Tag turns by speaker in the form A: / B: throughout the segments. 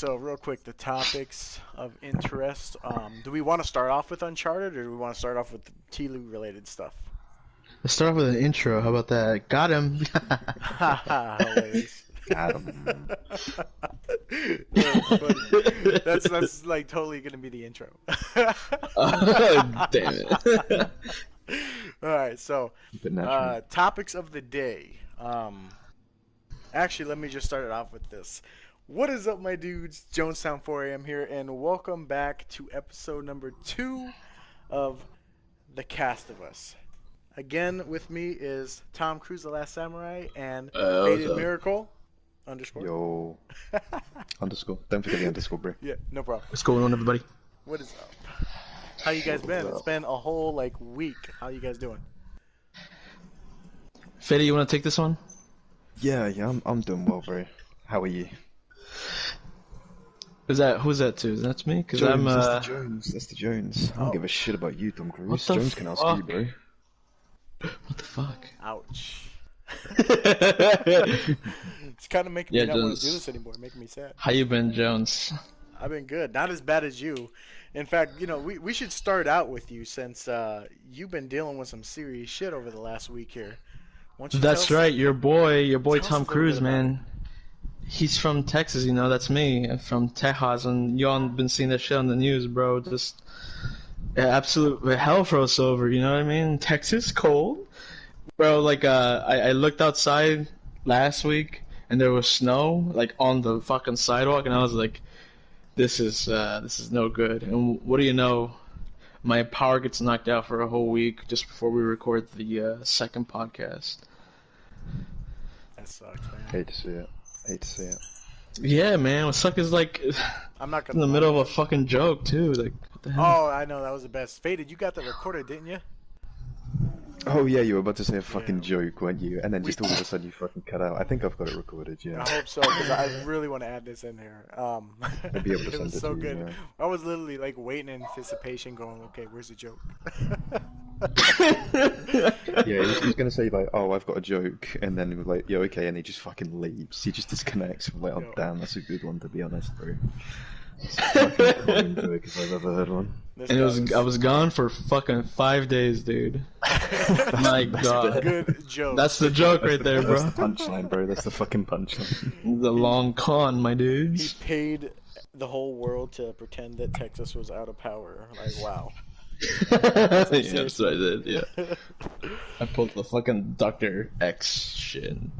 A: So real quick, the topics of interest. Do we want to start off with Uncharted, or do we want to start off with Tlu related stuff?
B: Let's start off with an intro. How about that? Got him.
A: Haha, hilarious.
B: Got him.
A: That's funny. That's like totally gonna be the intro.
B: Oh, damn it.
A: All right, so
B: Keep it natural.
A: topics of the day. Actually, let me just start it off with this. What is up, my dudes? Jonestown 4am here, and welcome back to episode number 2 of The Cast of Us. Again, with me is Tom Cruise, the Last Samurai, and
B: What's
A: Faded
B: up?
A: Miracle underscore.
C: Yo, underscore. Don't forget the underscore, bro.
A: Yeah, no problem.
B: What's going on, everybody?
A: What is up? How you guys been? It's been a whole week. How you guys doing?
B: Fede, you want to take this one?
C: Yeah, I'm doing well, bro. How are you?
B: Who's that to? Is that to me? Because
C: Jones,
B: I'm
C: that's the Jones. That's the Jones. I don't
A: Oh.
C: give a shit about you, Tom Cruise.
B: What the
C: Jones can ask
B: fuck?
C: you, bro.
B: What the fuck?
A: Ouch. It's kind of making
B: Yeah,
A: me not want
B: Jones.
A: to do this anymore. Making me sad.
B: How you been, Jones?
A: I've been good. Not as bad as you. In fact, we should start out with you since you've been dealing with some serious shit over the last week here. Why don't you
B: That's
A: tell us-
B: right, your boy
A: tell us a
B: Tom
A: little
B: Cruise,
A: bit about
B: man. He's from Texas, that's me. I'm from Tejas, and y'all been seeing that shit on the news, bro. Just absolute hell froze over, you know what I mean? Texas, cold. Bro, I looked outside last week, and there was snow, on the fucking sidewalk, and I was like, this is no good. And what do you know? My power gets knocked out for a whole week just before we record the second podcast.
A: That sucks, man.
C: Hate to see it. Hate to see it.
B: Yeah, man. What sucks is
A: I'm not
B: in
A: gonna
B: the
A: lie.
B: middle of a fucking joke too. Like, what the hell?
A: Oh, I know that was the best. Faded, you got that recorded, didn't you?
C: Oh yeah, you were about to say a fucking
A: Yeah.
C: joke, weren't you? And then just all of a sudden you fucking cut out. I think I've got it recorded. Yeah.
A: I hope so, because I really want to add this in here.
C: I'll be able to
A: It
C: send
A: was
C: it
A: so
C: to you,
A: good.
C: yeah.
A: I was literally waiting in anticipation, going, "Okay, where's the joke?"
C: Yeah, he's gonna say "Oh, I've got a joke," and then we're like, "Yeah, okay," and he just fucking leaves. He just disconnects. We're like, "Oh,
A: Yo.
C: damn, that's a good one, to be honest, bro." It's the fucking boring joke if I've ever heard one.
A: This
B: And
A: guy
B: I was gone for fucking 5 days, dude. My God,
A: good joke.
B: that's the joke right there,
C: That's
B: bro.
C: the punchline, bro. That's the fucking punchline.
B: The long con, my
A: He
B: dudes.
A: paid the whole world to pretend that Texas was out of power. Wow.
B: Yes, I did. Yeah, I pulled the fucking Dr. X shit. And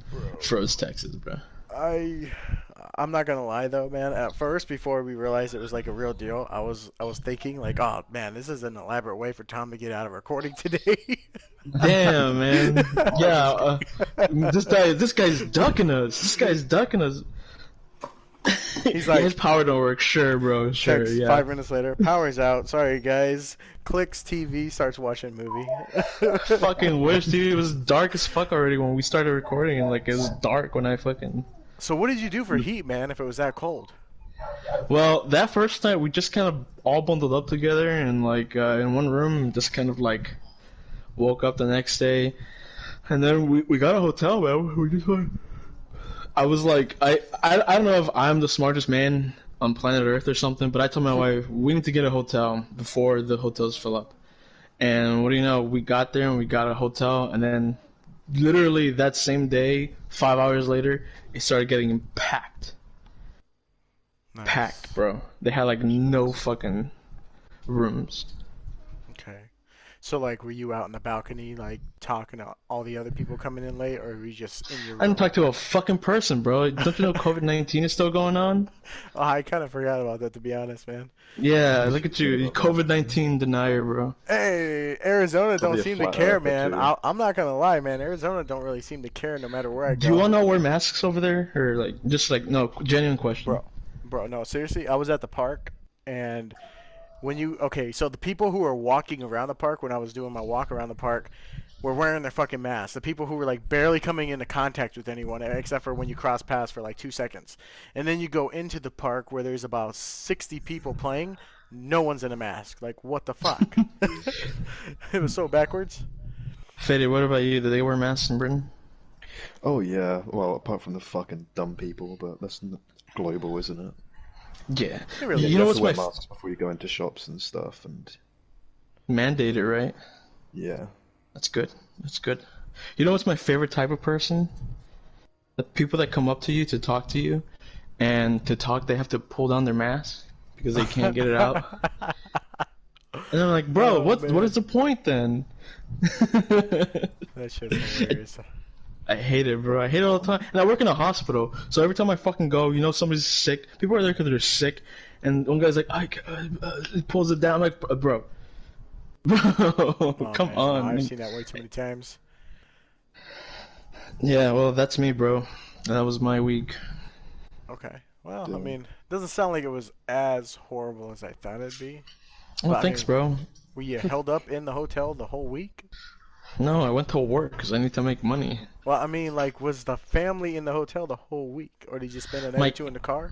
B: froze Texas, bro.
A: I'm not gonna lie though, man. At first, before we realized it was a real deal, I was thinking oh man, this is an elaborate way for Tom to get out of recording today.
B: Damn, man. Yeah, this guy's ducking us. This guy's ducking us.
A: He's
B: Yeah,
A: like,
B: his power don't work. Sure, bro. Sure,
A: text
B: yeah.
A: 5 minutes later, power's out. Sorry guys. Clicks TV, starts watching movie.
B: Fucking wish, dude. It was dark as fuck already when we started recording, and it was dark when I fucking.
A: So what did you do for heat, man? If it was that cold?
B: Well, that first night we just kind of all bundled up together and in one room, and just kind of woke up the next day, and then we got a hotel, man. We just I was like, I don't know if I'm the smartest man on planet Earth or something, but I told my wife we need to get a hotel before the hotels fill up. And what do you know? We got there and we got a hotel, and then literally that same day, 5 hours later, it started getting packed.
A: Nice.
B: Packed, bro. They had no fucking rooms.
A: Okay. So were you out on the balcony, talking to all the other people coming in late, or were you just in your room?
B: I didn't talk to a fucking person, bro. Don't you know COVID-19 is still going on?
A: Oh, I kind of forgot about that, to be honest, man.
B: Yeah, look at you, COVID-19 denier, bro.
A: Hey, Arizona don't
C: Probably a
A: seem to
C: flat
A: care,
C: earther,
A: man.
C: too.
A: I'm not gonna lie, man. Arizona don't really seem to care, no matter where I go.
B: Do you want to wear masks over there, or no? Genuine question.
A: Bro, no, seriously. I was at the park, and so the people who were walking around the park when I was doing my walk around the park were wearing their fucking masks. The people who were barely coming into contact with anyone, except for when you cross paths for 2 seconds, and then you go into the park where there's about 60 people playing. No one's in a mask. What the fuck? It was so backwards.
B: Fede, what about you? Do they wear masks in Britain?
C: Oh yeah. Well, apart from the fucking dumb people, but that's global, isn't it?
B: Yeah.
A: It really
B: You
C: You
B: know
C: have
A: is.
C: to
B: what's
C: wear
B: my
C: masks before you go into shops and stuff, and
B: mandated, right?
C: yeah.
B: That's good. That's good. You know what's my favorite type of person? The people that come up to you to talk to you, and to talk they have to pull down their mask because they can't get it out. And I'm like, bro,
A: Oh
B: what is
A: man,
B: the point then?
A: that shit's hilarious.
B: I hate it, bro. I hate it all the time. And I work in a hospital, so every time I fucking go, you know, somebody's sick. People are there because they're sick, and one guy's like, he pulls it down. I'm like, bro,
A: Oh
B: come
A: man, no,
B: on.
A: I've seen that way too many times.
B: Yeah, well, that's me, bro. That was my week.
A: Okay, well, I
C: Damn.
A: mean, doesn't sound like it was as horrible as I thought it'd be.
B: Well,
A: But I
B: thanks,
A: mean,
B: bro.
A: were you held up in the hotel the whole week?
B: No, I went to work because I need to make money.
A: Well, I mean, like, was the family in the hotel the whole week, or did you spend a night or
B: My
A: two in the car?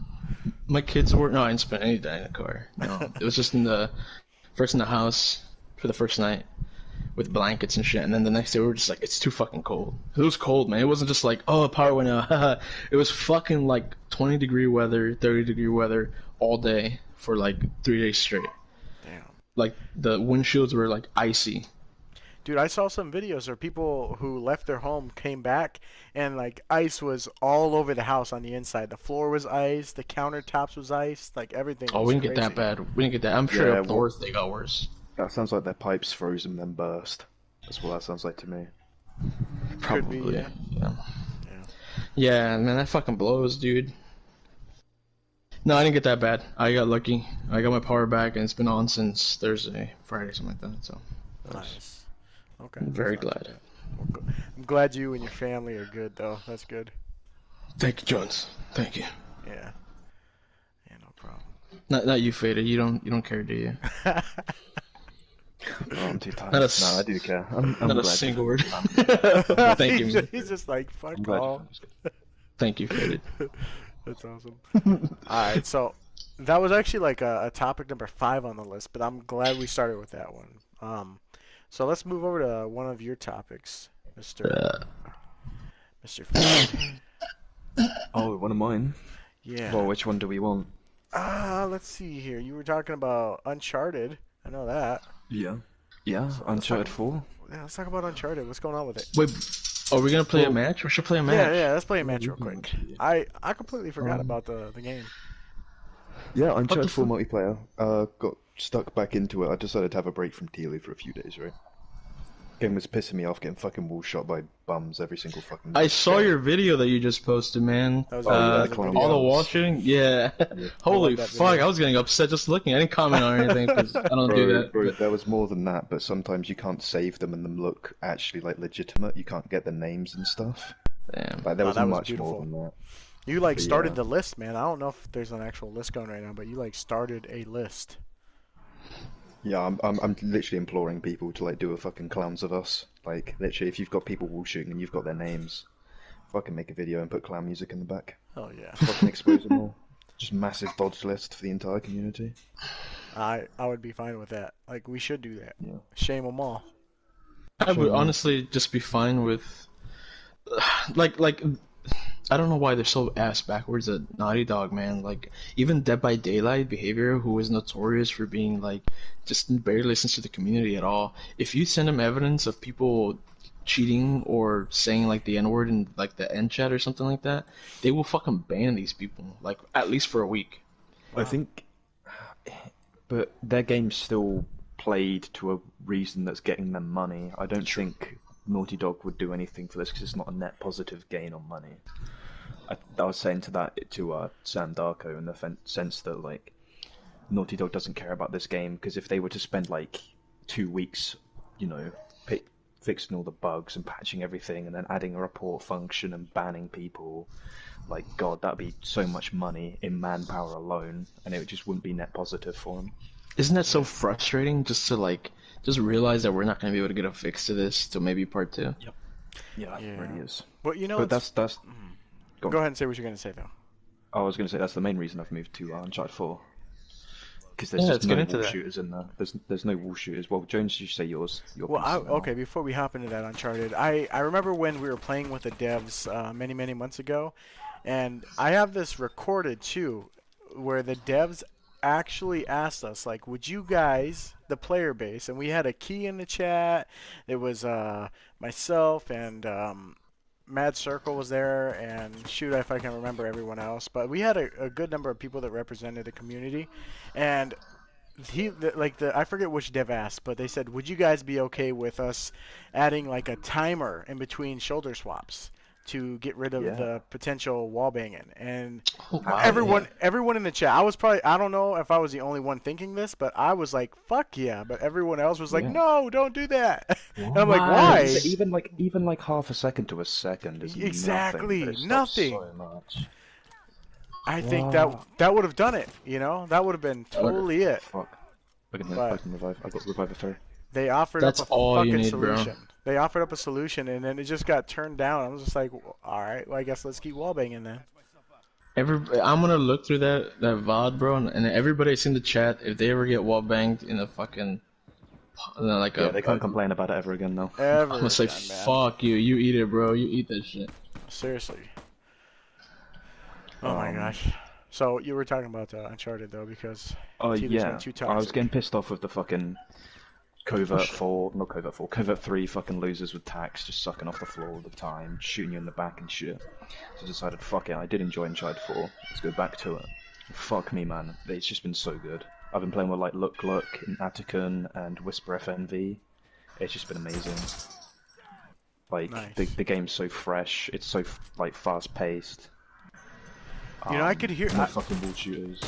B: my kids were no, I didn't spend any day in the car. No, it was just in the house for the first night with blankets and shit, and then the next day we were just like, it's too fucking cold. It was cold, man. It wasn't just like, oh, the power went out. It was fucking like 20-degree weather, 30-degree weather all day for like 3 days straight.
A: Damn.
B: Like the windshields were like icy.
A: Dude, I saw some videos where people who left their home came back and like ice was all over the house on the inside. The floor was ice, the countertops was ice, like everything
B: Oh,
A: was
B: we didn't get that
A: crazy.
B: bad. We didn't get that. I'm sure
C: Yeah,
B: up
C: well,
B: north they got worse.
C: that sounds like their pipes froze and then burst. That's what that sounds like to me.
A: Could be,
B: Probably.
A: yeah.
B: Yeah.
A: Yeah.
B: Yeah, man, that fucking blows, dude. No, I didn't get that bad. I got lucky. I got my power back, and it's been on since Thursday, Friday, something like that. So
A: Nice. Okay,
B: I'm
A: that's
B: very
A: not too
B: glad.
A: bad. Well, I'm glad you and your family are good, though. That's good.
B: Thank you, Jones. Thank you.
A: Yeah. Yeah, no problem.
B: Not you, Faded. You don't care, do you?
C: Oh, I'm too tired.
B: Not a
C: No, I do care. I'm
B: not a
C: glad.
B: single word.
C: I'm
B: Thank you.
A: He's just like, fuck
C: glad your
A: all.
C: family's good.
B: Thank you, Faded.
A: That's awesome. Alright, so that was actually like a topic number 5 on the list, but I'm glad we started with that one. So let's move over to one of your topics, Mr. Fade.
C: Oh, one of mine.
A: Yeah.
C: Well, which one do we want?
A: Let's see here. You were talking about Uncharted. I know that.
C: Yeah. Yeah,
A: So
C: Uncharted 4.
A: Yeah, let's talk about Uncharted. What's going on with it?
B: Wait, are we gonna play a match? We should play a match.
A: Yeah, let's play a
C: Yeah,
A: match
C: we
A: real
C: can
A: quick.
C: actually.
A: I completely forgot about the game.
C: Yeah, Uncharted 4
B: fuck?
C: multiplayer. Got stuck back into it. I decided to have a break from Teely for a few days, right? Game was pissing me off getting fucking wall shot by bums every single fucking
B: I saw
C: day.
B: your video that you just posted, man.
A: That was
C: the
A: a
C: clown
A: video.
B: All the
C: guns.
B: wall shooting? Yeah. Holy
A: that
B: fuck,
A: video.
B: I was getting upset just looking. I didn't comment on anything because I don't do that.
C: Bro,
B: but-
C: there was more than that, but sometimes you can't save them and them look actually like legitimate. You can't get the names and stuff.
B: Damn.
C: Like there
A: Oh,
C: was
A: that was
C: much
A: beautiful.
C: more than that.
A: You like
C: But
A: started
C: yeah.
A: the list, man. I don't know if there's an actual list going right now, but you like started a list.
C: Yeah, I'm literally imploring people to like do a fucking Clowns of Us. Like literally, if you've got people wall shooting and you've got their names, fucking make a video and put clown music in the back.
A: Oh yeah.
C: Fucking expose them all. Just massive dodge list for the entire community.
A: I would be fine with that. Like we should do that.
C: Yeah.
A: Shame them all.
B: I would honestly just be fine with, like, I don't know why they're so ass backwards at Naughty Dog, man. Like, even Dead by Daylight behavior, who is notorious for being, like, just barely listens to the community at all. If you send them evidence of people cheating or saying, like, the N-word in, like, the N chat or something like that, they will fucking ban these people, like, at least for a week.
C: I think, but their game's still played to a reason that's getting them money. I don't think Naughty Dog would do anything for this because it's not a net positive gain on money. I was saying to Sam Darko in the sense that like Naughty Dog doesn't care about this game because if they were to spend like 2 weeks, you know, fixing all the bugs and patching everything and then adding a report function and banning people, like God, that'd be so much money in manpower alone, and it just wouldn't be net positive for them.
B: Isn't that so frustrating just to, like, just realize that we're not going to be able to get a fix to this till maybe part 2?
C: Yeah, it
A: Yeah.
C: really is.
A: But you know,
C: But
A: it's...
C: that's.
A: Go ahead and say what you're gonna say though.
C: I was going to say that's the main reason I've moved to Uncharted 4. Because there's
B: Yeah,
C: just
B: let's
C: no
B: get into
C: wall
B: that.
C: shooters in there. There's no wall shooters. Well, Jones, you say yours. Your
A: Well,
C: piece now.
A: okay. Before we hop into that Uncharted, I remember when we were playing with the devs many months ago, and I have this recorded too. where the devs actually asked us, like, would you guys, the player base, and we had Akiy in the chat. There was myself and Mad Circle was there, and shoot if I can remember everyone else. But we had a good number of people that represented the community, and I forget which dev asked, but they said, would you guys be okay with us adding like a timer in between shoulder swaps to get rid of
C: Yeah.
A: the potential wall banging? And
B: Oh, wow,
A: everyone
B: yeah.
A: everyone in the chat, I don't know if I was the only one thinking this, but I was like, fuck yeah. But everyone else was like,
C: Yeah.
A: no, don't do that. And I'm like,
B: What?
A: why?
C: Even like half a second to a second is nothing, but
A: Exactly,
C: it stops
A: nothing.
C: so much.
A: I think
C: What?
A: that would have done it, that would have been
B: Okay.
A: totally it.
C: Fuck. I
A: But
C: can revive. I got revive through.
A: they offered up
B: That's
A: a
B: all you
A: fucking
B: need, bro.
A: solution. They offered up a solution, and then it just got turned down. I was just like, all right, well, I guess let's keep wallbanging then.
B: I'm gonna look through that VOD, bro, and everybody's in the chat. If they ever get wall banged in a fucking like
C: Yeah,
B: a,
C: they can't complain about it ever again though.
A: Ever
B: I'm gonna say
A: again, man.
B: fuck you. You eat it, bro. You eat that shit.
A: Seriously. Oh my gosh. So you were talking about Uncharted though, because
C: Oh
A: T just
C: yeah,
A: went too
C: I was
A: toxic.
C: getting pissed off with the fucking covert 3 fucking losers with tax just sucking off the floor all the time, shooting you in the back and shit. So I decided, fuck it, I did enjoy Uncharted 4, let's go back to it. Fuck me, man, it's just been so good. I've been playing with like Look and Atticon and Whisper FNV. It's just been amazing. Like
A: Nice.
C: the game's so fresh, it's so like fast paced.
A: I could hear.
C: No fucking ball shooters.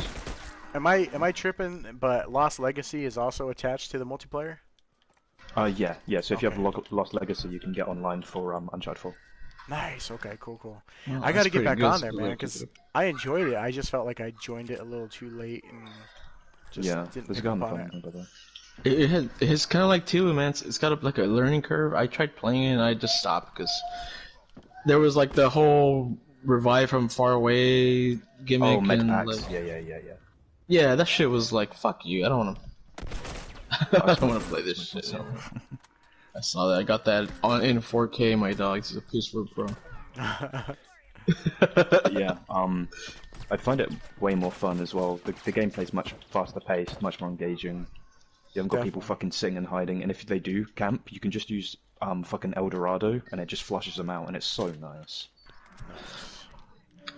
A: Am I tripping? But Lost Legacy is also attached to the multiplayer.
C: Yeah. So if you have
A: Okay.
C: Lost Legacy, you can get online for Uncharted 4.
A: Nice. Okay. Cool.
B: Oh,
A: I got
B: that's
A: to get
B: pretty
A: back
B: good,
A: on there,
B: so
A: man,
B: like,
A: because I enjoyed it. I just felt like I joined it a little too late and just
C: Yeah,
A: didn't
C: there's a
A: pick
C: guy on
A: up
C: the
A: on it.
C: phone, by the way.
B: it's kind of like Tilo, man. It's got like a learning curve. I tried playing it and I just stopped because there was like the whole revive from far away gimmick
C: Oh, med
B: and
C: packs.
B: like,
C: Yeah.
B: yeah, that shit was like, fuck you. I don't want to. I don't want to play this shit. No. I saw that. I got that in 4K. My dog. It's a PS4 Pro.
C: Yeah, I find it way more fun as well. The gameplay's much faster paced, much more engaging. You haven't got people
A: Definitely.
C: fucking sitting and hiding, and if they do camp, you can just use fucking El Dorado, and it just flushes them out, and it's so nice.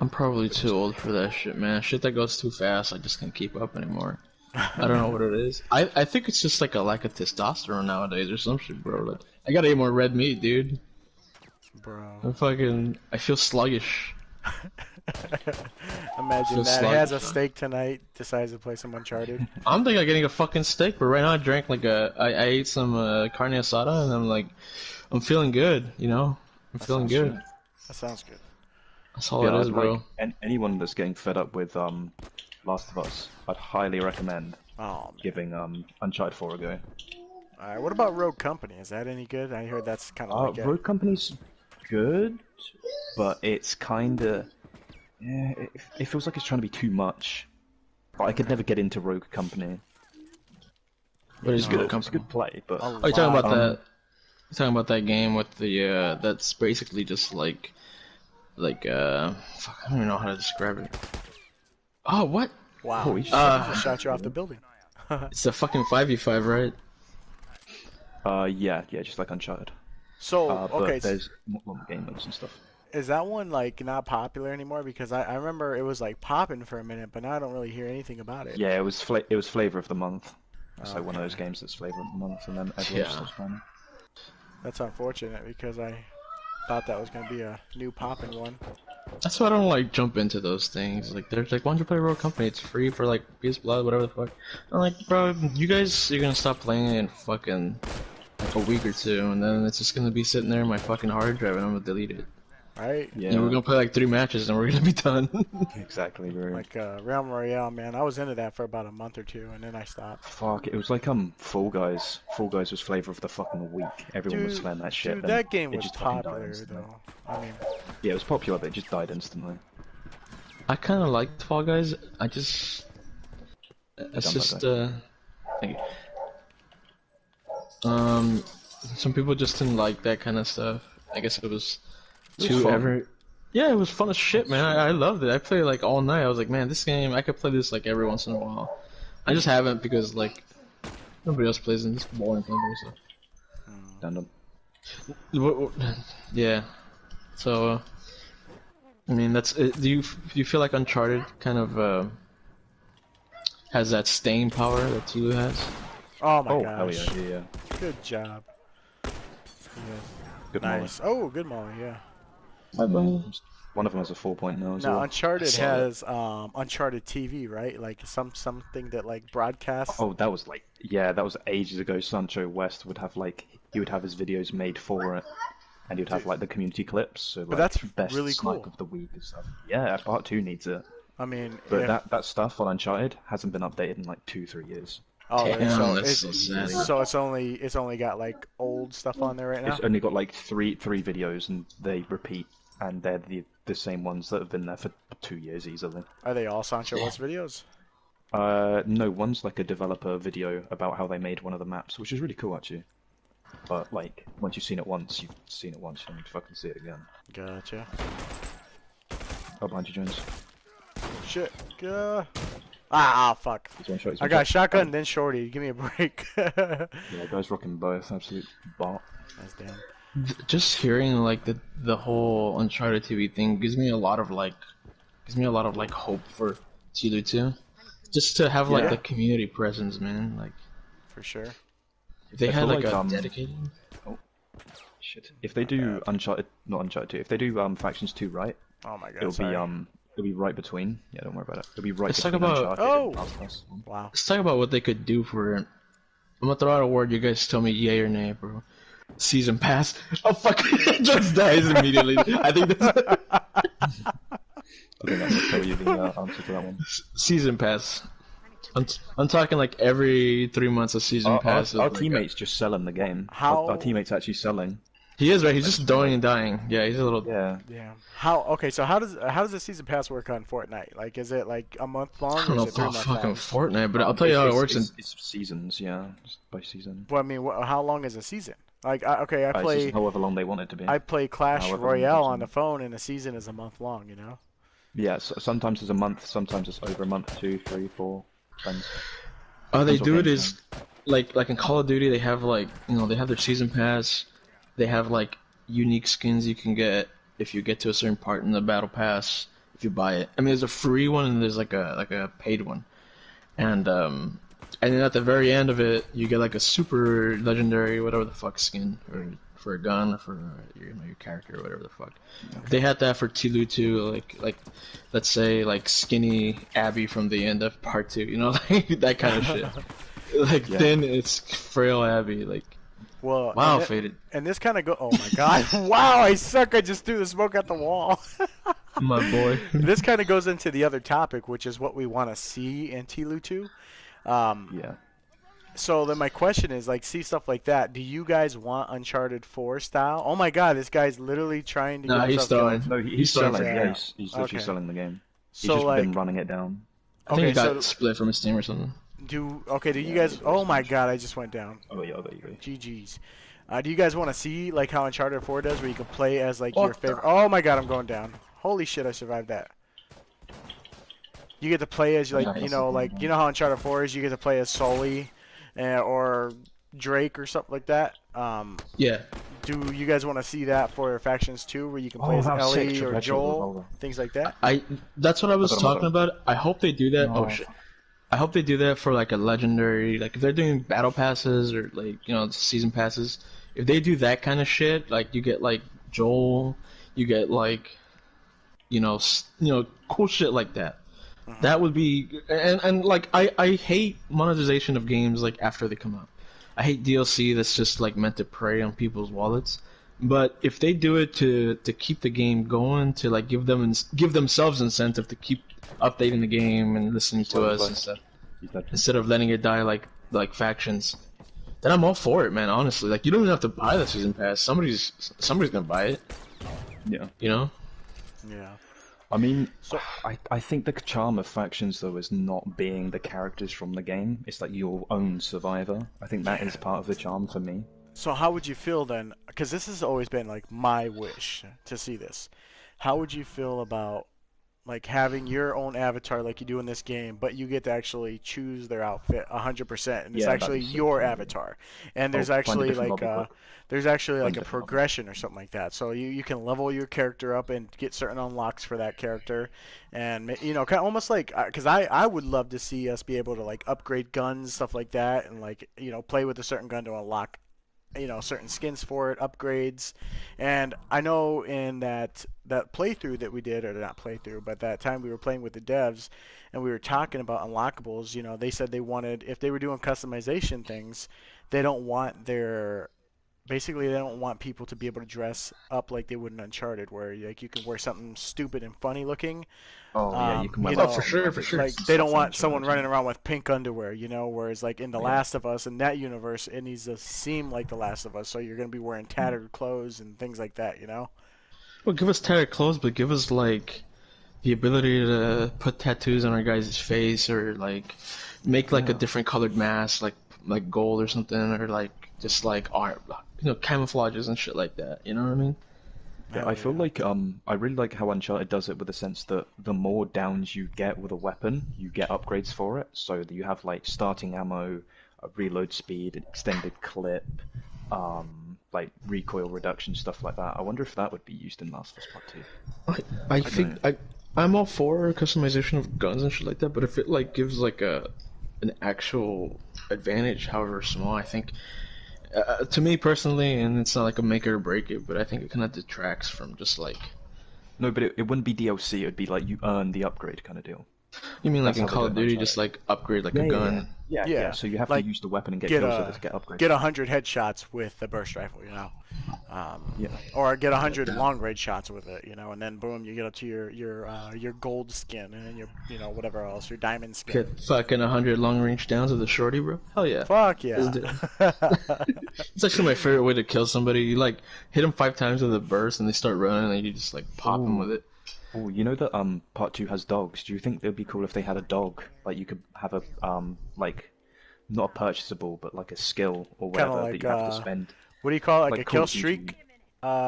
B: I'm probably too old for that shit, man. Shit that goes too fast, I just can't keep up anymore. I don't know what it is. I think it's just like a lack of testosterone nowadays or some shit, bro. Like, I gotta eat more red meat, dude.
A: Bro.
B: I feel sluggish.
A: Imagine
B: Feel
A: that. He has a
B: sluggish, huh?
A: steak tonight, decides to play some Uncharted.
B: I'm thinking of getting a fucking steak, but right now I drank I ate some carne asada and I'm feeling good, you know? I'm feeling
C: sounds
B: good.
C: good.
A: That sounds good.
B: That's all
C: Yeah,
B: it is,
C: I'd
B: bro.
C: like anyone that's getting fed up with Last of Us, I'd highly recommend
A: Oh, man.
C: giving Uncharted 4 a go.
A: Alright, what about Rogue Company? Is that any good? I heard that's kind of like it.
C: Road Company's good, but it's kinda it feels like it's trying to be too much. But I could never get into Rogue Company.
B: What is
C: It's
B: good?
C: good. It's a good play, but
A: A
B: Oh, you talking
A: lot.
B: about that? You talking about that game with the that's basically just like fuck, I don't even know how to describe it. Oh, what?
A: Wow.
C: Holy
A: He
C: shit.
A: just shot you off the building.
B: It's a fucking 5v5, right?
C: yeah, just like Uncharted.
A: So,
C: But
A: okay,
C: there's more game modes and stuff.
A: is that one like not popular anymore? Because I remember it was like popping for a minute, but now I don't really hear anything about it.
C: Yeah, it was flavor of the month. It's like one of
A: Okay.
C: those games that's flavor of the month, and then everyone just
B: Yeah.
C: stops playing.
A: That's unfortunate because I thought that was going to be a new popping one.
B: That's why I don't like jump into those things. Like, they're like, why don't you play Rogue Company? It's free for like PS Blood, whatever the fuck. I'm like, bro, you guys, you're gonna stop playing it in fucking like a week or two, and then it's just gonna be sitting there in my fucking hard drive, and I'm gonna delete it.
A: Right?
C: Yeah,
B: And we're gonna play like 3 matches, and we're gonna be done.
C: exactly, bro.
A: Like Realm Royale, man. I was into that for about a month or two, and then I stopped.
C: Fuck, it was like Fall Guys. Fall Guys was flavor of the fucking week. Everyone was playing that shit.
A: Dude,
C: and
A: that game
C: it
A: was
C: just fucking died
A: popular
C: instantly.
A: though. I mean,
C: Yeah, it was popular, but it just died instantly.
B: I kind of liked Fall Guys. It's
C: Done
B: just
C: that
B: thank you. Some people just didn't like that kind of stuff. I guess it was
C: It was
B: too
C: fun.
B: ever. Yeah, it was fun as shit, man. I loved it. I played like all night. I was like, man, this game, I could play this like every once in a while. I just haven't because like nobody else plays in this boring thing. So.
C: Stand
B: Yeah. So, I mean, that's. Do you feel like Uncharted kind of has that staying power that Tulu has?
A: Oh my
C: Oh, hell
A: gosh.
C: yeah.
A: Good job. Yeah.
C: Good
A: Nice. Oh, good Molly. Yeah.
C: Molly. One of them has a 4.0 as
A: Now
C: well.
A: Uncharted has Uncharted TV, right? Like something that like broadcasts.
C: Oh, that was like, yeah, that was ages ago. Sancho West would have like, he would have his videos made for it, and he'd have like the community clips, so
A: But
C: like
A: that's
C: best
A: really
C: snipe
A: cool.
C: of the week and stuff. Yeah, Part 2 needs it.
A: I mean,
C: But
A: if,
C: that stuff on Uncharted hasn't been updated in like 2-3 years.
A: oh, really?
B: Damn,
A: So
B: that's so sad.
A: it's only got like old stuff on there right now.
C: It's only got like three videos, and they repeat, and they're the same ones that have been there for 2 years easily.
A: Are they all Sancho West videos?
C: No, one's like a developer video about how they made one of the maps, which is really cool actually. But like, once you've seen it once, you've seen it once, you don't need to fucking see it again.
A: Gotcha.
C: Oh, behind you, Jones.
A: Shit. Fuck.
C: He's one shot, he's
A: I
C: one
A: got
C: shot.
A: shotgun, then shorty. Give me a break. That's
C: Yeah, guys rocking both, absolute bot.
A: damn.
B: Just hearing like the whole Uncharted TV thing gives me a lot of like hope for Tulu 2. Just to have like
C: Yeah.
B: the community presence, man. Like
A: For sure.
B: if they
C: I
B: had
C: feel
B: like
C: like,
B: a dedicated.
C: Shit. If they do not Uncharted 2, if they do Factions 2 right,
A: Oh my god.
C: it'll
A: Sorry.
C: it'll be right between. Yeah, don't worry about it. It'll be right
B: Let's talk
C: between
B: about-
C: Uncharted and
A: Oh!
C: Last of Us.
A: Wow.
B: Let's talk about what they could do for it. I'm gonna throw out a word. You guys tell me yay or nay, bro. Season pass. Oh fuck! It just dies immediately. I think that's
C: I think that's tell you the answer to that one.
B: season pass. I'm talking like every 3 months a season pass.
C: Our
B: is like
C: teammate's just selling the game.
A: How-
C: Our teammate's actually selling.
B: He is right. He's just dying and dying. Yeah, he's a little.
C: Yeah.
A: Damn. Okay, so how does the season pass work on Fortnite? Like, is it like a month long
B: I don't
A: or
B: know
A: is it 3
B: about
A: months
B: fucking
A: long?
B: Fortnite, but I'll tell you how it works.
C: It's seasons, yeah, just by season.
A: Well, I mean, how long is a season? Like, I
C: It's
A: play
C: just however long they want it to be.
A: I play Clash
C: However long
A: Royale
C: it's
A: on the phone, and a season is a month long. You know.
C: Yeah, so sometimes it's a month, sometimes it's over a month, 2, 3, 4. Depends.
B: How they
C: Depends what
B: do it
C: game
B: is like in Call of Duty, they have like they have their season pass. They have like unique skins you can get if you get to a certain part in the battle pass if you buy it. I mean, there's a free one and there's like a paid one, and then at the very end of it, you get like a super legendary whatever the fuck skin or for a gun or for your character or whatever the fuck. If they had that for Tulu 2, like let's say like skinny Abby from the end of part 2, like that kind of shit. Like then it's frail Abby, like
A: Well,
B: wow,
A: and
B: faded.
A: And this kind of go. Oh my god! Wow, I suck. I just threw the smoke at the wall.
B: My boy.
A: This kind of goes into the other topic, which is what we want to see in Tlu 2.
C: Yeah.
A: So then my question is, like, see stuff like that. Do you guys want Uncharted 4 style? Oh my god, this guy's literally trying to
B: Nah,
A: get
B: he's
A: himself
B: throwing.
A: killed.
C: No, he's
B: selling
C: selling.
A: it.
C: Yeah, he's literally
A: Okay.
C: selling the game. He's
A: So
C: just
A: like,
C: been running it down.
B: I think
A: okay,
B: he got
A: so
B: split from his team or something.
A: do you
C: Yeah,
A: guys?
C: he's
A: Oh my
C: finished.
A: god, I just went down.
C: Oh yeah, there you go.
A: GG's. Do you guys want to see like how Uncharted 4 does, where you can play as like
B: What
A: your favorite? Oh my god, I'm going down. Holy shit, I survived that. You get to play as like
B: Nice.
A: you know how Uncharted 4 is. You get to play as Sully, or Drake or something like that.
B: Yeah.
A: Do you guys want to see that for Factions 2, where you can play as
C: that's sick,
A: Ellie or
C: Perpetual
A: Joel,
C: Revolver.
A: things like that?
B: That's what I was
C: Hold on,
B: talking
C: hold
B: about. I hope they do that.
C: No.
B: Oh shit. I hope they do that for like a legendary, like if they're doing battle passes or like season passes. If they do that kind of shit, like you get like Joel, you get like cool shit like that. That would be and like I hate monetization of games like after they come out. I hate DLC that's just like meant to prey on people's wallets. But if they do it to keep the game going, to like give themselves incentive to keep updating the game and listening to us and stuff, instead of letting it die like Factions, then I'm all for it, man. Honestly, like you don't even have to buy the season pass. Somebody's gonna buy it.
C: Yeah.
A: Yeah.
C: I mean,
A: So-
C: I think the charm of Factions though is not being the characters from the game. It's like your own survivor. I think that is part of the charm for me.
A: So how would you feel then? Because this has always been like my wish to see this. how would you feel about like having your own avatar like you do in this game, but you get to actually choose their outfit 100%, and it's
C: Yeah, that'd
A: actually
C: be sick.
A: your
C: Yeah, yeah.
A: avatar, and
C: Oh, find a different lobby book.
A: there's actually
C: Find
A: like
C: a
A: a
C: different lobby book.
A: progression or something like that. So you can level your character up and get certain unlocks for that character, and you know, kind of almost like because I would love to see us be able to like upgrade guns, stuff like that, and like you know play with a certain gun to unlock you know certain skins for it, upgrades, and I know in that playthrough that we did, or not playthrough, but that time we were playing with the devs, and we were talking about unlockables. You know, they said they wanted if they were doing customization things, they don't want their basically they don't want people to be able to dress up like they would in Uncharted, where like you can wear something stupid and funny looking,
C: Oh yeah, you can wear
A: you
B: Oh,
C: like
B: for
A: know,
C: some
B: sure, for
C: leather
B: sure.
A: like
C: boots and
A: they don't
C: stuff on
A: want someone
C: Uncharted.
A: running around with pink underwear, you know, whereas like in The
C: Yeah.
A: Last of Us in that universe it needs to seem like The Last of Us, so you're going to be wearing
C: Mm.
A: tattered clothes and things like that, you know?
B: Well, give us tattered clothes, but give us like the ability to put tattoos on our guy's face, or like make like a
C: Yeah.
B: different colored mask, like gold or something, or like just like art, camouflages and shit like that. You know what I mean?
C: Yeah,
A: Hell
C: I feel
A: yeah.
C: like I really like how Uncharted does it with the sense that the more downs you get with a weapon, you get upgrades for it. So that you have like starting ammo, a reload speed, an extended clip, like recoil reduction, stuff like that. I wonder if that would be used in Last of Us Part 2.
B: I
A: I could
B: think I'm all for customization of guns and shit like that, but if it like gives like an actual advantage, however small, I think to me personally, and it's not like a make it or break it, but I think it kind of detracts from just like
C: No, but it wouldn't be DLC. It would be like you earn the upgrade kind of deal.
B: you mean like
C: That's
B: in
C: how they
B: Call
C: do it
B: of
C: in
B: Duty, just
C: Uncharted.
B: like upgrade like a
C: Yeah, yeah, yeah.
B: gun.
C: Yeah, yeah.
A: yeah,
C: So you have to
A: like
C: use the weapon and get
A: get
C: kills with it
A: a
C: to get upgrades.
A: get 100 headshots with the burst rifle, you know,
C: Yeah.
A: or get 100 long range shots with it, you know, and then boom, you get up to your gold skin and then your you know whatever else your diamond skin.
B: Get fucking 100 long range downs with a shorty, bro. Hell yeah.
A: Fuck
B: Let's
A: yeah.
B: do it. It's actually my favorite way to kill somebody. You like hit them 5 times with a burst, and they start running, and you just like pop them with
C: Ooh.
B: it.
C: Oh, you know that part two has dogs. Do you think it would be cool if they had a dog? Like you could have a like not a purchasable, but like a skill or
A: Kind of
C: whatever that
A: like
C: you have to spend,
A: what do you call it? Like a
C: like Call
A: kill
C: of Duty.
A: streak?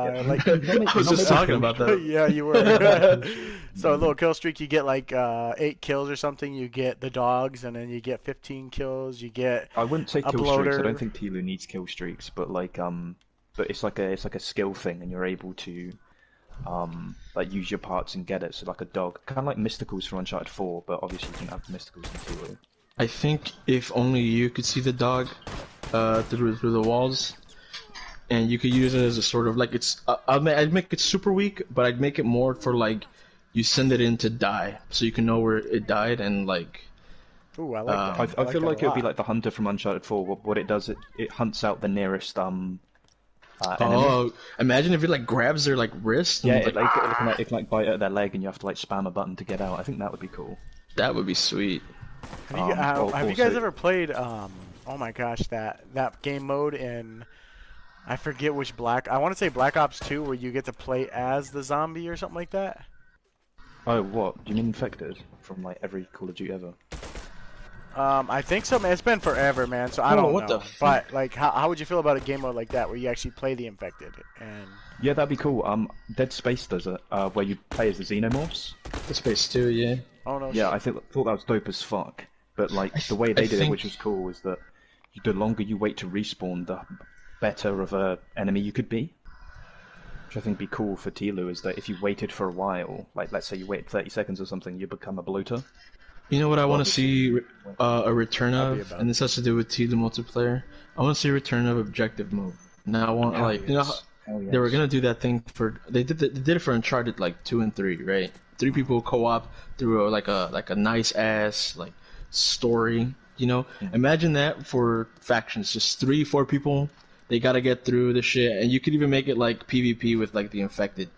C: Yeah,
A: Like
C: not,
B: I was
C: not
B: just
C: maybe a
B: talking
C: kill
B: about
C: streak.
B: that.
A: yeah, you
C: Yeah, not a
A: were.
C: kill streak.
A: So a
C: Mm.
A: little kill streak, you get like 8 kills or something. You get the dogs, and then you get 15 kills. You get
C: I wouldn't say
A: a
C: kill streaks. I don't
A: bloater.
C: think Tilo needs kill streaks, but but it's like a skill thing, and you're able to like use your parts and get it. So like a dog, kind of like mysticals from Uncharted 4, but obviously you can have mysticals in Tilo.
B: I think if only you could see the dog through the walls, and you could use it as a sort of like it's. I'd make it super weak, but I'd make it more for like you send it in to die, so you can know where it died and like.
A: Ooh, I like that.
C: I,
B: Um,
A: I
C: I
A: like
C: feel
A: that a
C: like it would be
A: lot.
C: like the hunter from Uncharted 4. What it does, it hunts out the nearest enemy.
B: oh, imagine if it like grabs their like wrist
C: Yeah,
B: and like
C: it can like bite at their leg, and you have to like spam a button to get out. I think that would be cool.
B: that would be sweet.
A: Have you guys
C: Also,
A: ever played? Oh my gosh, that game mode in I forget which Black. I want to say Black Ops 2, where you get to play as the zombie or something like that.
C: oh, what? Do you mean infected from like every Call of Duty ever?
A: I think so, man. It's been forever, man. So I
B: Oh,
A: don't
B: what the
A: know.
B: fuck?
A: But like, how would you feel about a game mode like that, where you actually play the infected? And
C: Yeah, that'd be cool. Dead Space does it, where you play as the xenomorphs.
B: The Space 2, yeah.
A: oh no,
C: Yeah,
A: shit.
C: thought that was dope as fuck. But like the way they did it,
B: think
C: which was cool, was that the longer you wait to respawn, the better of a enemy you could be. Which I think would be cool for Tilo is that if you waited for a while, like let's say you waited 30 seconds or something, you become a bloater.
B: You know what I
C: Well,
B: want to see a return
A: I'd be
B: of,
A: about
B: and
A: it.
B: this has to do with T the multiplayer. I want to see a return of objective mode. Now I want
C: Hell
B: like you know how
C: yes. Hell
B: they were
C: yes.
B: gonna do that thing for they did it for Uncharted like 2 and 3, right? 3 people co-op through a nice ass like story. You know, imagine that for factions, just 3-4 people. They gotta get through the shit, and you could even make it like PvP with like the infected.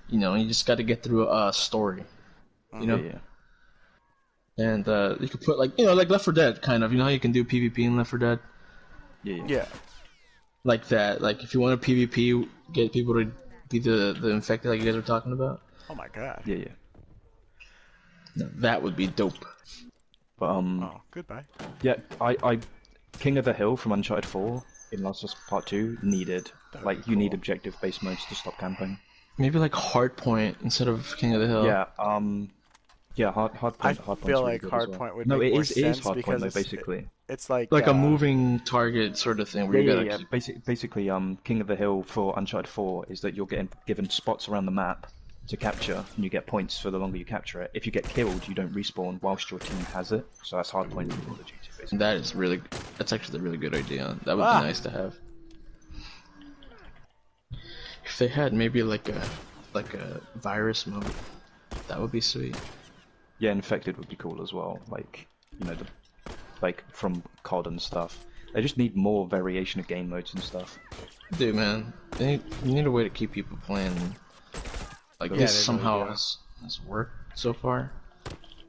B: You know, you just gotta get through a story. You
C: Yeah,
B: know.
C: yeah.
B: And you could put like like Left 4 Dead kind of. You know how you can do PvP in Left 4 Dead
C: Yeah, yeah.
A: Yeah.
B: like that. Like if you want to PvP, get people to be the infected like you guys were talking about.
A: Oh my god.
C: Yeah, yeah.
B: Now, that would be dope.
C: But
A: Oh, goodbye.
C: yeah, I King of the Hill from Uncharted 4 in Last of Us Part 2 needed
A: That would
C: like
A: be
C: you need
A: cool.
C: objective based modes to stop camping.
B: maybe like Hardpoint instead of King of the Hill.
C: Yeah, yeah,
A: I
C: Hardpoint's
A: feel
C: really
A: like
C: good as well.
A: Hardpoint would
C: No,
A: make more
C: it is
A: sense
C: Hardpoint
A: because
C: though, basically.
A: it's like
B: Like a moving target sort of thing where
C: Yeah,
B: you
C: yeah,
B: gotta
C: yeah.
B: keep.
C: Basically, King of the Hill for Uncharted 4 is that you're getting given spots around the map to capture, and you get points for the longer you capture it. If you get killed, you don't respawn whilst your team has it. So that's Hardpoint for Call of Duty, basically.
B: That is really. That's actually a really good idea. That would be
A: ah
B: nice to have. If they had maybe like a virus mode, that would be sweet.
C: Yeah, Infected would be cool as well. Like, like from COD and stuff. They just need more variation of game modes and stuff.
B: Dude, man, you need a way to keep people playing. Like
A: yeah,
B: this
A: they
B: somehow
A: really do.
B: has worked so far.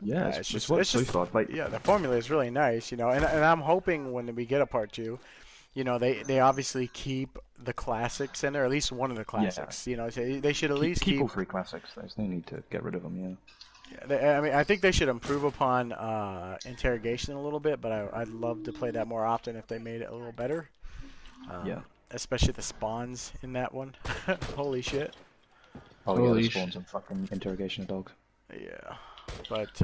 C: Yeah,
A: Yeah,
C: it's worked so far. Like,
A: yeah, the formula is really nice, and I'm hoping when we get a part two, they obviously keep the classics in there, at least one of the
C: yeah,
A: classics. So they should at least
C: keep
A: keep.
C: all three classics. There's no need to get rid of them. Yeah.
A: I mean, I think they should improve upon interrogation a little bit, but I'd love to play that more often if they made it a little better.
C: Yeah.
A: Especially the spawns in that one. Holy shit.
C: Oh yeah, the
B: Holy
C: spawns and fucking interrogation of dogs.
A: Yeah. But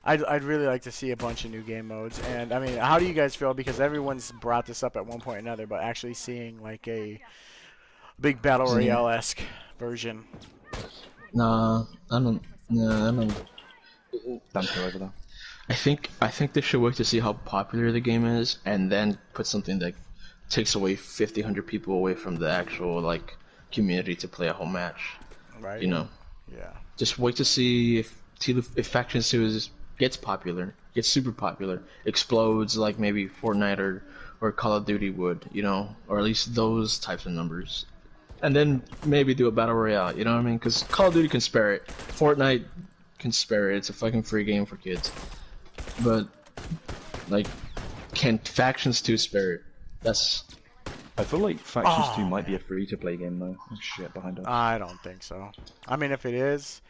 A: I'd really like to see a bunch of new game modes. And I mean, how do you guys feel? Because everyone's brought this up at one point or another, but actually seeing like a big battle royale-esque version.
B: Nah, I don't. Nah, I don't.
C: Don't go over that.
B: I think they should wait to see how popular the game is, and then put something that takes away 50, 100 people away from the actual like community to play a whole match.
A: Right. Yeah.
B: Just wait to see if Faction 2 gets popular, gets super popular, explodes like maybe Fortnite or Call of Duty would, or at least those types of numbers. And then maybe do a battle royale, you know what I mean? Because Call of Duty can spare it, Fortnite can spare it. It's a fucking free game for kids. But like, can Factions 2 spare it? That's.
C: I feel like Factions 2 might be a free-to-play game though. Oh, shit behind us.
A: I don't think so. I mean, if it is,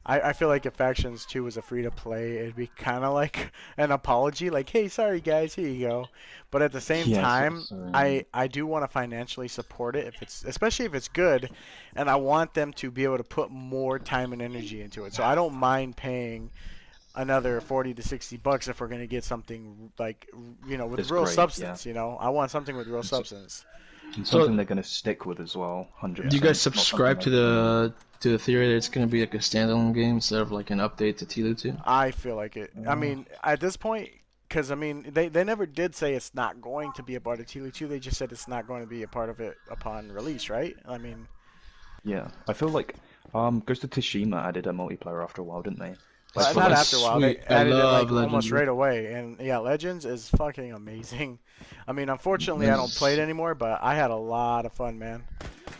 A: I feel like if Factions 2 was a free-to-play, it'd be kind of like an apology, like, hey, sorry guys, here you go. But at the same
C: Yeah,
A: time,
C: so-
A: I do want to financially support it, especially if it's good, and I want them to be able to put more time and energy into it. So I don't mind paying another 40 to 60 bucks if we're going to get something like, with
C: It's
A: real
C: great,
A: substance, I want something with real substance.
C: And
B: So-
C: something they're gonna stick with as well. 100%.
B: Do you guys
C: Not
B: subscribe to
C: something
B: the theory that it's gonna be like a standalone game instead of like an update to TLU 2?
A: I feel like it. I mean, at this point, because I mean, they never did say it's not going to be a part of TLU 2. They just said it's not going to be a part of it upon release, right? I mean,
C: Yeah, I feel like Ghost of Tsushima added a multiplayer after a while, didn't they?
A: not
B: fucking
A: after a while. They
B: sweet. I
A: added it like
B: love
A: almost
B: Legends.
A: right away, and yeah, Legends is fucking amazing. I mean, unfortunately, I don't play it anymore, but I had a lot of fun, man.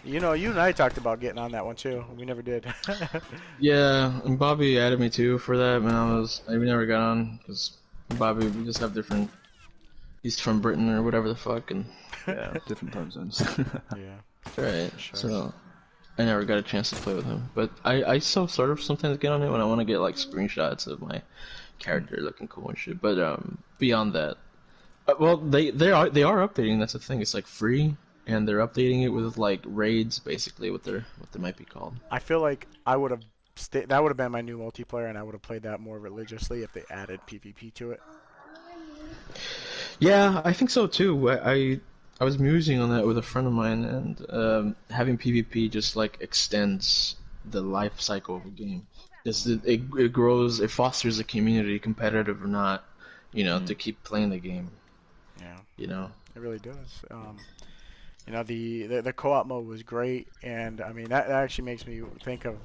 A: You and I talked about getting on that one too. We never did.
B: Yeah, and Bobby added me too for that, we never got on because Bobby, we just have different. He's from Britain or whatever the fuck, and
C: Yeah, different time zones.
A: Yeah.
B: right.
A: Sure.
B: So I never got a chance to play with him, but I still sort of sometimes get on it when I want to get like screenshots of my character looking cool and shit. But beyond that, well, they are updating. That's the thing. It's like free, and they're updating it with like raids, basically what they might be called.
A: I feel like I would have that would have been my new multiplayer, and I would have played that more religiously if they added PvP to it.
B: Yeah, I think so too. I was musing on that with a friend of mine, and having PvP just like extends the life cycle of a game. It grows, it fosters a community, competitive or not, to keep playing the game.
A: Yeah. It really does. The co-op mode was great, and I mean that actually makes me think of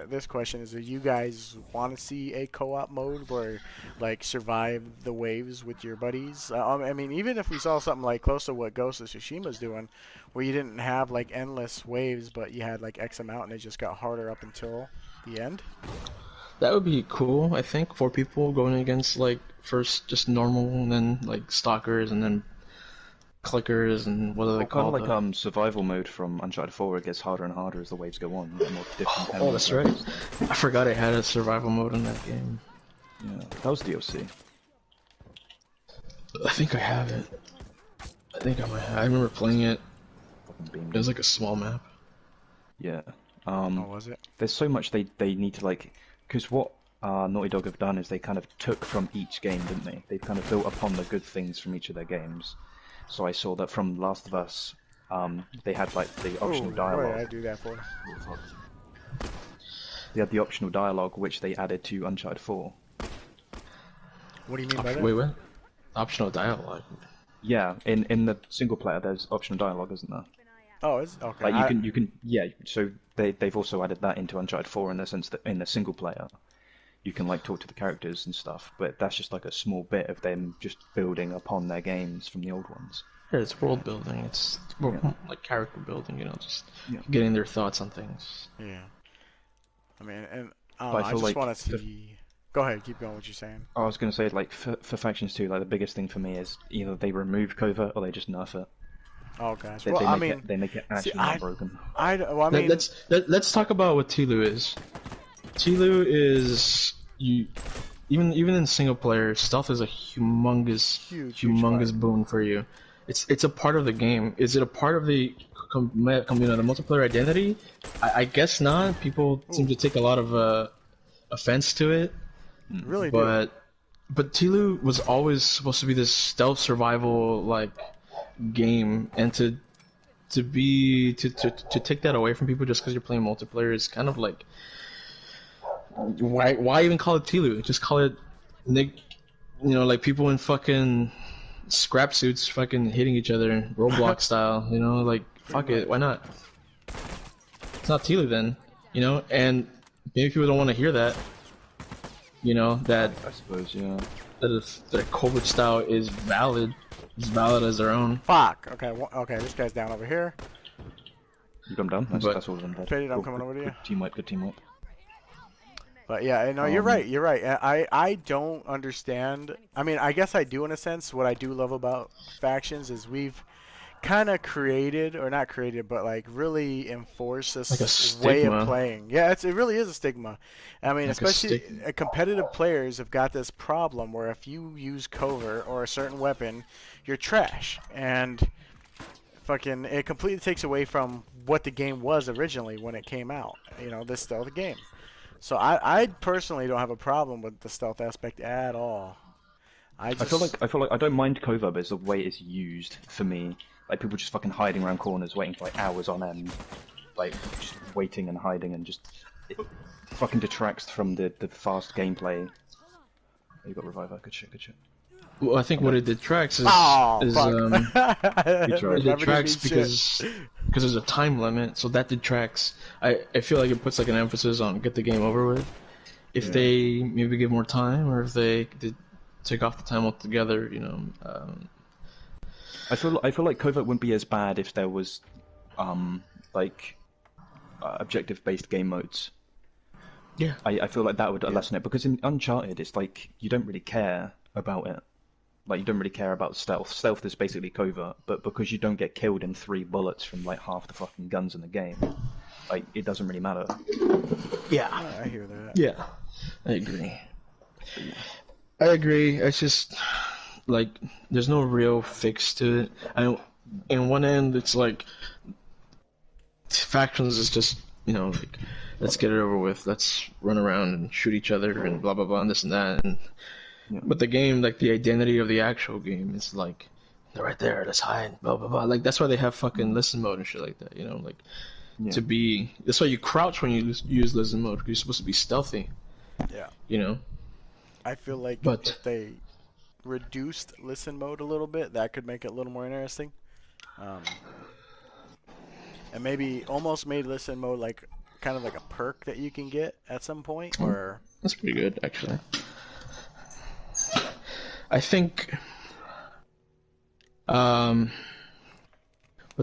A: this question: is that you guys want to see a co-op mode where, like, survive the waves with your buddies? I mean, even if we saw something like close to what Ghost of Tsushima's doing, where you didn't have like endless waves, but you had like X amount, and it just got harder up until the end.
B: That would be cool, I think, for people going against like first just normal, and then like stalkers, and then clickers, and what are they
C: Kind
B: called?
C: of like survival mode from Uncharted 4, where it gets harder and harder as the waves go on. You get more different
B: Oh, that's right. I forgot it had a survival mode in that game.
C: Yeah, that was DLC.
B: I think I have it. I think I might have. I remember playing it.
C: Fucking beamed.
B: It was like a small map.
C: Yeah,
A: Oh, was it?
C: There's so much they need to like, because what Naughty Dog have done is they kind of took from each game, didn't they? They've kind of built upon the good things from each of their games. So I saw that from Last of Us, they had like the optional
A: What
C: dialogue.
A: did I do that for?
C: They had the optional dialogue which they added to Uncharted 4.
A: What do you mean by that?
B: Wait, what? Optional dialogue.
C: Yeah, in the single player there's optional dialogue, isn't there?
A: Oh, it's okay.
C: Like you can yeah. So they've also added that into Uncharted 4 in the sense that in the single player, you can like talk to the characters and stuff. But that's just like a small bit of them just building upon their games from the old ones.
B: Yeah, it's world building. It's like character building. Just getting their thoughts on things.
A: Yeah. I mean, and
C: But
A: I
C: feel
A: just
C: like
A: want to see. Go ahead, keep going. What you're saying?
C: I was going to say, like, for Factions 2, like, the biggest thing for me is either they remove covert or they just nerf it.
A: Oh gosh.
C: They,
A: Well,
C: they
A: I
C: make
A: mean,
C: they make it actually not broken.
A: well, I mean,
B: Let's talk about what Tlu is. Tlu is even in single player, stealth is a humongous boon for you. It's a part of the game. Is it a part of the the multiplayer identity? I guess not. People seem to take a lot of offense to it.
A: really
B: But Tlu was always supposed to be this stealth survival like game, and to take that away from people just because you're playing multiplayer is kind of like, why even call it Tlu? Just call it Nick, like people in fucking scrap suits fucking hitting each other Roblox style, like fuck it, why not? It's not Tlu then, and maybe people don't want to hear that. That
C: I suppose, yeah.
B: that covert style is valid, as their own.
A: Fuck. Okay. Okay. This guy's down over here.
C: You come down. That's all of them.
A: Faded, I'm coming over to you.
C: Good teamwork.
A: But yeah, no, you're right. You're right. I don't understand. I mean, I guess I do in a sense. What I do love about factions is we've kind of created, or not created, but like really enforced this
B: like
A: way of playing. Yeah, it really is a stigma. I mean,
B: Like
A: especially competitive players have got this problem where if you use covert or a certain weapon, you're trash, and fucking it completely takes away from what the game was originally when it came out. This stealth game. So I personally don't have a problem with the stealth aspect at all. I feel like
C: I don't mind covert, but it's the way it's used for me. Like people just fucking hiding around corners, waiting for like hours on end, like just waiting and hiding, and just it fucking detracts from the fast gameplay. Oh, you got reviver. Good shit.
B: Well, I think what it detracts is,
A: it
B: detracts because there's a time limit, so that detracts. I feel like it puts like an emphasis on get the game over with. If they maybe give more time, or if they take off the time altogether,
C: I feel like covert wouldn't be as bad if there was objective-based game modes.
B: Yeah.
C: I feel like that would lessen it, because in Uncharted it's like you don't really care about it. Like you don't really care about stealth. Stealth is basically covert, but because you don't get killed in 3 bullets from like half the fucking guns in the game, like it doesn't really matter.
B: Yeah.
A: I hear that.
B: Yeah. I agree. It's just like there's no real fix to it. And in one end it's like factions is just, like let's get it over with. Let's run around and shoot each other and blah blah blah and this and that. And but the game, like the identity of the actual game, is like they're right there. Let's hide. Blah blah blah. Like that's why they have fucking listen mode and shit like that. To be. That's why you crouch when you use listen mode, because you're supposed to be stealthy.
A: Yeah. I feel like if they reduced listen mode a little bit, that could make it a little more interesting. And maybe almost made listen mode like kind of like a perk that you can get at some point, or
B: that's pretty good actually. I think what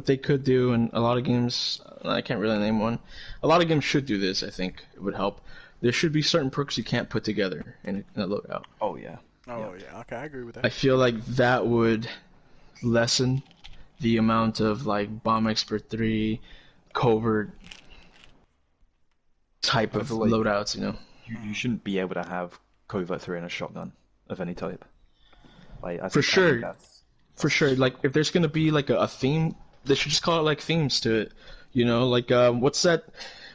B: they could do, and a lot of games, I can't really name one, a lot of games should do this, I think it would help. There should be certain perks you can't put together in a loadout.
C: Oh yeah.
A: Okay, I agree with that.
B: I feel like that would lessen the amount of like Bomb Expert 3 covert type of loadouts,
C: You shouldn't be able to have covert 3 in a shotgun of any type.
B: For sure. Like if there's gonna be like a theme, they should just call it like themes to it. What's that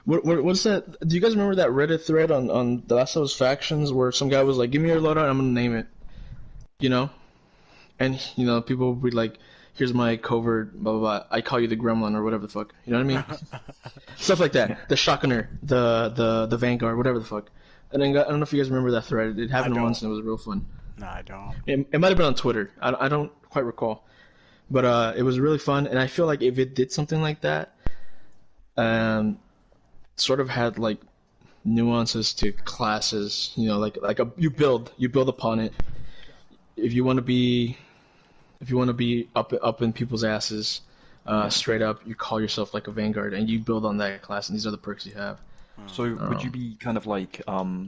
B: What's that? Do you guys remember that Reddit thread on The Last of Us factions where some guy was like, "Give me your loadout, I'm gonna name it," you know? And people would be like, "Here's my covert, blah blah blah. I call you the Gremlin or whatever the fuck." You know what I mean? Stuff like that. The Shotgunner, the Vanguard, whatever the fuck. And then I don't know if you guys remember that thread. It happened once and it was real fun.
A: No, I don't.
B: It might have been on Twitter. I don't quite recall, but it was really fun. And I feel like if it did something like that, sort of had like nuances to classes. You build upon it. If you want to be up in people's asses, straight up, you call yourself like a Vanguard, and you build on that class, and these are the perks you have.
C: So would you be kind of like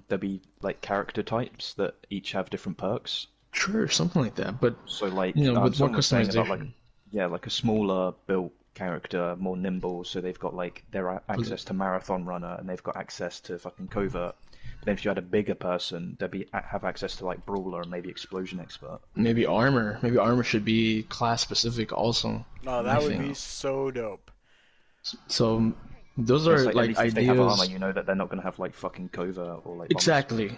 C: there'd be like character types that each have different perks?
B: Sure, something like that. But
C: So like
B: with more
C: someone was saying about
B: customization.
C: like a smaller built character, more nimble, so they've got like their access to marathon runner and they've got access to fucking covert. But then if you had a bigger person, they'd have access to like brawler and maybe explosion expert.
B: Maybe armor. Maybe armor should be class specific also.
A: No, that would be so dope.
B: So those are
C: At
B: like
C: least if they have
B: ideas.
C: armor, you know that they're not going to have like fucking covert or like
B: Exactly.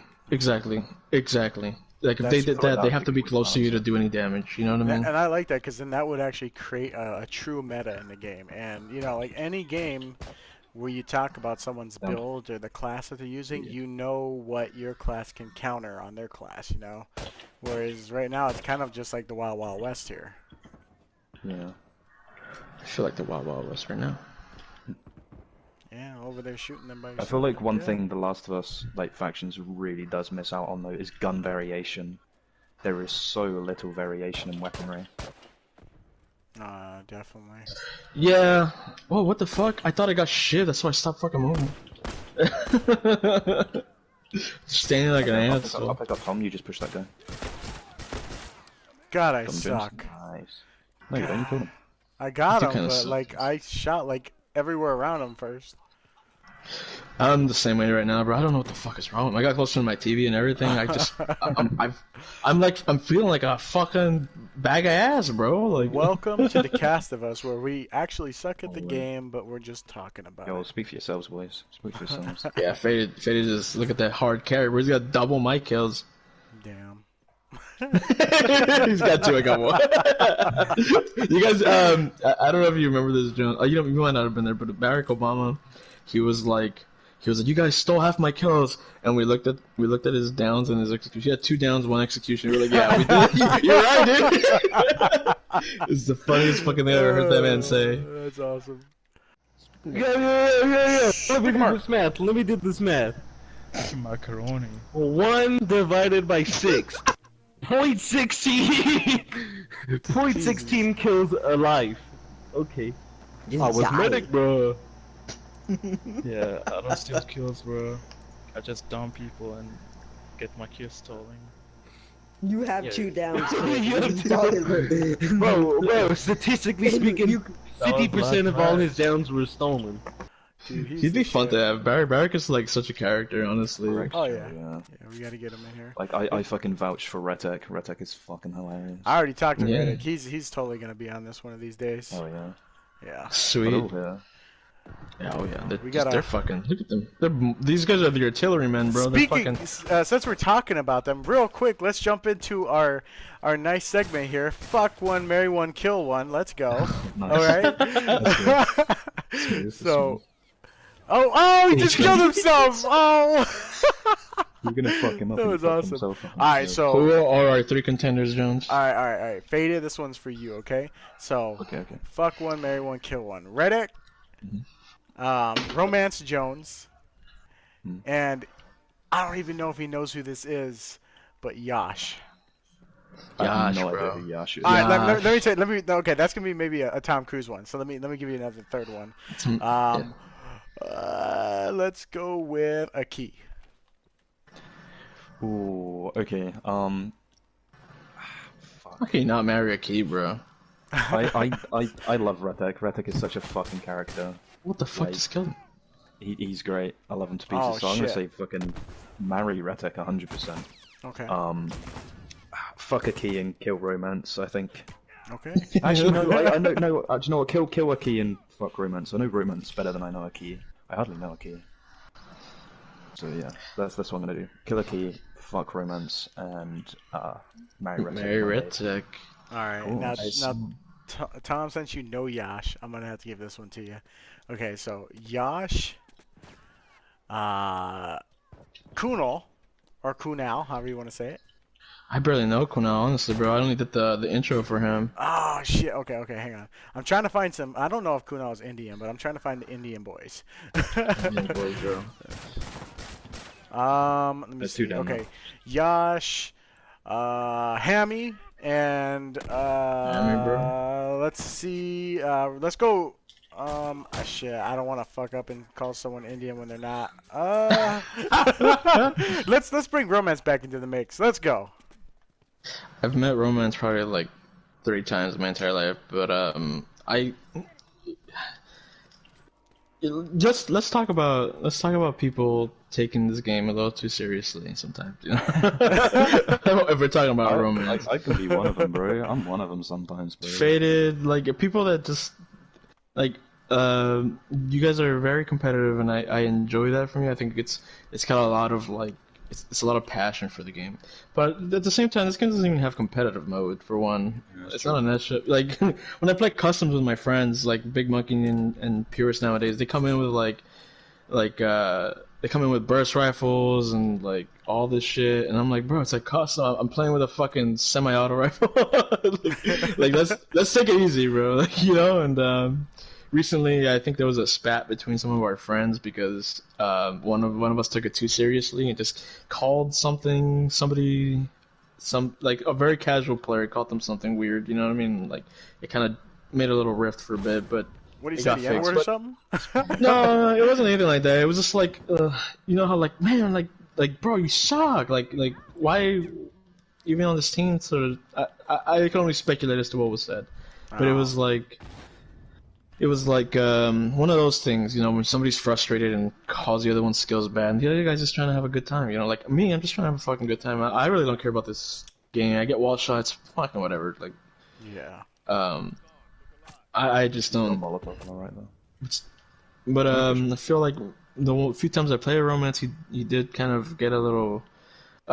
B: Like if they did that, they have to be close to you to do any damage. You know what I mean?
A: And I like that because then that would actually create a true meta in the game. And like any game where you talk about someone's build or the class that they're using, you know what your class can counter on their class. Whereas right now it's kind of just like the Wild Wild West here.
C: Yeah.
B: I feel like the Wild Wild West right now.
A: Yeah, over there shooting them by
C: I
A: yourself.
C: feel like one thing The Last of Us like factions really does miss out on though is gun variation. There is so little variation in weaponry.
A: Definitely.
B: Yeah. Whoa, what the fuck? I thought I got shit. That's why I stopped fucking moving. Standing like an
C: I'll
B: asshole.
C: pick up Tom. You just push that guy.
A: God, I
C: Tom Jones.
A: suck.
C: Nice. No, you don't. You killed him.
A: I got
B: You
A: him,
B: kinda
A: but
B: suck.
A: like I shot like everywhere around him first.
B: I'm the same way right now, bro. I don't know what the fuck is wrong with me. I got closer to my TV and everything. I'm feeling like a fucking bag of ass, bro. Like,
A: Welcome to the cast of us, where we actually suck at the game, but we're just talking about
C: Yo,
A: it.
C: speak for yourselves, boys. Speak for yourselves.
B: yeah, Faded just look at that hard carry. Where's he got double mic kills?
A: Damn.
B: He's got two. I got one. You guys, I don't know if you remember this, John. You might not have been there, but Barack Obama, he was like, you guys stole half my kills, and we looked at his downs and his execution. He had 2 downs, 1 execution. We were like, yeah, we did. You're right, dude. It's the funniest fucking thing I ever heard that man say.
A: That's awesome.
D: Yeah. Let me do this math.
E: Macaroni.
D: 1 divided by 6. 0.16. 0.16 kills alive. Okay. I was medic, bro.
E: Yeah, I don't steal kills, bro. I just down people and get my kills stolen.
F: You have
D: Yeah.
F: 2 downs.
D: You have 2 Bro, statistically speaking, 50% of all his downs were stolen.
A: Dude,
B: He'd be fun to have. Barack is like such a character, honestly.
A: Oh yeah.
C: Yeah.
A: Yeah, we gotta get him in here.
C: Like I fucking vouch for Retek. Retek is fucking hilarious.
A: I already talked to
B: Yeah.
A: Riddick. He's totally gonna be on this one of these days.
C: Oh yeah.
A: Yeah.
B: Sweet.
C: Yeah.
B: Yeah, oh yeah.
A: We gotta-
B: They're fucking. Look at them. These guys are the artillerymen, bro.
A: Speaking,
B: They're fucking.
A: since we're talking about them, real quick, let's jump into our nice segment here. Fuck one, marry one, kill one. Let's go.
C: Nice.
A: All right.
C: Smooth,
A: So, oh, he just killed himself. Oh.
C: You're gonna fuck him up.
A: That
C: and
A: was
C: fuck
A: awesome.
C: himself up.
A: All right, so
B: Who are our 3 contenders, Jones?
A: all right. Faded, this one's for you, okay? So,
C: Okay.
A: fuck one, marry one, kill one. Reddick, Romance Jones, and I don't even know if he knows who this is, but Yash.
C: I have
B: Gosh,
C: no idea
B: bro.
C: who Yash is.
A: All right,
B: Yash.
A: let me. Okay, that's gonna be maybe a Tom Cruise one. So let me give you another third one. Let's go with Akiy.
C: Ooh, okay.
B: How can you not marry Akiy, bro?
C: I love Retek. Retek is such a fucking character.
B: What the fuck
C: Like-
B: just killed him?
C: He's great. I love him to pieces.
A: Oh,
C: so I'm gonna
A: shit.
C: say fucking marry Retek 100%.
A: Okay.
C: Fuck Akiy and kill Romance. I think.
A: Okay.
C: Actually, no. I know. No. Do you know what? Kill Akiy and fuck Romance. I know Romance better than I know Akiy. I hardly know Akiy. So yeah, that's what I'm gonna do. Kill Akiy, fuck romance, and marry Retic.
B: Mary Ritik.
A: All right,
C: Cool.
A: now Tom, since you know Yash, I'm gonna have to give this one to you. Okay, so Yash, Kunal, or Kunal, however you want to say it.
B: I barely know Kunal, honestly, bro. I only did the intro for him.
A: Oh shit. Okay, hang on. I'm trying to find some. I don't know if Kunal is Indian, but I'm trying to find the Indian boys.
B: Indian boys, bro.
A: Let me
C: There's
A: see.
C: two down
A: Okay, Yash, Hammy, and
B: Hammy, bro.
A: let's see. Let's go. Shit. I don't want to fuck up and call someone Indian when they're not. Let's bring romance back into the mix. Let's go.
B: I've met romance probably like 3 times in my entire life, but let's talk about people taking this game a little too seriously sometimes. You know? If we're talking about romance,
C: I can be one of them, bro. I'm one of them sometimes, bro.
B: faded, like people that just like you guys are very competitive, and I enjoy that from you. I think it's got a lot of like it's a lot of passion for the game, but at the same time, this game doesn't even have competitive mode for one.
C: Yeah,
B: It's not a net shit. Like when I play customs with my friends, like Big Monkey and Purist nowadays, they come in with they come in with burst rifles and like all this shit, and I'm like, bro, it's like custom. I'm playing with a fucking semi-auto rifle. like let's take it easy, bro. Like, you know, and recently, I think there was a spat between some of our friends because one of us took it too seriously and just called somebody like a very casual player called them something weird. You know what I mean? Like it kind of made a little rift for a bit, but
A: What do you
B: it
A: say?
B: got
A: The
B: fixed.
A: N-word or something?
B: No, it wasn't anything like that. It was just like you know how like man like bro, you suck. Like why even on this team? Sort of I can only speculate as to what was said, but it was like. It was like one of those things, you know, when somebody's frustrated and calls the other one's skills bad, and the other guy's just trying to have a good time, you know, like me, I'm just trying to have a fucking good time. I really don't care about this game. I get wall shots, fucking whatever. Like,
A: Yeah.
B: I just don't.
C: Molotov, alright though.
B: But I feel like the few times I play romance, he did kind of get a little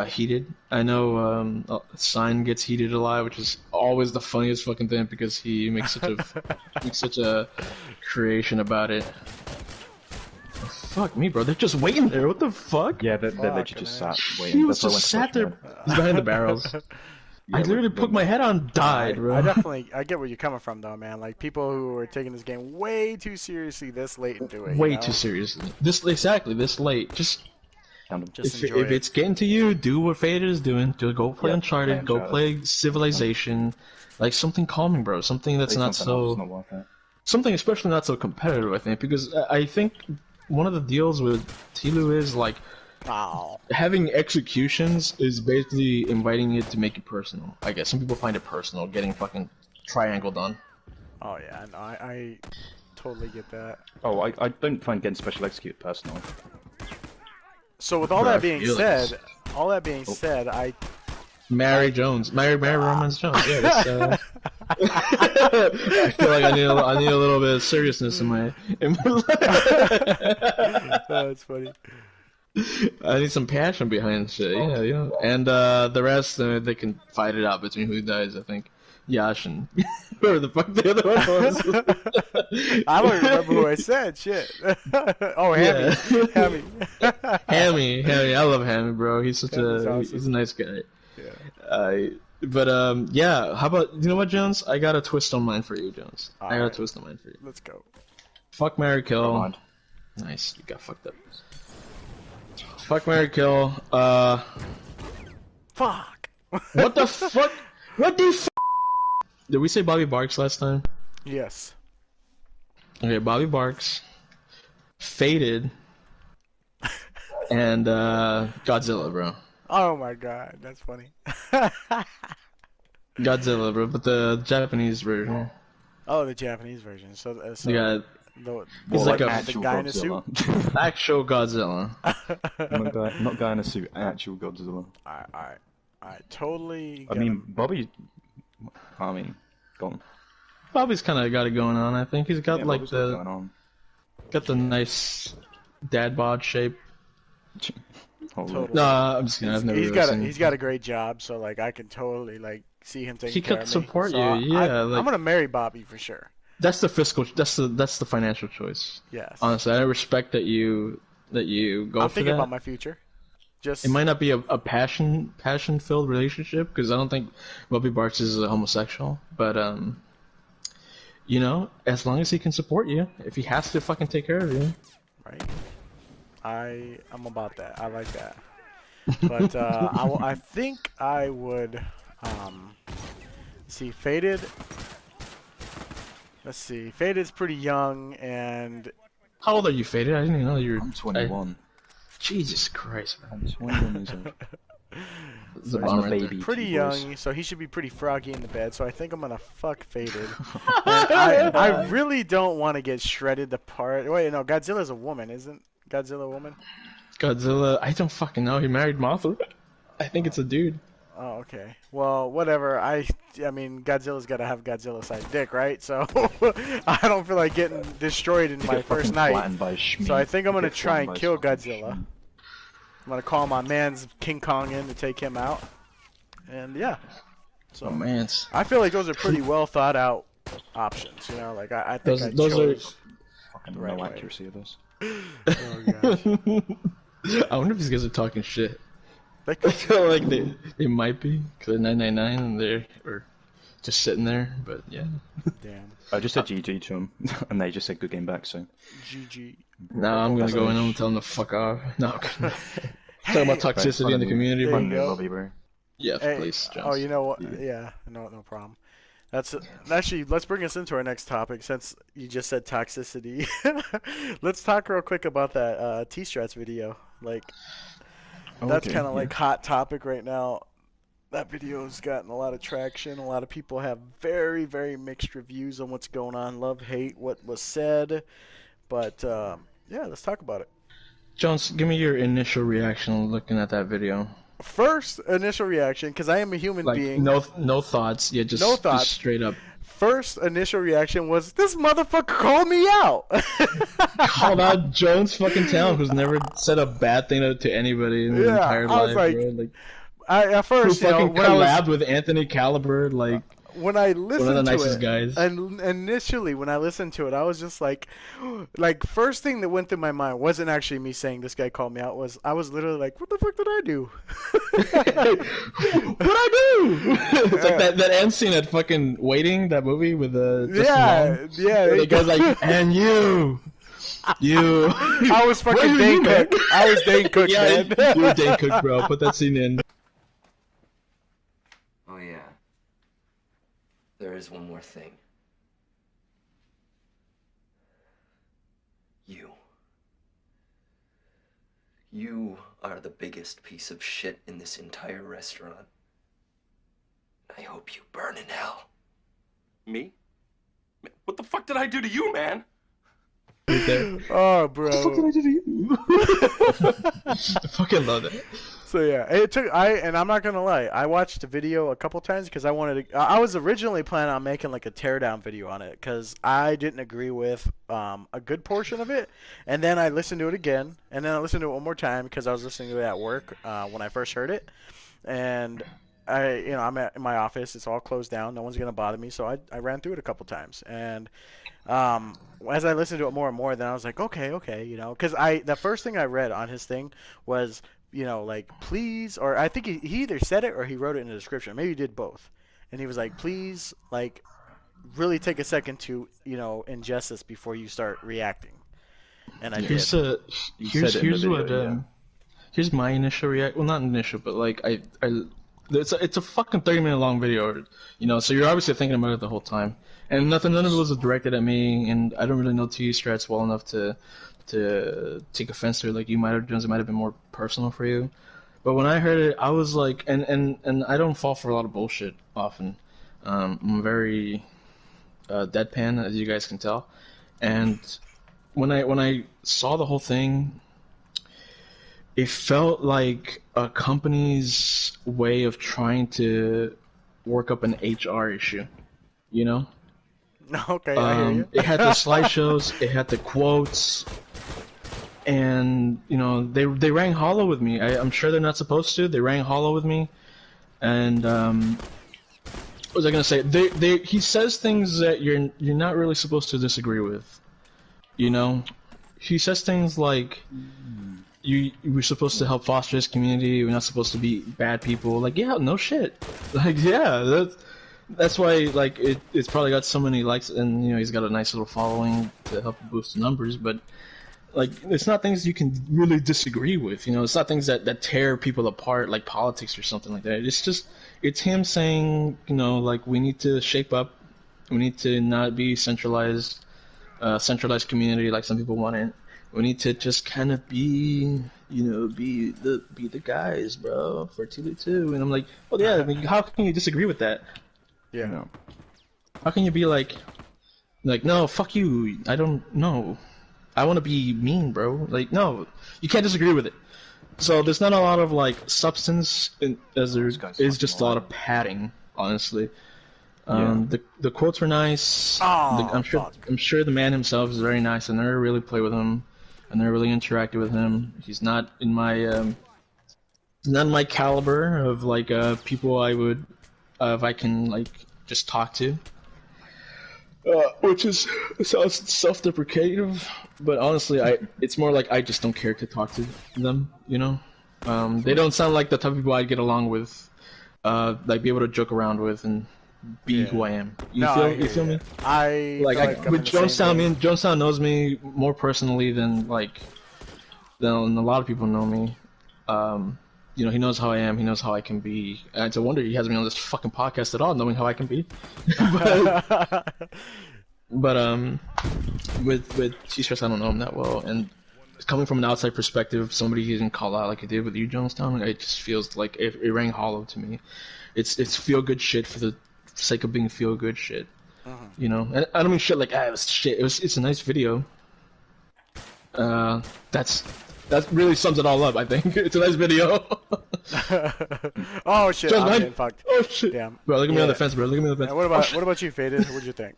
B: heated. I know Sign gets heated a lot, which is always the funniest fucking thing because he makes such a creation about it. Oh, fuck me, bro. They're just waiting there. What the fuck?
C: Yeah, they literally just sat waiting.
B: He was
C: That's why I
B: just
C: went to
B: sat there.
C: push
B: He's behind the barrels. I literally put my head on, died, bro.
A: I get where you're coming from, though, man. Like people who are taking this game way too seriously this late into it.
B: Way
A: you know?
B: too seriously. This late. Just
A: Just
B: if
A: enjoy it.
B: it's getting to you, do what Faded is doing. Just go play
C: Yeah,
B: Uncharted.
C: play
B: Go play Civilization. Like something calming, bro. Something that's not so.
C: Not worth it.
B: Something especially not so competitive. I think because I think one of the deals with Tilu is like
A: Oh.
B: having executions is basically inviting it to make it personal. I guess some people find it personal, getting fucking triangled on.
A: Oh yeah, no, I totally get that.
C: Oh, I don't find getting special executed personal.
A: So with all
B: Bro,
A: that
B: I
A: being
B: feel
A: said,
B: it.
A: I
B: Marry Jones, marry Romance Jones. Yeah, that's, I feel like I need a little bit of seriousness in my life.
A: that's funny.
B: I need some passion behind shit. Yeah, yeah. And the rest, they can fight it out between who dies. I think Yash and whoever the fuck the other one was.
A: I don't even remember who I said. Shit. Oh, Hammy. Hammy.
B: Hammy. I love Hammy, bro. He's such
A: Hammy's
B: a
A: awesome.
B: he's a nice guy.
A: Yeah.
B: But yeah. How about you know what, Jones? I got a twist on mine for you, Jones. I got a
A: Alright.
B: twist on mine for you.
A: Let's go.
B: Fuck, marry,
C: Never
B: kill.
C: mind.
B: Nice. You got fucked up. Fuck, marry, kill.
A: Fuck.
B: What the fuck? What the f? Did we say Bobby Barks last time?
A: Yes.
B: Okay, Bobby Barks, Faded, and Godzilla, bro.
A: Oh my god, that's funny.
B: Godzilla, bro, but the Japanese version.
A: Oh, the Japanese version. So
B: You got
A: the,
B: He's like a
C: actual
A: guy in a suit.
C: Godzilla.
B: actual Godzilla.
C: not guy in a suit, actual Godzilla.
A: I totally.
C: I
A: get
C: mean,
A: him.
C: Bobby. Gone.
B: Bobby's kind of got it going on. I think he's got
C: Yeah,
B: like
C: Bobby's got it going on.
B: got the nice dad bod shape.
A: Totally.
B: Nah, I'm just kidding. I've never really seen.
A: He's got a great job, so like I can totally like see him taking
B: He
A: care
B: could
A: of me.
B: support
A: So
B: you, yeah.
A: I'm gonna marry Bobby for sure.
B: That's the fiscal. That's the financial choice.
A: Yes.
B: Honestly, I respect that you go
A: I'm
B: for
A: thinking
B: that.
A: about my future. Just
B: It might not be a passion filled relationship because I don't think Bobby Barks is a homosexual, but you know, as long as he can support you, if he has to fucking take care of you.
A: right. I'm about that. I like that. But I think I would see Faded. Let's see. Faded's pretty young and
B: How old are you, Faded? I didn't even know you were.
C: I'm 21.
B: Jesus Christ, man.
C: I'm 21 years old.
B: It's a
C: I'm
B: bummer
C: a
B: right
C: baby.
B: there.
A: pretty
C: T-boys.
A: young, so he should be pretty froggy in the bed. So I think I'm gonna fuck Faded. And I really don't want to get shredded apart. Wait, no, Godzilla's a woman, isn't Godzilla a woman?
B: Godzilla, I don't fucking know. He married Mothra. I think it's a dude.
A: Oh, okay. Well, whatever. I mean, Godzilla's got to have Godzilla-sized dick, right? So I don't feel like getting destroyed in
C: You
A: my
C: get
A: first
C: fucking
A: night.
C: flattened by Shmi.
A: So I think I'm
C: You
A: gonna
C: get
A: try and
C: flattened by
A: kill
C: fucking
A: Godzilla.
C: Shmi.
A: I'm gonna call my man's King Kong in to take him out. And yeah. So
B: Oh man,
A: I feel like those are pretty well thought out options. You know, like I think I
B: those are.
A: chose.
C: Fucking
A: the right
C: no
A: way.
C: accuracy of this.
A: Oh gosh.
B: I wonder if these guys are talking shit.
A: They
B: I
A: could-
B: feel like they might be because they're 999 and they're or just sitting there. But yeah,
A: Damn.
C: I just said GG to them, and they just said good game back. So
A: GG.
B: now I'm gonna go in and tell them to fuck off. No, talking about toxicity in the community,
A: There
B: bro.
A: you go.
C: Lobby, bro.
B: Yeah,
A: Hey,
B: please, Jones.
A: oh, you know what?
C: Yeah.
A: Yeah, no problem. That's actually, let's bring us into our next topic since you just said toxicity. Let's talk real quick about that Tstrats video. Like that's
C: Okay,
A: kind of
C: yeah.
A: like hot topic right now. That video's gotten a lot of traction. A lot of people have very, very mixed reviews on what's going on. Love, hate what was said. But yeah, let's talk about it.
B: Jones, give me your initial reaction looking at that video.
A: First initial reaction, because I am a human
B: Like
A: being.
B: no thoughts. Yeah, just
A: No thoughts.
B: Just straight up.
A: First initial reaction was, this motherfucker called me out.
B: Called out Jones fucking town, who's never said a bad thing to anybody in his
A: Yeah,
B: entire
A: I was
B: life.
A: like,
B: bro. Like
A: At
B: who
A: first, you know,
B: fucking
A: when I was
B: collabed with Anthony Caliber, like
A: when I
B: one of the
A: listened to
B: nicest
A: it,
B: guys.
A: and initially when I listened to it, I was just like first thing that went through my mind wasn't actually me saying this guy called me out. Was I was literally like, what the fuck did I do?
B: What'd I do? It's like that end scene at fucking Waiting, that movie with Justin Long.
A: Yeah.
B: Where the guy's like, and you.
A: I was
B: Where
A: fucking
B: are
A: Dane
B: you, man?
A: Cook. I was Dane Cook,
B: Yeah,
A: man.
B: you're Dane Cook, bro. Put that scene in.
G: Oh yeah. There is one more thing. You. You are the biggest piece of shit in this entire restaurant. I hope you burn in hell.
H: Me? What the fuck did I do to you, man?
B: Right there.
A: Oh, bro.
B: What did I do to you? I fucking love it.
A: So yeah, it took and I'm not gonna lie, I watched the video a couple times because I wanted to. I was originally planning on making like a teardown video on it because I didn't agree with a good portion of it, and then I listened to it again, and then I listened to it one more time because I was listening to it at work when I first heard it, and I'm in my office, it's all closed down, no one's gonna bother me, so I ran through it a couple times, and as I listened to it more and more, then I was like, okay, because the first thing I read on his thing was, like, please, or I think he either said it or he wrote it in the description. Maybe he did both. And he was like, please, like, really take a second to, ingest this before you start reacting. And I did.
B: Here's
C: said it in the
B: here's
C: video,
B: what
C: yeah.
B: here's my initial react. Well, not initial, but like it's a fucking 30-minute long video, So you're obviously thinking about it the whole time, and none of it was directed at me, and I don't really know Tstrats well enough to take offense to it like you might have, Jones. It might have been more personal for you. But when I heard it, I was like, and I don't fall for a lot of bullshit often. I'm very deadpan, as you guys can tell. And when I saw the whole thing, it felt like a company's way of trying to work up an HR issue,
A: Okay, I hear you.
B: It had the slideshows, it had the quotes, and they rang hollow with me. I'm sure they're not supposed to. They rang hollow with me, and what was I gonna say? He says things that you're not really supposed to disagree with. He says things like we're supposed to help foster this community. We're not supposed to be bad people. Like, yeah, no shit. Like, yeah, that's why like it's probably got so many likes, and he's got a nice little following to help boost the numbers. But like, it's not things you can really disagree with. It's not things that tear people apart, like politics or something like that. It's him saying, like, we need to shape up. We need to not be centralized community like some people want it. We need to just kind of be the guys, bro, for Tulu too. And I'm like, well, yeah. I mean, how can you disagree with that?
A: Yeah.
B: How can you be like, no, fuck you. I don't know. I want to be mean, bro. Like, no, you can't disagree with it. So there's not a lot of like substance as there is just a lot of padding, honestly. The quotes were nice. I'm sure the man himself is very nice. I never really played with him. I never really interacted with him. He's not in my caliber of like people I would if I can like just talk to. Which sounds self-deprecative, but honestly, it's more like I just don't care to talk to them. They don't sound like the type of people I'd get along with, like be able to joke around with and be who I am. You feel me? With Jonestown, Jonestown knows me more personally than a lot of people know me. He knows how I am. He knows how I can be. And it's a wonder he hasn't been on this fucking podcast at all, knowing how I can be. but with Tstrats, I don't know him that well, and coming from an outside perspective, somebody he didn't call out like he did with you, Jonestown, it just feels like it rang hollow to me. It's feel good shit for the sake of being feel good shit. And I don't mean shit like it was shit. It's a nice video. That really sums it all up, I think. It's a nice video.
A: Oh shit! I'm getting fucked.
B: Oh shit!
A: Damn.
B: Bro, look at me on the fence, bro. Look at me on the fence.
A: What about you, Faded? What'd you think?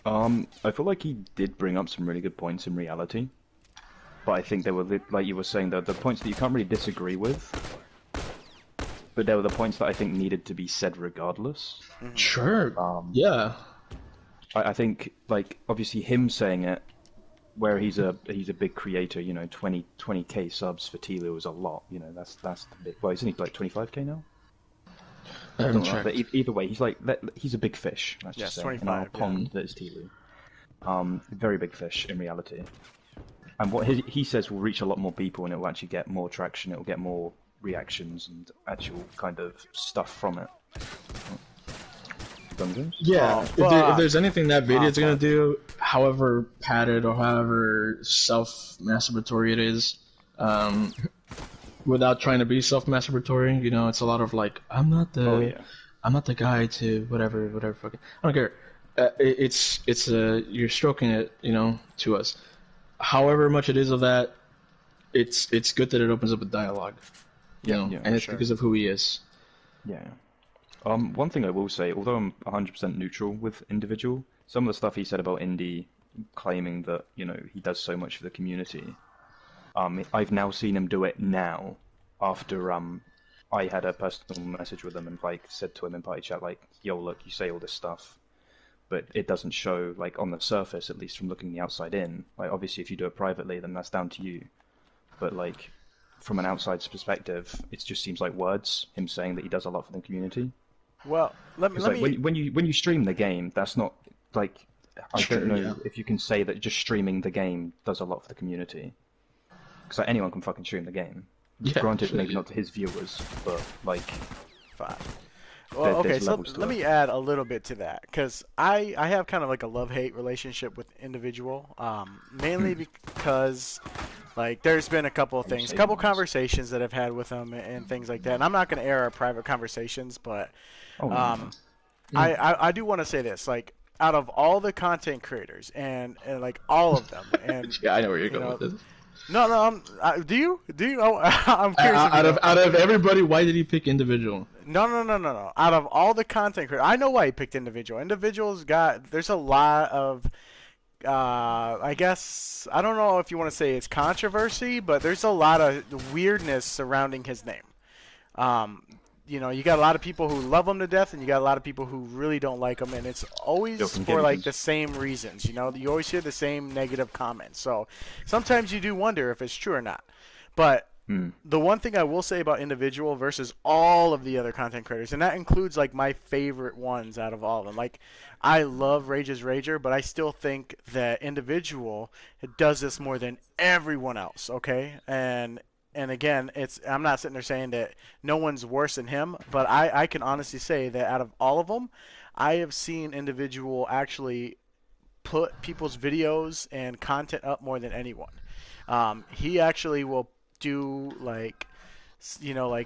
C: I feel like he did bring up some really good points in reality, but I think they were like you were saying, the points that you can't really disagree with. But there were the points that I think needed to be said regardless.
B: Sure. Yeah.
C: I think, like, obviously him saying it, where he's a big creator, 20k subs for Tilo is a lot. That's the big. Well, isn't he like 25k now?
B: I haven't checked.
C: But either way, he's a big fish. Let's just say,
A: 25,
C: in our pond that is Tilo. Very big fish in reality. And what he says will reach a lot more people, and it will actually get more traction. It will get more reactions and actual kind of stuff from it.
B: Yeah, if there's anything that video is gonna do, however padded or however self-masturbatory it is, without trying to be self-masturbatory, it's a lot of like, I'm not the guy to whatever fucking, I don't care. You're stroking it, to us. However much it is of that, it's good that it opens up a dialogue. And it's because of who he is.
C: Yeah. One thing I will say, although I'm 100% neutral with individual, some of the stuff he said about Indy claiming that, he does so much for the community, I've now seen him do it now, after I had a personal message with him and said to him in party chat, yo, look, you say all this stuff, but it doesn't show, on the surface, at least from looking the outside in. Obviously if you do it privately, then that's down to you. But from an outside's perspective, it just seems like words, him saying that he does a lot for the community.
A: Well, let me...
C: When you stream the game, that's not, I don't know if you can say that just streaming the game does a lot for the community. Because anyone can fucking stream the game.
B: Yeah,
C: granted, maybe not to his viewers, but,
A: Fine. Well, okay, so let me add a little bit to that, because I have kind of like a love-hate relationship with individual, mainly because... there's been a couple of things, conversations that I've had with him and things like that. And I'm not going to air our private conversations, but I do want to say this. Out of all the content creators and all of them, and
B: yeah, I know where you're going with this.
A: No, do you? Oh, I'm curious.
B: Out of everybody, why did he pick individual?
A: No. Out of all the content creators, I know why he picked individual. There's a lot of I guess I don't know if you want to say it's controversy, but there's a lot of weirdness surrounding his name. Um, you got a lot of people who love him to death, and you got a lot of people who really don't like him, and it's always
C: Joking
A: for like
C: gimmies.
A: the same reasons. You always hear the same negative comments. So sometimes you do wonder if it's true or not. But the one thing I will say about Individual versus all of the other content creators, and that includes like my favorite ones out of all of them. Like, I love Rage's Rager, but I still think that Individual does this more than everyone else. Okay, and again, I'm not sitting there saying that no one's worse than him, but I can honestly say that out of all of them, I have seen Individual actually put people's videos and content up more than anyone. He actually will do like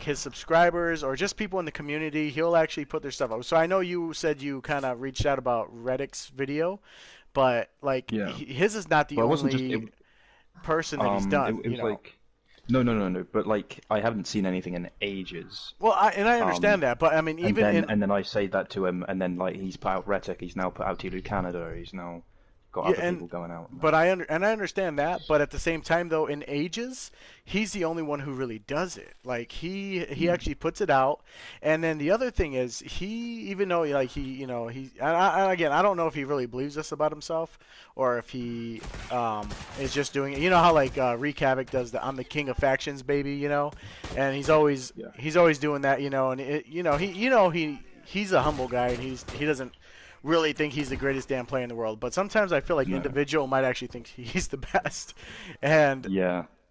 A: his subscribers or just people in the community. He'll actually put their stuff up. So I know you said you kind of reached out about Reddick's video, but like
C: Yeah.
A: his is not the
C: Well, it wasn't just
A: only person that he's done.
C: it was like no. But like I haven't seen anything in ages.
A: Well, I understand that, but I mean,
C: And
A: even
C: then
A: in
C: and then I say that to him, and then like he's put out Retic, he's now put out Telu Canada, he's now got other people going out.
A: but I understand that, but at the same time though, in ages, he's the only one who really does it. Like he actually puts it out, and then the other thing is he, even though like again, I don't know if he really believes this about himself or if he is just doing it. You know how like Reek Havoc does the "I'm the king of factions, baby," and he's always doing that, and he's a humble guy, and he doesn't really think he's the greatest damn player in the world. But sometimes I feel like Individual might actually think he's the best. And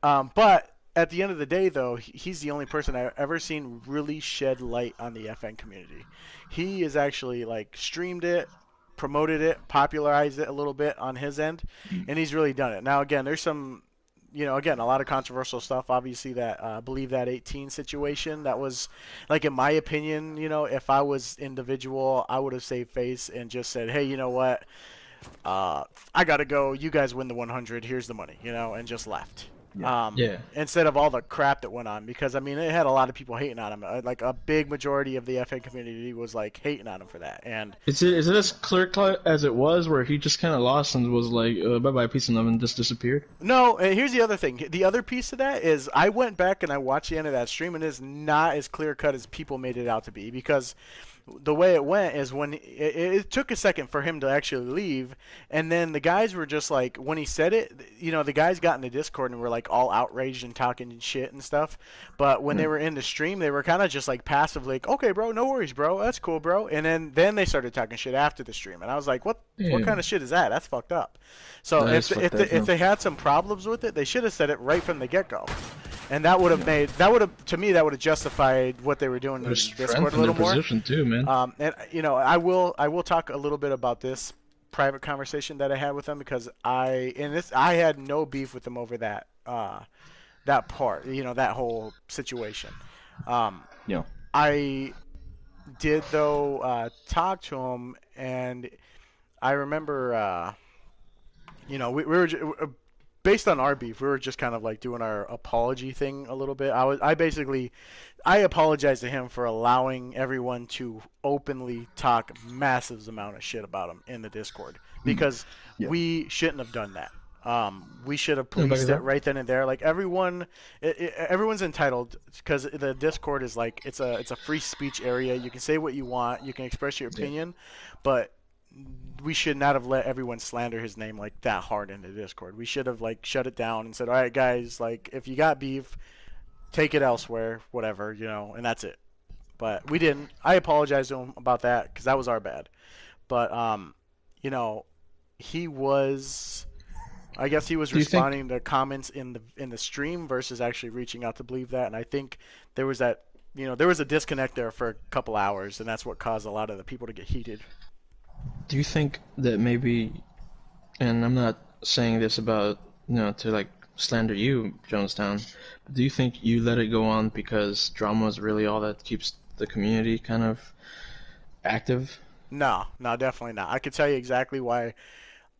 A: but at the end of the day, though, he's the only person I've ever seen really shed light on the FN community. He has actually like streamed it, promoted it, popularized it a little bit on his end, and he's really done it. Now, again, there's some, again, a lot of controversial stuff. Obviously, that Believe That 18 situation. That was, like, in my opinion, if I was Individual, I would have saved face and just said, hey, you know what? I gotta go. You guys win the 100. Here's the money, and just left. Instead of all the crap that went on, because I mean, it had a lot of people hating on him. Like a big majority of the FN community was like hating on him for that. And
B: is it as clear cut as it was, where he just kind of lost and was like, bye bye, peace and love, and just disappeared?
A: No, here's the other thing. The other piece of that is I went back and I watched the end of that stream, and it's not as clear cut as people made it out to be, because the way it went is when it took a second for him to actually leave, and then the guys were just like, when he said it, the guys got in the Discord and were like all outraged and talking shit and stuff. But when they were in the stream, they were kind of just like passively like, okay, bro, no worries, bro, that's cool, bro. And then they started talking shit after the stream, and I was like, what kind of shit is that? That's fucked up. So if they had some problems with it, they should have said it right from the get go. And that would have to me, that would have justified what they were doing in Discord a little more.
B: Position too, man.
A: And I will talk a little bit about this private conversation that I had with them, because I had no beef with them over that part, that whole situation. I did though talk to him, and I remember we were. Based on our beef, we were just kind of like doing our apology thing a little bit. I apologized to him for allowing everyone to openly talk massive amount of shit about him in the Discord, because we shouldn't have done that. We should have policed it right then and there. Like everyone's entitled, because the Discord is like it's a free speech area. You can say what you want, you can express your opinion, but we should not have let everyone slander his name like that hard in the Discord. We should have like shut it down and said, all right, guys, like if you got beef, take it elsewhere, whatever, and that's it. But we didn't. I apologize to him about that, because that was our bad. But he was, I guess he was responding to comments in the stream versus actually reaching out to Believe That, and I think there was that, there was a disconnect there for a couple hours, and that's what caused a lot of the people to get heated.
B: Do you think that maybe, and I'm not saying this about, to like slander you, Jonestown, but do you think you let it go on because drama is really all that keeps the community kind of active?
A: No, definitely not. I could tell you exactly why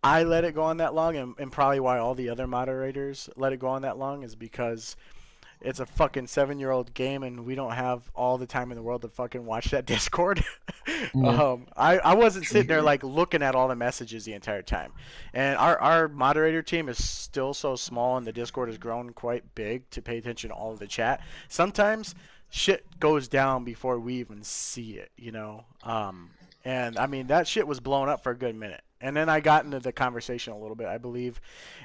A: I let it go on that long, and probably why all the other moderators let it go on that long, is because it's a fucking 7-year-old game, and we don't have all the time in the world to fucking watch that Discord.
B: Yeah.
A: I wasn't sitting there like looking at all the messages the entire time, and our moderator team is still so small, and the Discord has grown quite big to pay attention to all of the chat. Sometimes shit goes down before we even see it, you know. And I mean that shit was blown up for a good minute. And then I got into the conversation a little bit, I believe.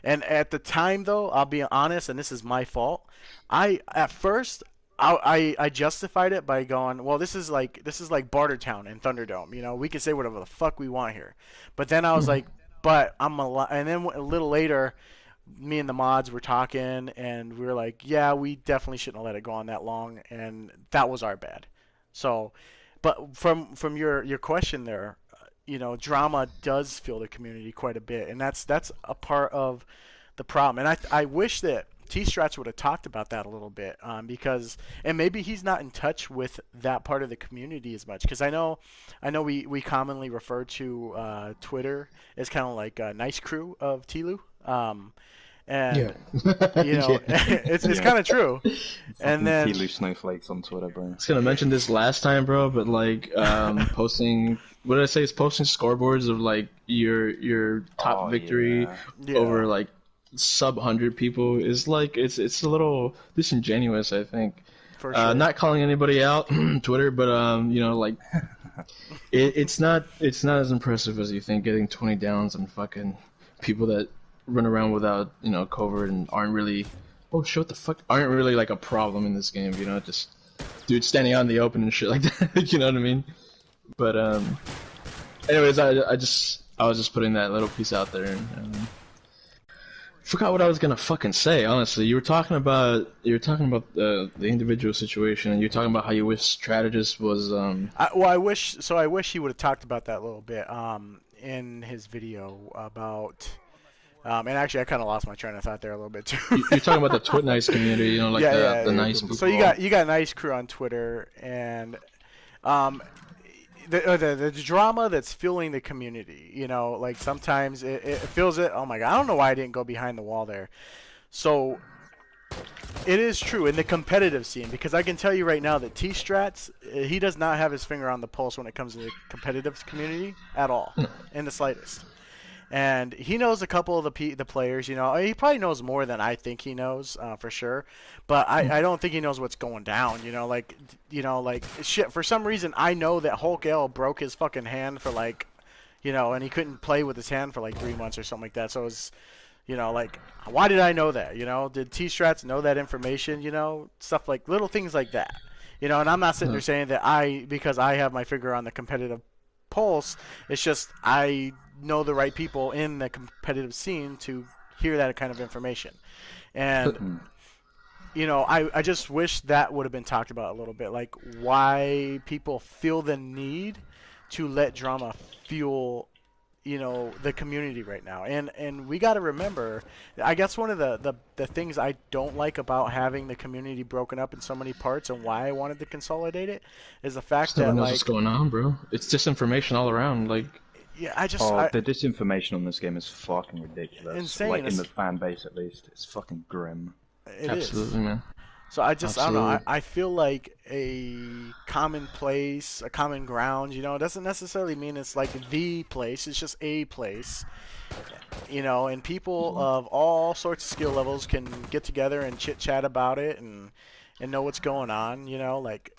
A: And at the time, though, I'll be honest, and this is my fault. At first I justified it by going, well, this is like Bartertown and Thunderdome. You know, we can say whatever the fuck we want here. But then I was like, but I'm and then a little later, me and the mods were talking, and we were like, yeah, we definitely shouldn't have let it go on that long, and that was our bad. So, but from your question there, you know, drama does fuel the community quite a bit, and that's a part of the problem. And I wish that Tstrats would have talked about that a little bit, because and maybe he's not in touch with that part of the community as much, because I know we commonly refer to Twitter as kind of like a nice crew of Tlu. And you know, it's kind of true. And then
C: Tlu snowflakes on Twitter, bro.
B: I was gonna mention this last time, bro, but like posting, what did I say? It's posting scoreboards of like your top victory over like sub 100 people is like it's a little disingenuous, I think.
A: For sure.
B: Not calling anybody out Twitter, but you know, like it's not as impressive as you think. Getting 20 downs on fucking people that run around without, you know, covert and aren't really aren't really like a problem in this game, you know, just dudes standing out in the open and shit like that. You know what I mean? But anyways, I was just putting that little piece out there, and forgot what I was gonna fucking say. Honestly, you were talking about the individual situation, and you're talking about how you wish strategist was.
A: I wish he would have talked about that a little bit in his video about. And actually, I kind of lost my train of thought there a little bit too.
B: You're talking about the Twitnice community, you know, like the nice people.
A: So you got nice crew on Twitter, and the drama that's fueling the community. You know, like sometimes it feels it. Oh my god, I don't know why I didn't go behind the wall there. So it is true in the competitive scene, because I can tell you right now that Tstrats, he does not have his finger on the pulse when it comes to the competitive community at all, in the slightest. And he knows a couple of the players, you know. He probably knows more than I think he knows, for sure. But I don't think he knows what's going down, you know. Like shit. For some reason, I know that Hulk L broke his fucking hand for like, you know, and he couldn't play with his hand for like 3 months or something like that. So it was, you know, like, why did I know that? You know, did Tstrats know that information? You know, stuff like little things like that. You know, and I'm not sitting there saying that because I have my finger on the competitive pulse. It's just I know the right people in the competitive scene to hear that kind of information. And you know, I just wish that would have been talked about a little bit, like why people feel the need to let drama fuel, you know, the community right now. And we got to remember, I guess one of the things I don't like about having the community broken up in so many parts, and why I wanted to consolidate it, is the fact that
B: knows
A: like
B: what's going on, bro. It's disinformation all around. Like,
A: yeah,
C: the disinformation on this game is fucking ridiculous.
A: Insane.
C: Like in the fan base, at least, it's fucking grim.
B: Absolutely, man.
A: So I don't know. I feel like a common place, a common ground, you know, it doesn't necessarily mean it's like the place. It's just a place, you know, and people of all sorts of skill levels can get together and chit chat about it and know what's going on, you know, like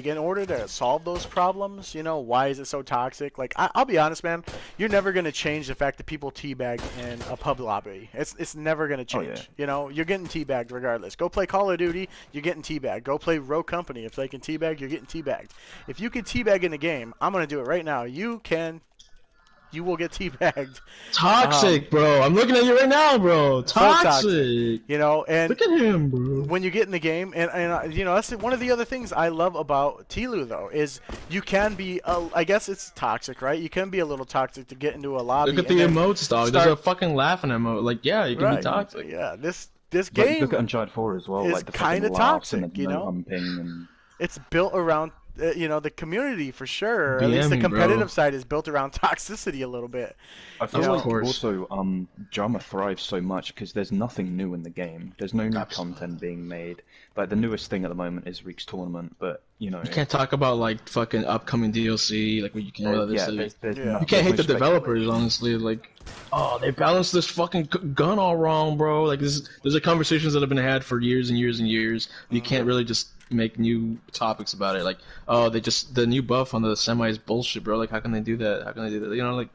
A: in order to solve those problems, you know, why is it so toxic? Like, I'll be honest, man, you're never going to change the fact that people teabag in a pub lobby. It's never going to change. You know, you're getting teabagged regardless. Go play Call of Duty, you're getting teabagged. Go play Rogue Company. If they can teabag, you're getting teabagged. If you can teabag in the game, I'm going to do it right now. You will get teabagged.
B: Toxic, bro. I'm looking at you right now, bro. Toxic.
A: So toxic. You know, and
B: look at him, bro.
A: When you get in the game, and you know, that's one of the other things I love about Tlu, though, is you can be, I guess it's toxic, right? You can be a little toxic to get into a lobby.
B: Look at the emotes, dog. There's a fucking laughing emote. Like, yeah, you can be toxic.
A: Yeah, this game.
C: Look at Uncharted 4 as well.
A: Is
C: like the
A: kind of
C: toxic,
A: and the
C: you know. And...
A: It's built around the community for sure. At least the
B: BMing,
A: competitive
B: bro.
A: side is built around toxicity a little bit.
C: I feel
B: Of
C: like
B: course.
C: also drama thrives so much because there's nothing new in the game. There's no new
B: Absolutely.
C: content being made. Like the newest thing at the moment is Reek's tournament, but
B: You can't talk about like fucking upcoming DLC, like what you can with
C: yeah,
B: this.
C: there's
A: Yeah.
C: no,
B: You can't hate the
C: there's no
B: developers, honestly. Like, oh, they balanced this fucking gun all wrong, bro. Like, there's conversations that have been had for years and years and years. You can't really just make new topics about it. Like, oh, the new buff on the semi is bullshit, bro. Like, how can they do that? How can they do that? Like,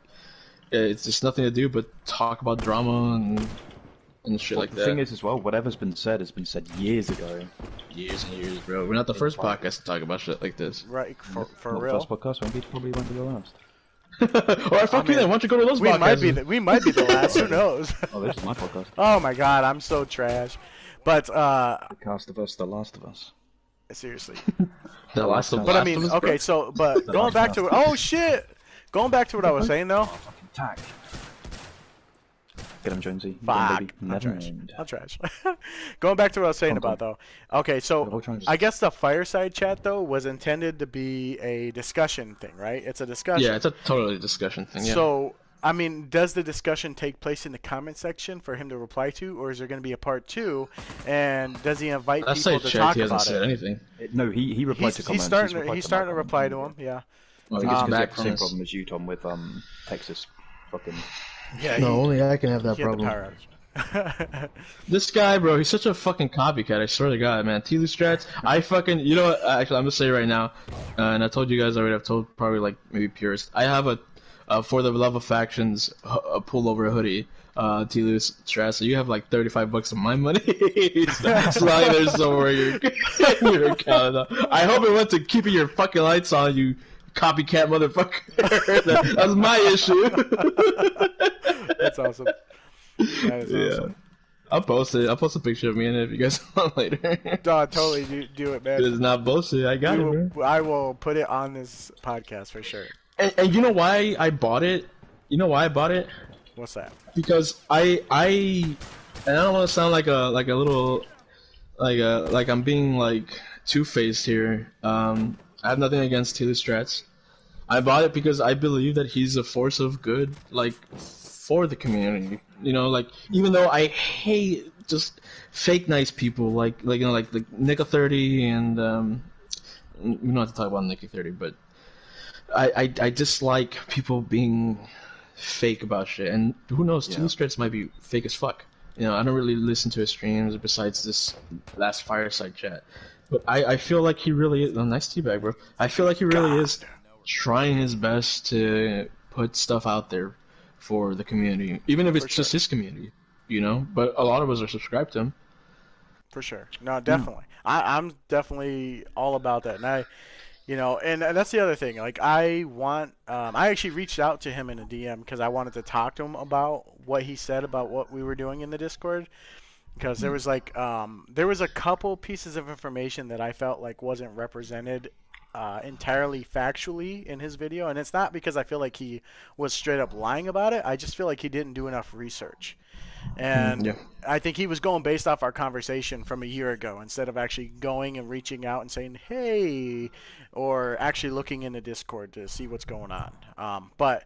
B: it's just nothing to do but talk about drama and shit like
C: The
B: that.
C: thing is, as well, whatever's been said has been said years ago.
B: Years and years, bro. We're not the first podcast to talk about shit like this.
A: Right, for
C: Not
A: real.
C: The first podcast, probably won't be the last.
B: Alright, fuck you then. Why don't you go to those
A: We
B: podcasts?
A: we might be the last. Who knows?
C: Oh, this is my podcast.
A: Oh my god, I'm so trash. But
C: The Cast of Us, The Last of Us.
A: seriously.
B: The last of
A: But I
B: Last
A: mean,
B: of Us, bro?
A: okay, so but going back to oh shit, going back to what I was saying though.
C: Attack. Get him, Jonesy. Get him,
A: Fuck,
C: baby.
A: I'm
C: Never
A: trash.
C: mind.
A: I'm trash. Going back to what I was saying
C: Come
A: about
C: on.
A: though. Okay,
C: Yeah,
A: so
C: we'll try and
A: I guess the fireside chat though was intended to be a discussion thing, right? It's a discussion.
B: Yeah, it's a totally discussion thing. Yeah.
A: So, I mean, does the discussion take place in the comment section for him to reply to, or is there going to be a part 2? And does he invite
B: That's
A: people
B: like
A: to
B: chat.
A: talk
B: He hasn't
A: about
B: said
A: it?
B: anything.
C: No, he replied to comments.
A: He's starting to reply to him. Yeah.
B: Well,
C: I
B: he
C: think it's
B: gets
C: because
B: back
C: the
B: from
C: same
B: his...
C: problem as you, Tom, with Texas. Fucking.
A: Yeah.
B: No, only I can have that
A: he had the
B: problem.
A: power outage.
B: This guy, bro, he's such a fucking copycat. I swear to God, man. Tstrats, I fucking, you know what? Actually, I'm gonna say it right now, and I told you guys already. I've told probably like maybe purists. I have a For the Love of Factions a pullover hoodie. Tstrats, so you have like $35 of my money. It's lying there somewhere. Your account. I hope it went to keeping your fucking lights on, you copycat motherfucker. That's my issue.
A: That's awesome. That is awesome.
B: I'll post a picture of me in it if you guys want later.
A: Dog, totally do it, man.
B: It's not bullshit. I got it, bro.
A: I will put it on this podcast for sure.
B: And you know why I bought it? You know why I bought it?
A: What's that?
B: Because I and I don't want to sound like a little like I'm being like two-faced here. I have nothing against Tstrats. I bought it because I believe that he's a force of good, like for the community. You know, like even though I hate just fake nice people, like Nick30 and we don't have to talk about Nick30, but I dislike people being fake about shit, and who knows, Tstrats might be fake as fuck. You know, I don't really listen to his streams besides this last fireside chat, but I feel like he really is. Oh, nice teabag, bro. I feel like he really is trying his best to put stuff out there for the community, even if it's just his community, you know. But a lot of us are subscribed to him.
A: For sure. No, definitely. I'm definitely all about that, and and that's the other thing. Like, I actually reached out to him in a DM because I wanted to talk to him about what he said about what we were doing in the Discord. Because there was there was a couple pieces of information that I felt like wasn't represented entirely factually in his video, and it's not because I feel like he was straight up lying about it. I just feel like he didn't do enough research. And I think he was going based off our conversation from a year ago instead of actually going and reaching out and saying, hey, or actually looking in the Discord to see what's going on. But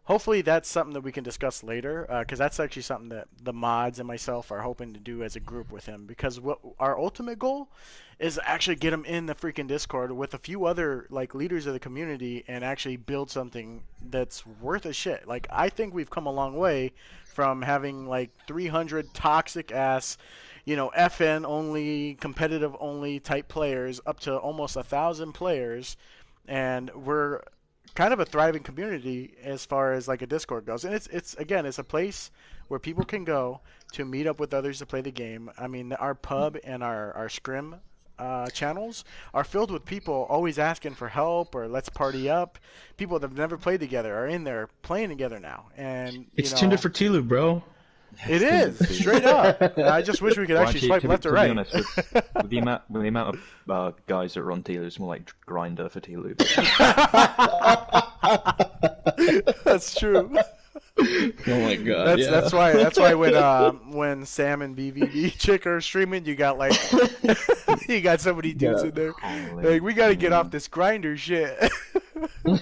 A: hopefully that's something that we can discuss later, because that's actually something that the mods and myself are hoping to do as a group with him, because what our ultimate goal is actually get him in the freaking Discord with a few other like leaders of the community and actually build something that's worth a shit. Like, I think we've come a long way from having like 300 toxic ass, FN only, competitive only type players up to almost 1,000 players, and we're kind of a thriving community as far as like a Discord goes. And it's a place where people can go to meet up with others to play the game. I mean, our pub and our scrim channels are filled with people always asking for help or let's party up. People that have never played together are in there playing together now, and
B: It's Tinder for Tilu, bro.
A: It is straight up. And I just wish we could actually swipe left or right.
C: To be honest, with the amount of guys that are on Tilu, it's more like Grinder for Tilu.
A: That's true.
B: Oh my god, yeah.
A: That's why when Sam and BVB chick are streaming, you got like you got so many dudes in there. Like we gotta get off this grinder shit. That's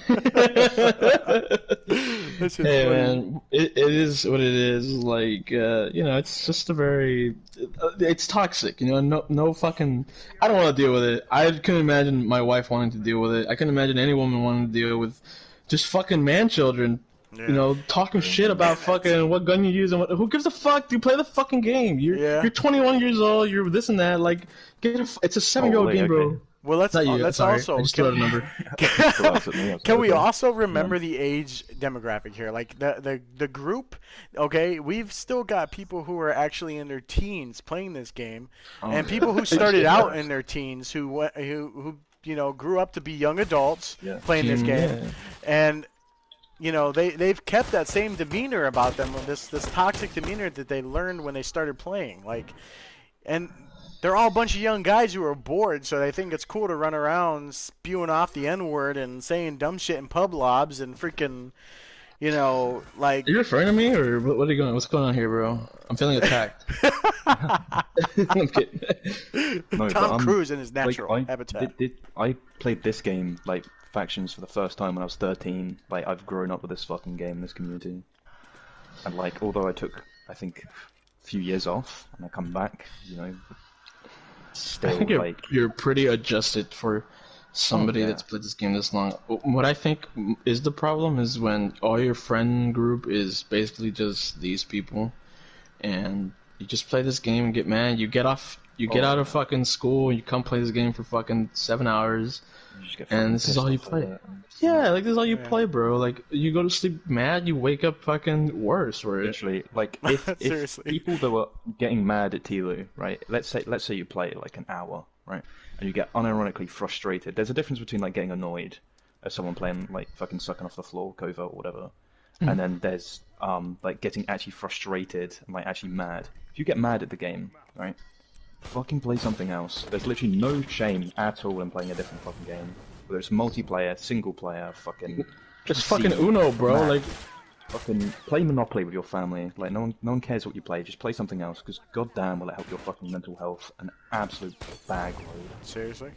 A: just
B: Hey
A: funny.
B: man, it is what it is. Like, it's just a very, it's toxic. No fucking. I don't want to deal with it. I couldn't imagine my wife wanting to deal with it. I couldn't imagine any woman wanting to deal with just fucking man children.
A: Yeah.
B: Talking shit about fucking what gun you use and who gives a fuck? Do you play the fucking game? You're 21 years old. You're this and that. Like, it's a 7-year-old game, bro.
A: Well, let's
B: Not you.
A: let's
B: Sorry.
A: also
B: I just threw out a number.
A: can we also remember the age demographic here? Like the group, okay, we've still got people who are actually in their teens playing this game, and people who started out in their teens who grew up to be young adults playing this game, and they've kept that same demeanor about them, this toxic demeanor that they learned when they started playing, and they're all a bunch of young guys who are bored, so they think it's cool to run around spewing off the N-word and saying dumb shit in pub lobs and freaking, like...
B: Are you referring to me, or what's going on here, bro? I'm feeling attacked. I'm kidding.
C: No,
A: Tom Cruise in his natural habitat.
C: I played this game, like, Factions for the first time when I was 13. Like, I've grown up with this fucking game, this community. And, like, although I took, I think, a few years off, and I come back, still,
B: I think you're pretty adjusted for somebody that's played this game this long. What I think is the problem is when all your friend group is basically just these people, and you just play this game and get mad. You get out of fucking school, and you come play this game for fucking 7 hours, and this is all you play. Yeah, like this is all you play, bro. Like you go to sleep mad, you wake up fucking worse for it.
C: Literally, like if people that were getting mad at Tilu, right? Let's say you play like an hour, right? And you get unironically frustrated. There's a difference between like getting annoyed at someone playing like fucking sucking off the floor, covert or whatever, and then there's like getting actually frustrated and like actually mad. If you get mad at the game, right? Fucking play something else. There's literally no shame at all in playing a different fucking game. Whether it's multiplayer, single player, fucking...
B: Just fucking Uno, bro.
C: Mad.
B: Like,
C: fucking play Monopoly with your family. Like, no one cares what you play. Just play something else, because goddamn will it help your fucking mental health an absolute bag load.
A: Seriously?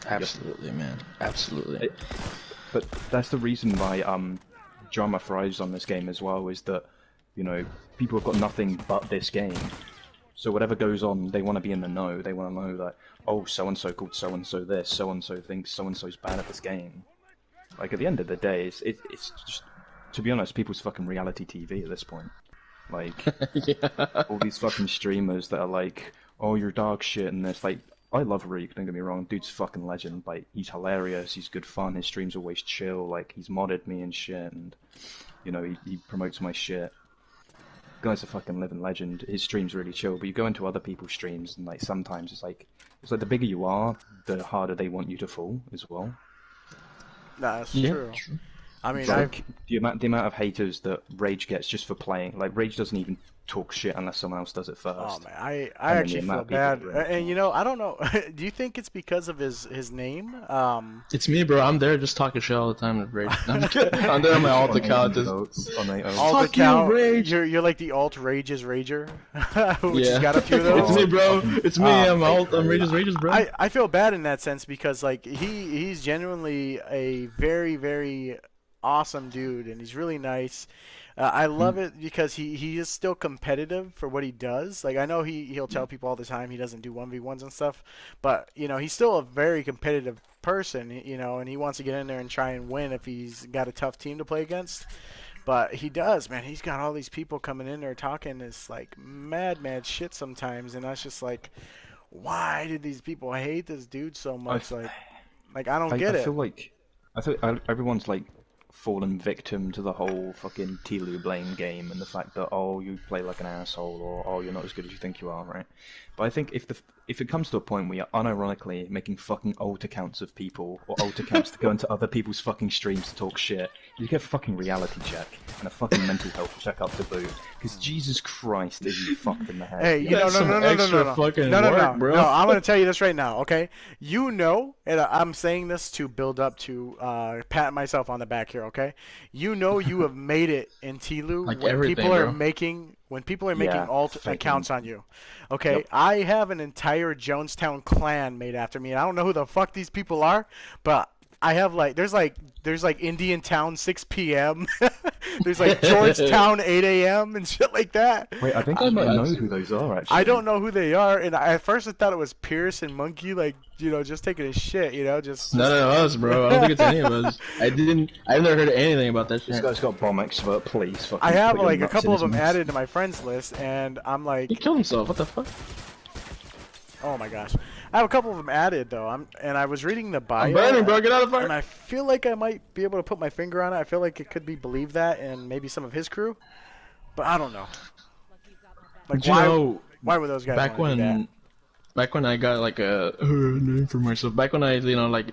B: Absolutely, man. Absolutely.
C: But that's the reason why drama thrives on this game as well, is that, people have got nothing but this game. So whatever goes on, they want to be in the know. They want to know that, oh, so-and-so called so-and-so this, so-and-so thinks so-and-so's bad at this game. Like, at the end of the day, it's just, to be honest, people's fucking reality TV at this point. Like, all these fucking streamers that are like, oh, you're dog shit and this. Like, I love Reek, don't get me wrong. Dude's fucking legend. Like, he's hilarious, he's good fun, his stream's always chill. Like, he's modded me and shit, and, he promotes my shit. Guy's a fucking living legend. His stream's really chill, but you go into other people's streams and like sometimes it's like the bigger you are, the harder they want you to fall as well.
A: That's true. I mean,
C: like, the amount of haters that Rage gets just for playing, like Rage doesn't even talk shit unless someone else does it first.
A: Oh man, I actually feel bad, and I don't know. Do you think it's because of his name?
B: It's me, bro. I'm there just talking shit all the time. Rage. I'm there on my alt account.
A: Alt account. Rage. You're like the alt Rages Rager. Which got a few of those.
B: It's me, bro. It's me. I'm Rages, bro.
A: I feel bad in that sense because like he's genuinely a very, very awesome dude, and he's really nice. I love it because he is still competitive for what he does. Like, I know he'll tell people all the time he doesn't do 1v1s and stuff, but, he's still a very competitive person, and he wants to get in there and try and win if he's got a tough team to play against. But he does, man. He's got all these people coming in there talking this, like, mad shit sometimes, and I was just like, why did these people hate this dude so much? Like I don't get it.
C: I feel everyone's, like, fallen victim to the whole fucking Tilu blame game and the fact that, oh, you play like an asshole, or oh, you're not as good as you think you are, right? But I think if it comes to a point where you're unironically making fucking alt accounts of people, or alt accounts to go into other people's fucking streams to talk shit, You get a fucking reality check and a fucking mental health checkup to boot. Because Jesus Christ, is you fucked in the head.
A: Hey, you know,
B: That's some extra fucking work, bro.
A: No, I'm gonna tell you this right now, okay? You know, and I'm saying this to build up to pat myself on the back here, okay? You know, you have made it in Tlu
B: Like
A: when
B: everything,
A: people are
B: bro.
A: making
C: Yeah,
A: alt
C: fucking-
A: accounts on you. Okay,
C: Yep.
A: I have an entire Jonestown clan made after me, and I don't know who the fuck these people are, but I have there's like Indian Town 6 p.m. There's like Georgetown 8 a.m. and shit like that.
C: Wait, I think I might know who those are, actually.
A: I don't know who they are, and at first I thought it was Pierce and Monkey, like, you know, just taking a shit, you know, just.
B: None of us, bro. I don't think it's any of us. I've never heard anything about that
C: This
B: shit.
C: guy's got bomb expert, please. Fucking
A: I have
C: put your
A: like a
C: nuts
A: couple
C: in
A: of them
C: his mouth.
A: added to my friends list, and I'm like,
B: He killed himself. What the fuck?
A: oh my gosh, I have a couple of them added though. And I was reading the bio,
B: I'm burning, bro. Get out of the
A: and
B: fire.
A: I feel like I might be able to put my finger on it. I feel like it could be Believe That and maybe some of his crew, but I don't know. Like,
B: Do you know,
A: why were those guys
B: back
A: wanna do that?
B: back when I got like a name for myself, back when I, you know, like,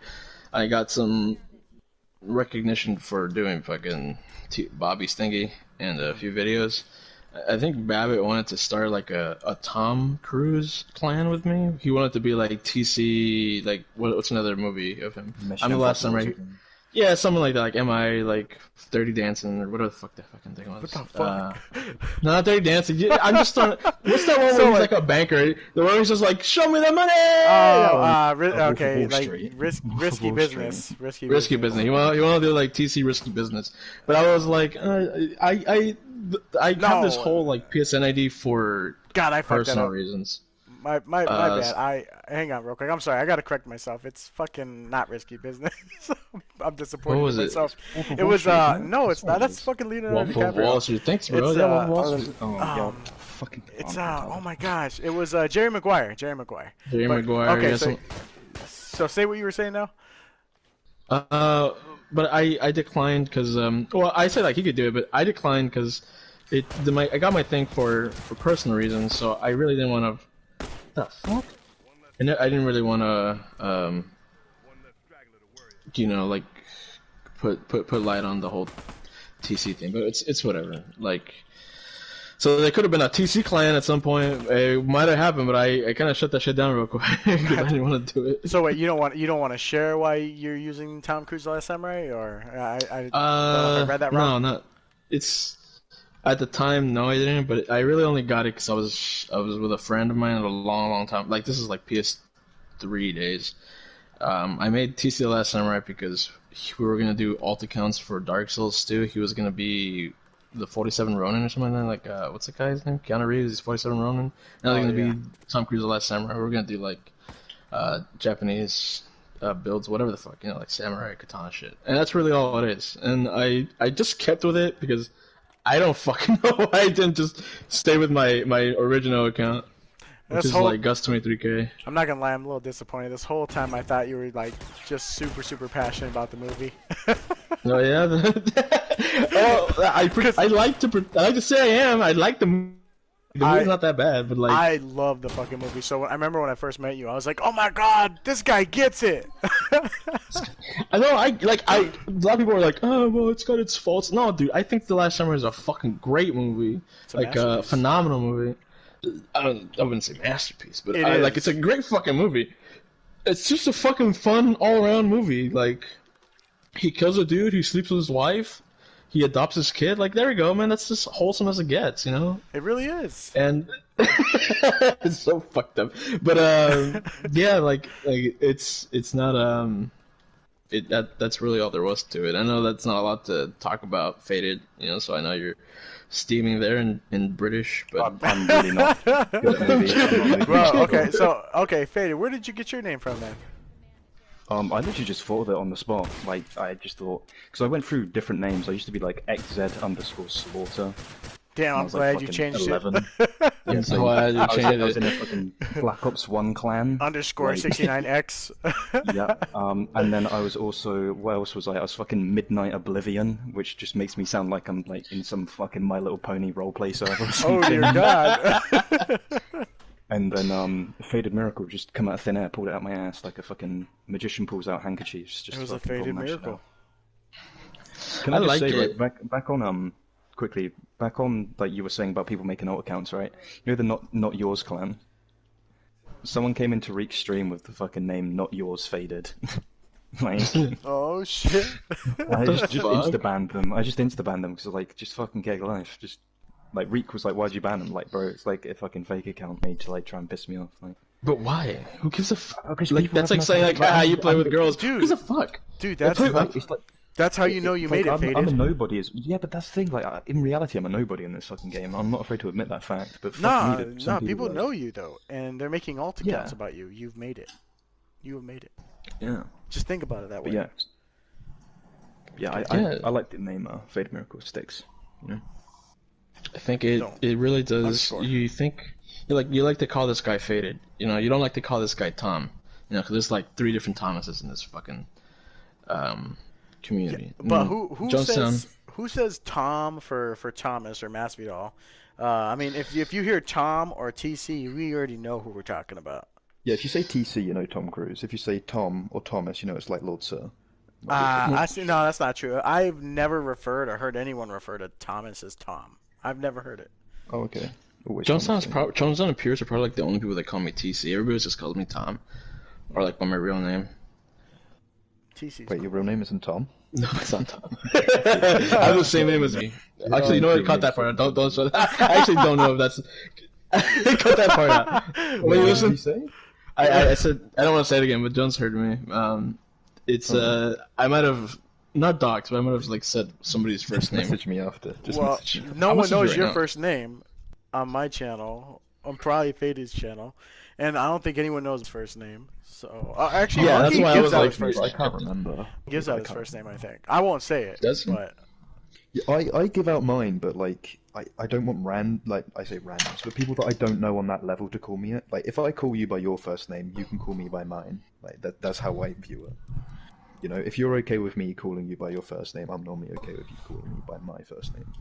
B: I got some recognition for doing fucking Bobby Stingy and a few videos. I think Babbitt wanted to start like a Tom Cruise clan with me. He wanted to be like TC, like what's another movie of him?
C: Mission
B: I'm the last
C: Impossible or
B: samurai.
C: something.
B: Yeah, something like that. Like MI, like Dirty Dancing or whatever the fuck that fucking thing was.
A: What the fuck?
B: No, not Dirty Dancing. Yeah, I'm just trying. What's that one
A: So,
B: where he's
A: like-
B: like a banker? The one where he's just like, "Show me the money."
A: Oh,
C: Wolf of
A: okay,
C: Wall
A: like
C: Street.
A: risky
C: Wolf of Wall
A: business, risky
B: business. You want to do like TC risky business, but I was like, I have this
A: No.
B: whole like PSN ID for
A: God, I fucked that
B: personal
A: up.
B: reasons.
A: My bad. Hang on real quick. I'm sorry. I gotta correct myself. It's fucking not risky business. I'm disappointed
B: What was
A: in
B: it?
A: myself.
C: Wolf of
A: It
C: Wall
A: was
C: Street, isn't it?
A: no, it's not.
C: what it
A: That's
C: is.
A: fucking Leonardo
B: Wolf of Wall
A: DiCaprio.
B: Street. Thanks, bro.
A: It's,
B: Yeah, Wolf of Wall Street.
C: Oh, yeah. Fucking.
A: It's
C: I'm
A: oh my gosh. It was Jerry Maguire. Jerry Maguire.
B: Jerry
A: But-
B: Maguire.
A: Okay,
B: Yeah,
A: so say what you were saying now.
B: but I declined because well, I said like he could do it, but I declined because I got my thing for personal reasons, so I really didn't want to. The fuck? And I didn't really want to you know, like put light on the whole TC thing, but it's whatever. Like, so there could have been a TC clan at some point. It might have happened, but I kind of shut that shit down real quick because I didn't want to do it.
A: So wait, you don't want to share why you're using Tom Cruise The Last Samurai, or I don't know if I read that wrong.
B: No, not. It's at the time. No, I didn't. But I really only got it because I was with a friend of mine at a long time. Like this is like PS3 days. I made TC The Last Samurai because we were gonna do alt accounts for Dark Souls 2. He was gonna be the 47 Ronin or something like that. Like what's the guy's name? Keanu Reeves is 47 Ronin. Now they're gonna be Tom Cruise The Last Samurai. We're gonna do like Japanese builds, whatever the fuck, you know, like samurai katana shit. And that's really all it is. And I just kept with it because I don't fucking know why I didn't just stay with my original account, which is like Gus23K.
A: I'm not gonna lie, I'm a little disappointed. This whole time I thought you were like just super passionate about the movie.
B: Oh yeah. I like to say I am. I like the movie. The movie's not that bad, but like
A: I love the fucking movie. So I remember when I first met you, I was like, "Oh my god, this guy gets it."
B: I know. A lot of people are like, "Oh, well, it's got its faults." No, dude, I think The Last Samurai is a fucking great movie.
A: It's a
B: Like a
A: masterpiece.
B: phenomenal movie. I wouldn't say masterpiece, but
A: It is.
B: it's a great fucking movie. It's just a fucking fun all around movie. Like he kills a dude, he sleeps with his wife, he adopts his kid. Like there we go, man. That's just wholesome as it gets, you know.
A: It really is.
B: And it's so fucked up. But yeah, like it's not that's really all there was to it. I know that's not a lot to talk about Faded, you know, so I know you're steaming there in British, but
C: I'm really not. Good movie. I'm not
A: Well,
C: moving.
A: okay, Faded. Where did you get your name from then?
C: I literally just thought of it on the spot. Like, I just thought, because I went through different names. I used to be like XZ_Slaughter.
A: Damn,
C: I
A: I'm
C: was like
A: glad you
C: fucking
A: changed
C: 11.
A: it.
B: I'm so glad you
C: I was
B: changed
C: in a
B: it.
C: fucking Black Ops 1 clan.
A: Underscore 69X.
C: Yeah. And then I was also, what else was I? I was fucking Midnight Oblivion, which just makes me sound like I'm like in some fucking My Little Pony roleplay server or
A: Oh
C: something.
A: dear God.
C: And then Faded Miracle just come out of thin air, pulled it out my ass like a fucking magician pulls out handkerchiefs. Just
A: It was a
C: fucking
A: faded
C: pulled my shit
A: miracle.
C: out. Can
B: I
C: I just
B: like
C: say,
B: it.
C: like, back on quickly, back on like you were saying about people making alt accounts, right? You know the not yours clan. Someone came into Reek's stream with the fucking name not yours faded. Like,
A: Oh shit.
C: I
B: the
C: just
B: fuck?
C: insta banned them. I just insta banned them because like just fucking get a life. Just like Reek was like, why'd you ban them? Like, bro, it's like a fucking fake account made to like try and piss me off. Like,
B: But why? Who gives a
C: because
B: like?
C: people
B: That's
C: have
B: like saying like, you play with girls.
A: Dude.
B: Who gives a fuck?
A: Dude,
C: it's
A: that's
C: like,
A: that's how you know you made it,
C: I'm
A: Faded.
C: a nobody. Yeah, but that's the thing. Like, in reality, I'm a nobody in this fucking game. I'm not afraid to admit that fact. But fuck me, that some
A: People
C: like,
A: know you though, and they're making alt accounts
C: Yeah.
A: about you. You've made it. You have made it.
C: Yeah.
A: Just think about it that way.
C: But yeah, I like the name Fade Miracle sticks. You know?
B: I think it really does.
A: Underscore.
B: You think you like to call this guy Faded. You know, you don't like to call this guy Tom. You know, because there's like 3 different Thomases in this fucking community.
A: But who
B: Jonestown.
A: says Tom for Thomas or Masvidal? I mean, if you hear Tom or TC, we already know who we're talking about.
C: Yeah, if you say TC, you know Tom Cruise. If you say Tom or Thomas, you know it's like Lord Sir.
A: I see. No, that's not true. I've never referred or heard anyone refer to Thomas as Tom. I've never heard it.
C: Oh, okay.
B: Jonestown and Pierce are probably like the only people that call me TC. Everybody just calls me Tom, or like by my real name.
A: TC.
C: Wait, your real name isn't Tom?
B: No, it's not Tom. I have the same name as me. Actually, you know what? Cut that part out. Don't show that. I actually don't know if that's. Cut that part out. Wait, listen.
C: What did you say?
B: I said I don't want to say it again, but Jones heard me. It's I might have not doxed, but I might have like said somebody's first name.
C: Message me after.
A: Well,
C: Message me.
A: no
B: I'll
A: one
B: message you
A: knows
B: right
A: your
B: now.
A: first name on my channel. On probably Faded's channel, and I don't think anyone knows his first name. So actually,
B: Yeah, that's
A: Akiy
B: why I
A: gives
B: was
A: out
B: like,
A: his first
C: I
A: name.
C: can't remember.
A: Gives out his first name, I think. I won't say it.
B: Does he?
A: But
C: Yeah, I give out mine, but like I don't want I say randoms, but people that I don't know on that level to call me it. Like if I call you by your first name, you can call me by mine. Like that's how I view it. You know, if you're okay with me calling you by your first name, I'm normally okay with you calling me by my first name.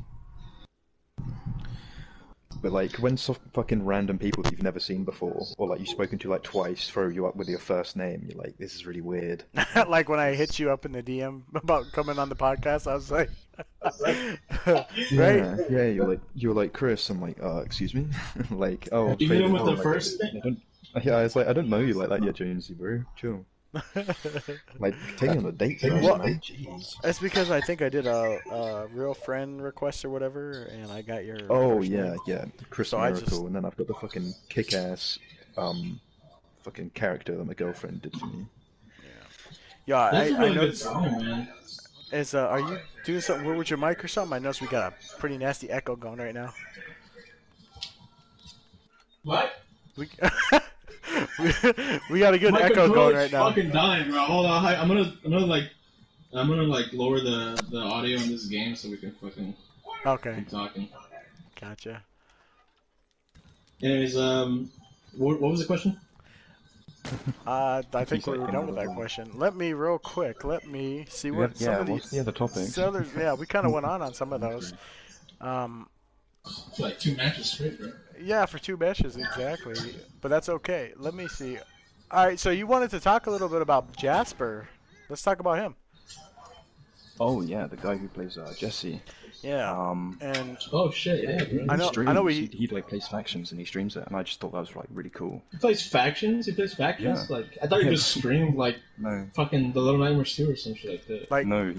C: But like when fucking random people that you've never seen before, or like you've spoken to like twice, throw you up with your first name, you're like, this is really weird.
A: like when I hit you up in the DM about coming on the podcast, I was like, right?
C: Yeah, you're like Chris. I'm like, excuse me, like, oh,
B: You hit him with the
C: like,
B: first
C: I don't, yeah, I was like, I don't know you like that yet, Jonesy, bro. Chill. Like, take me on a date first,
A: Well,
C: man. Jeez.
A: That's because I think I did a real friend request or whatever, and I got your
C: Oh
A: first
C: yeah,
A: name.
C: yeah, Chris
A: So I
C: Miracle,
A: just-
C: and then I've got the fucking kick-ass, fucking character that my girlfriend did for me.
A: Yeah, I noticed.
B: man.
A: Are you doing something with your mic or something? I noticed we got a pretty nasty echo going right now.
B: What?
A: We we got a good echo going right now.
B: Fucking dying, bro. Hold on, I'm gonna lower the audio in this game so we can fucking
A: Okay,
B: keep talking.
A: gotcha.
B: Anyways, what was the question?
A: I think
C: He's
A: we
C: like
A: were done with that
C: another-
A: question. Let me real quick. Let me see what some of
C: what's
A: these.
C: the other topic?
A: Yeah, we kind of went on some of those.
B: Like 2 matches straight, bro.
A: Yeah, for 2 matches exactly, but that's okay. Let me see. All right, so you wanted to talk a little bit about Jasper. Let's talk about him.
C: Oh yeah, the guy who plays Jesse.
A: Yeah, and
B: Oh shit, yeah, bro.
A: I know-
C: Streams, he like plays factions and he streams it, and I just thought that was like really cool.
B: He plays factions.
C: Yeah.
B: Like I thought he just streamed like
C: No,
B: fucking the Little Nightmares 2 or some shit like that.
A: like
C: no,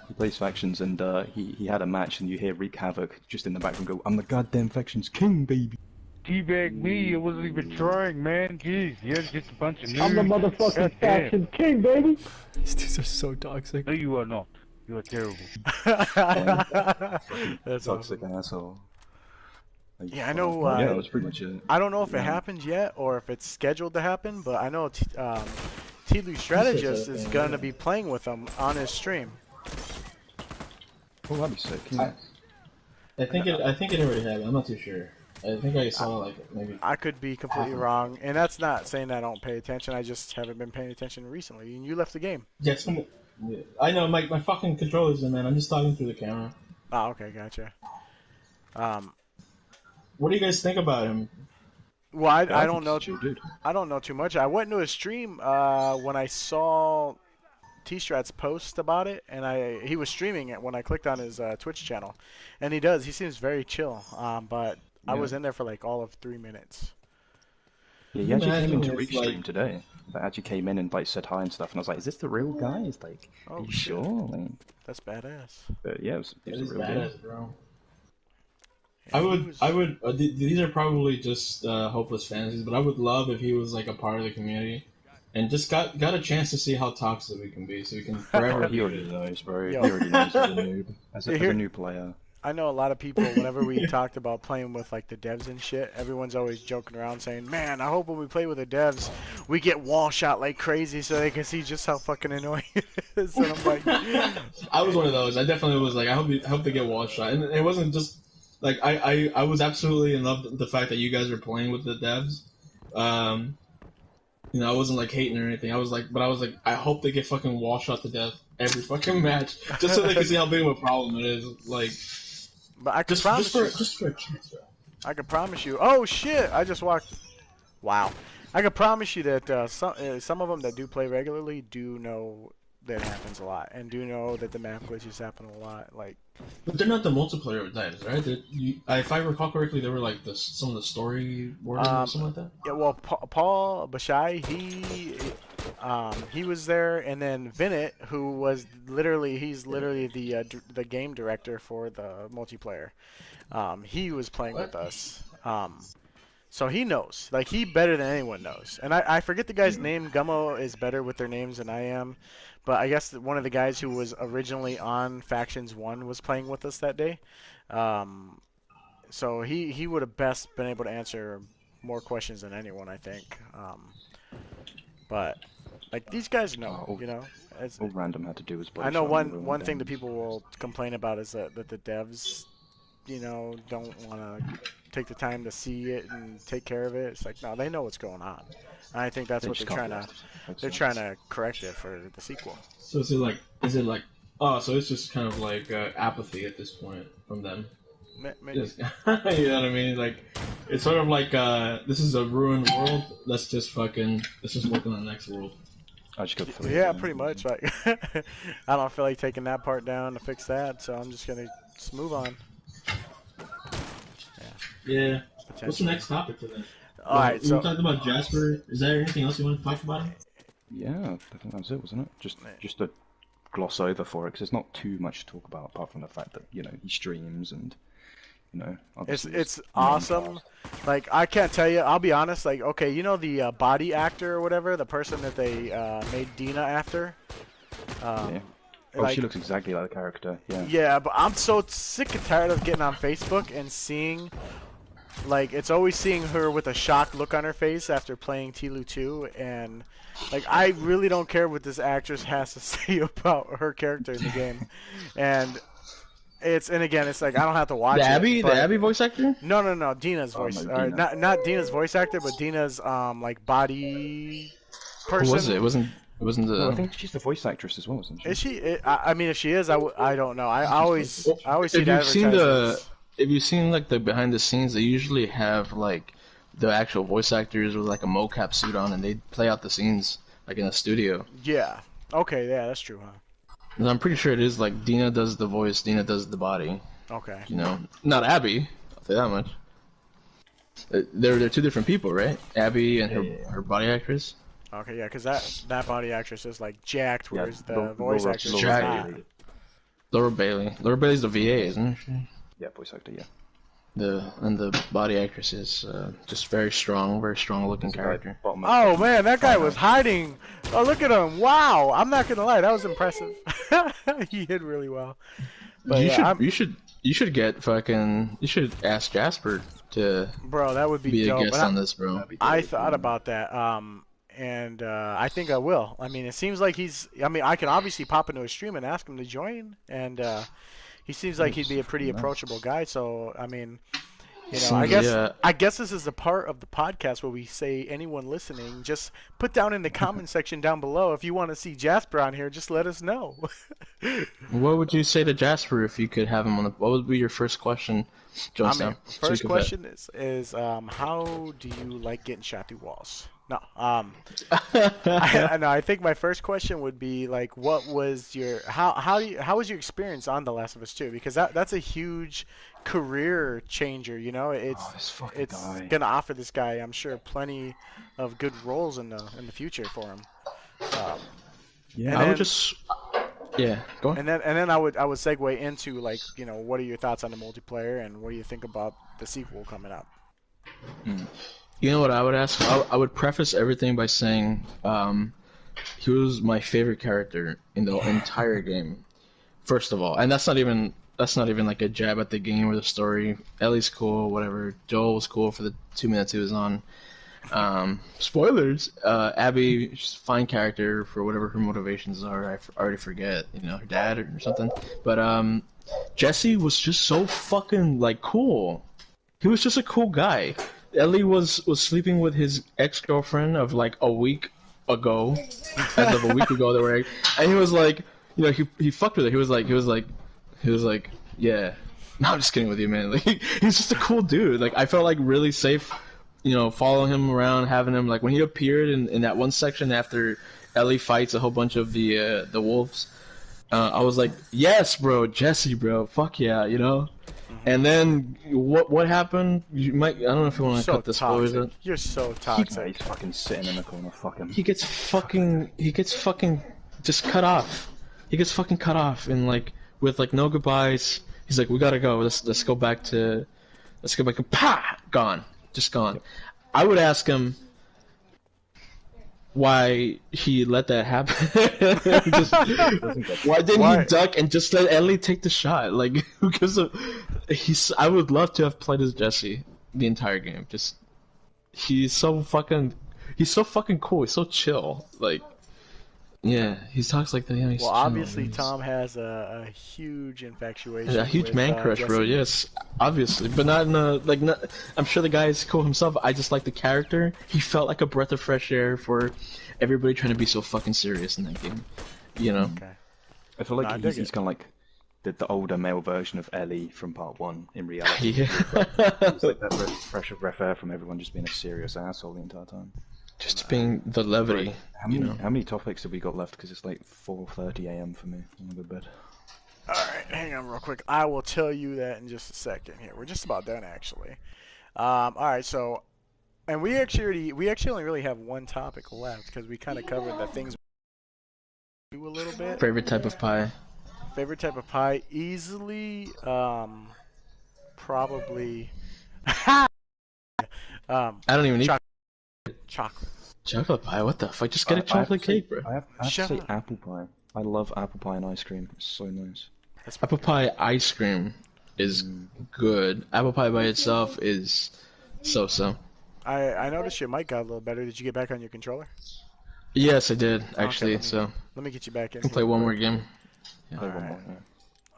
C: he plays factions, and he had a match, and you hear Wreak Havoc just in the background go, "I'm the goddamn factions king, baby."
I: Teabag me, I wasn't even trying, man. Jeez, you're just a bunch of
J: I'm the
I: nerds.
J: motherfucking
I: Goddamn.
J: faction king, baby.
K: These dudes are so toxic.
I: No, you are not. You are terrible.
A: that's
C: Toxic
A: awesome.
C: asshole. Like,
A: Yeah, I know,
C: yeah, that was pretty much it.
A: I don't know if it
C: Yeah.
A: happened yet or if it's scheduled to happen, but I know T-Lu Strategist is going to be playing with him on his stream.
C: Oh, that'd be sick. Yeah.
B: I think it already happened. I'm not too sure. I think I saw like maybe.
A: I could be completely wrong, and that's not saying I don't pay attention. I just haven't been paying attention recently, and you left the game.
B: Yeah, I know my fucking controllers in, man. I'm just talking through the camera.
A: Oh, okay, gotcha.
B: What do you guys think about him?
A: Well, I
C: think
A: don't know.
C: he's a chill dude.
A: I don't know too much. I went to his stream when I saw Tstrats post about it, and he was streaming it when I clicked on his Twitch channel, and he seems very chill. But I was in there for like all of 3 minutes.
C: Yeah, he actually came into
B: it's
C: Restream
B: like-
C: today. Like, actually came in and like said hi and stuff, and I was like, "Is this the real guy?" He's like, "Are you
A: shit.
C: sure?" Like,
A: That's badass.
C: but yeah, it was
B: It
C: a
B: is
C: real deal.
B: badass, bro.
A: Yeah,
B: I would. These are probably just hopeless fantasies, but I would love if he was like a part of the community, and just got a chance to see how toxic we can be, so we can forever.
C: He already knows, bro.
A: Yo.
C: He already knows as a noob, as a new player.
A: I know a lot of people, whenever we talked about playing with like the devs and shit, everyone's always joking around saying, man, I hope when we play with the devs, we get wall shot like crazy so they can see just how fucking annoying it is. And I'm like...
B: I was one of those. I definitely was like, I hope they get wall shot. And it wasn't just, like, I was absolutely in love with the fact that you guys were playing with the devs. You know, I wasn't like hating or anything. I was like, I hope they get fucking wall shot to death every fucking match, just so they can see how big of a problem it is. Like,
A: but I can promise you.
B: Just for a chance, bro.
A: I can promise you. Oh shit! I just walked. Wow. I can promise you that some of them that do play regularly do know that happens a lot, and do know that the map glitches happen a lot. Like,
B: but they're not the multiplayer devs, right? If I recall correctly, they were like some of the story wording or something like that.
A: Yeah. Well, Paul Bashai, he was there, and then Vinit, who was he's literally the game director for the multiplayer. He was playing with us. So he knows. Like, he better than anyone knows. And I forget the guy's name. Gummo is better with their names than I am. But I guess one of the guys who was originally on Factions 1 was playing with us that day. So he would have best been able to answer more questions than anyone, I think. But, like, these guys know, you know.
C: All Random had to do was play.
A: I know one thing that people will complain about is that the devs, you know, don't want to take the time to see it and take care of it. It's like, no, they know what's going on. And I think that's what they're trying to correct it for the sequel.
B: So is it like oh, so it's just kind of like apathy at this point from them.
A: Maybe.
B: Just, you know what I mean? Like, it's sort of like this is a ruined world. Let's just work on the next world.
C: I just got 3.
A: Yeah, pretty much. Like, I don't feel like taking that part down to fix that, so I'm just gonna move on.
B: Yeah. What's the next topic for that?
A: Alright, so...
B: We talked about Jasper. Is there anything else you want to talk about?
C: Yeah, I think that was it, wasn't it? Just to gloss over for it, because there's not too much to talk about apart from the fact that, you know, he streams and, you know...
A: It's awesome. Like, I can't tell you, I'll be honest, like, okay, you know the body actor or whatever, the person that they made Dina after?
C: Yeah. Oh, like, she looks exactly like the character, yeah.
A: Yeah, but I'm so sick and tired of getting on Facebook and seeing... Like, it's always seeing her with a shocked look on her face after playing Tilu 2, and, like, I really don't care what this actress has to say about her character in the game. And again, it's like, I don't have to watch
B: The Abby voice actor?
A: No, Dina's voice.
C: No, Dina.
A: Not Dina's voice actor, but Dina's, like, body person.
B: Who was it? It wasn't the...
C: No, I think she's the voice actress as well, isn't she?
A: Is she? I mean, if she is, I don't know. I always see that.
B: If you've seen like the behind the scenes, they usually have like the actual voice actors with like a mocap suit on, and they play out the scenes like in a studio.
A: Yeah. Okay. Yeah, that's true, huh?
B: And I'm pretty sure it is like Dina does the voice, Dina does the body.
A: Okay.
B: You know, not Abby. I'll say that much. They're two different people, right? Abby and her body actress.
A: Okay, yeah, because that body actress is like jacked, whereas the voice actress is
B: jacked.
A: not.
B: Laura Bailey. Laura Bailey's the VA, isn't she?
C: Yeah, voice actor, yeah.
B: The body actress is just very strong looking character.
A: Oh man, that guy was hiding. Oh, look at him! Wow, I'm not gonna lie, that was impressive. He hid really well. But
B: you should get fucking. You should ask Jasper to.
A: Bro, that would be
B: a
A: dope.
B: guest on this, bro.
A: I thought about that. And I think I will. I mean, it seems like I mean, I can obviously pop into a stream and ask him to join, and he seems like he'd be a pretty approachable guy. So, I mean, you know, I guess this is the part of the podcast where we say anyone listening, just put down in the comment section down below if you want to see Jasper on here. Just let us know.
B: What would you say to Jasper if you could have him on the? What would be your first question, Johnson?
A: First question is how do you like getting shot through walls? No. I think my first question would be like, what was your how was your experience on The Last of Us 2? Because that's a huge career changer. You know,
C: Oh, this fucking
A: it's
C: guy.
A: gonna offer this guy, I'm sure, plenty of good roles in the future for him.
C: Yeah.
A: And
B: I would
A: then
B: just, yeah, go on.
A: and then I would segue into like, what are your thoughts on the multiplayer and what do you think about the sequel coming up?
B: You know what I would ask? I would preface everything by saying, he was my favorite character in the entire game. First of all, and that's not even like a jab at the game or the story. Ellie's cool, whatever. Joel was cool for the 2 minutes he was on. Spoilers. Abby, she's a fine character for whatever her motivations are. Already forget, her dad or something. But Jesse was just so fucking like cool. He was just a cool guy. Ellie was sleeping with his ex-girlfriend of like a week ago, as of a week ago they were, and he was like, he fucked with her. He was like, yeah. No, I'm just kidding with you, man. Like, he's just a cool dude. Like, I felt like really safe, following him around, having him like when he appeared in that one section after Ellie fights a whole bunch of the wolves. I was like, yes, bro, Jesse, bro, fuck yeah. And then what happened? I don't know if you want to cut the spoilers out.
A: You're so
C: Yeah,
A: toxic.
C: he's fucking sitting in the corner. Fuck him.
B: He gets fucking just cut off. He gets fucking cut off and like with like no goodbyes. He's like, we gotta go. Let's go back to. Pa! Gone. Just gone.
C: Yep.
B: I would ask him why he let that happen. Why didn't he duck and just let Ellie take the shot? Like, because I would love to have played as Jesse the entire game. Just he's so fucking cool. He's so chill. Like, yeah, he talks like that. Yeah, he's
A: Well,
B: chill.
A: obviously Tom has a huge infatuation.
B: A huge
A: with,
B: man crush,
A: Jesse.
B: bro. Yes, obviously, but not in a like. Not, I'm sure the guy is cool himself. I just like the character. He felt like a breath of fresh air for everybody trying to be so fucking serious in that game.
A: Okay.
C: I feel like he's kind of like the older male version of Ellie from Part 1 in reality.
B: Yeah.
C: It's like that fresh breath air from everyone just being a serious asshole the entire time.
B: Just being the levity.
C: How many topics have we got left? Because it's like 4:30 a.m. for me. I'm going to bed.
A: Alright, hang on real quick. I will tell you that in just a second here. We're just about done, actually. Alright, so... And we actually only really have one topic left, because we kind of covered the things we do a little bit.
B: Favorite type of pie?
A: Favorite type of pie? Easily, probably... I
B: don't even eat
A: chocolate.
B: chocolate pie. What the fuck? Just get a chocolate cake, bro.
C: I have to say apple pie. I love apple pie and ice cream. It's so nice.
B: Apple pie ice cream is good. Apple pie by itself is so-so.
A: I noticed your mic got a little better. Did you get back on your controller?
B: Yes, I did actually.
A: Okay,
B: so
A: let me get you back in.
B: I'll play one more game. Yeah.
C: Play one more, yeah.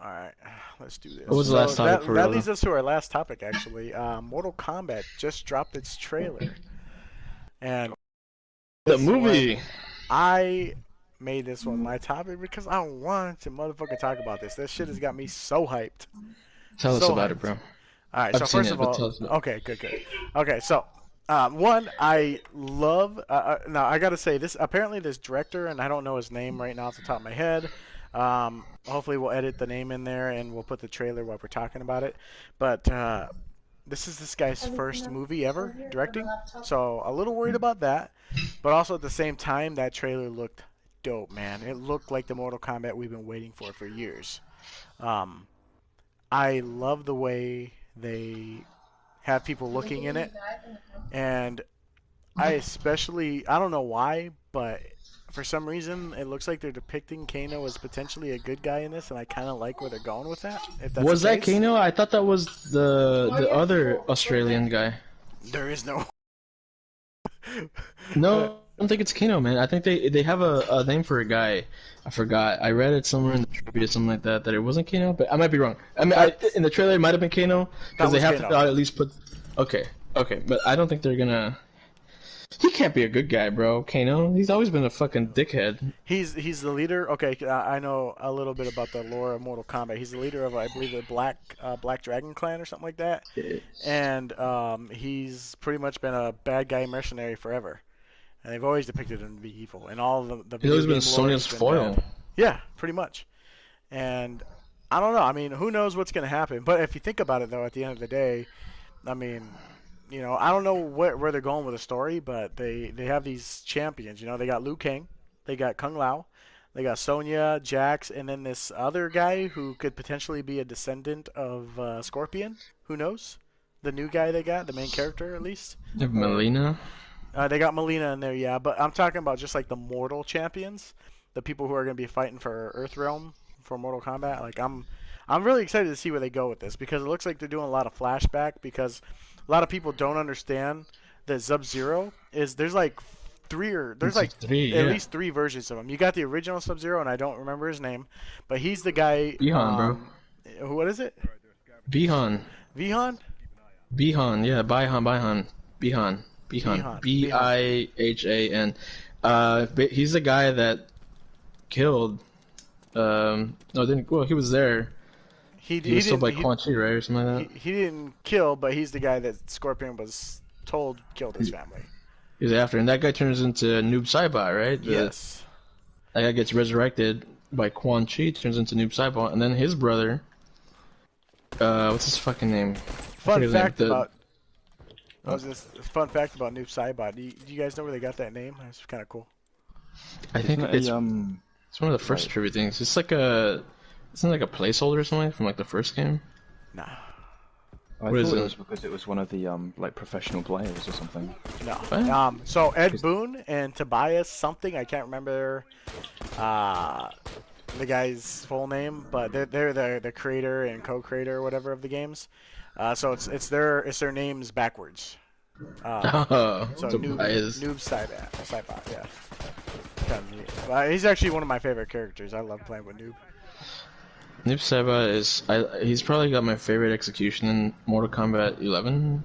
A: Alright, let's do this.
B: What was the last topic for real,
A: that leads us to our last topic, actually. Mortal Kombat just dropped its trailer. And
B: The movie!
A: I made this one my topic because I wanted to motherfucking talk about this. This shit has got me so hyped.
B: Tell us about it, bro.
A: Alright,
B: I've
A: so
B: seen
A: first
B: it,
A: of
B: but
A: all...
B: tell us about
A: Okay, good. Okay, so... one, I love... now, I gotta say, apparently this director, and I don't know his name right now off the top of my head... hopefully we'll edit the name in there and we'll put the trailer while we're talking about it. But this is this guy's first movie ever directing, so a little worried about that. But also at the same time, that trailer looked dope, man. It looked like the Mortal Kombat we've been waiting for years. I love the way they have people looking in it, and I don't know why, but for some reason, it looks like they're depicting Kano as potentially a good guy in this, and I kind of like where they're going with that. If that's
B: Was
A: the
B: that
A: case.
B: Kano? I thought that was the other Australian guy.
A: There is no.
B: No, I don't think it's Kano, man. I think they have a name for a guy. I forgot. I read it somewhere in the trivia, something like that it wasn't Kano, but I might be wrong. I mean, in the trailer it might have been Kano because they have to at least put. Okay, but I don't think they're gonna. He can't be a good guy, bro. Kano, he's always been a fucking dickhead.
A: He's the leader. Okay, I know a little bit about the lore of Mortal Kombat. He's the leader of, I believe, the Black Dragon Clan or something like that.
B: Yes.
A: And he's pretty much been a bad guy mercenary forever. and they've always depicted him to be evil. And all the
B: He's always been
A: video game lore
B: Sonya's
A: has been
B: foil.
A: bad. Yeah, pretty much. And I don't know. I mean, who knows what's going to happen? But if you think about it, though, at the end of the day, I mean, you know, I don't know where they're going with the story, but they have these champions. You know, they got Liu Kang, they got Kung Lao, they got Sonya, Jax, and then this other guy who could potentially be a descendant of Scorpion. Who knows? The new guy they got, the main character at least.
B: Melina.
A: They got Melina in there, yeah. But I'm talking about just like the mortal champions, the people who are going to be fighting for Earthrealm for Mortal Kombat. Like I'm really excited to see where they go with this because it looks like they're doing a lot of flashback because a lot of people don't understand that Sub-Zero there's like at least 3 versions of him. You got the original Sub-Zero and I don't remember his name, but he's the guy.
B: Bihan, bro.
A: What is it?
B: Bihan.
A: Bihan?
B: Bihan, yeah, Bihan. Bihan. Bihan. He's the guy that killed. No, didn't. Well, he was there. He was killed by Quan Chi, right, or something like that.
A: He didn't kill, but he's the guy that Scorpion was told killed his family.
B: He's after, and that guy turns into Noob Saibot, right?
A: Yes.
B: That guy gets resurrected by Quan Chi, turns into Noob Saibot, and then his brother. What's his fucking name?
A: Fun fact about Noob Saibot. Do you guys know where they got that name? That's kind of cool.
B: I think it's one of the first trivia things. It's like isn't it like a placeholder or something from like the first game?
A: Nah.
C: I thought it was because it was one of the like professional players or something.
A: No. What? So Ed Boon and Tobias something, I can't remember the guy's full name, but they're the creator and co-creator or whatever of the games. So it's their names backwards. So Noob Saibot, yeah. Kind of neat. He's actually one of my favorite characters. I love playing with Noob.
B: Noob Saibot he's probably got my favorite execution in Mortal Kombat 11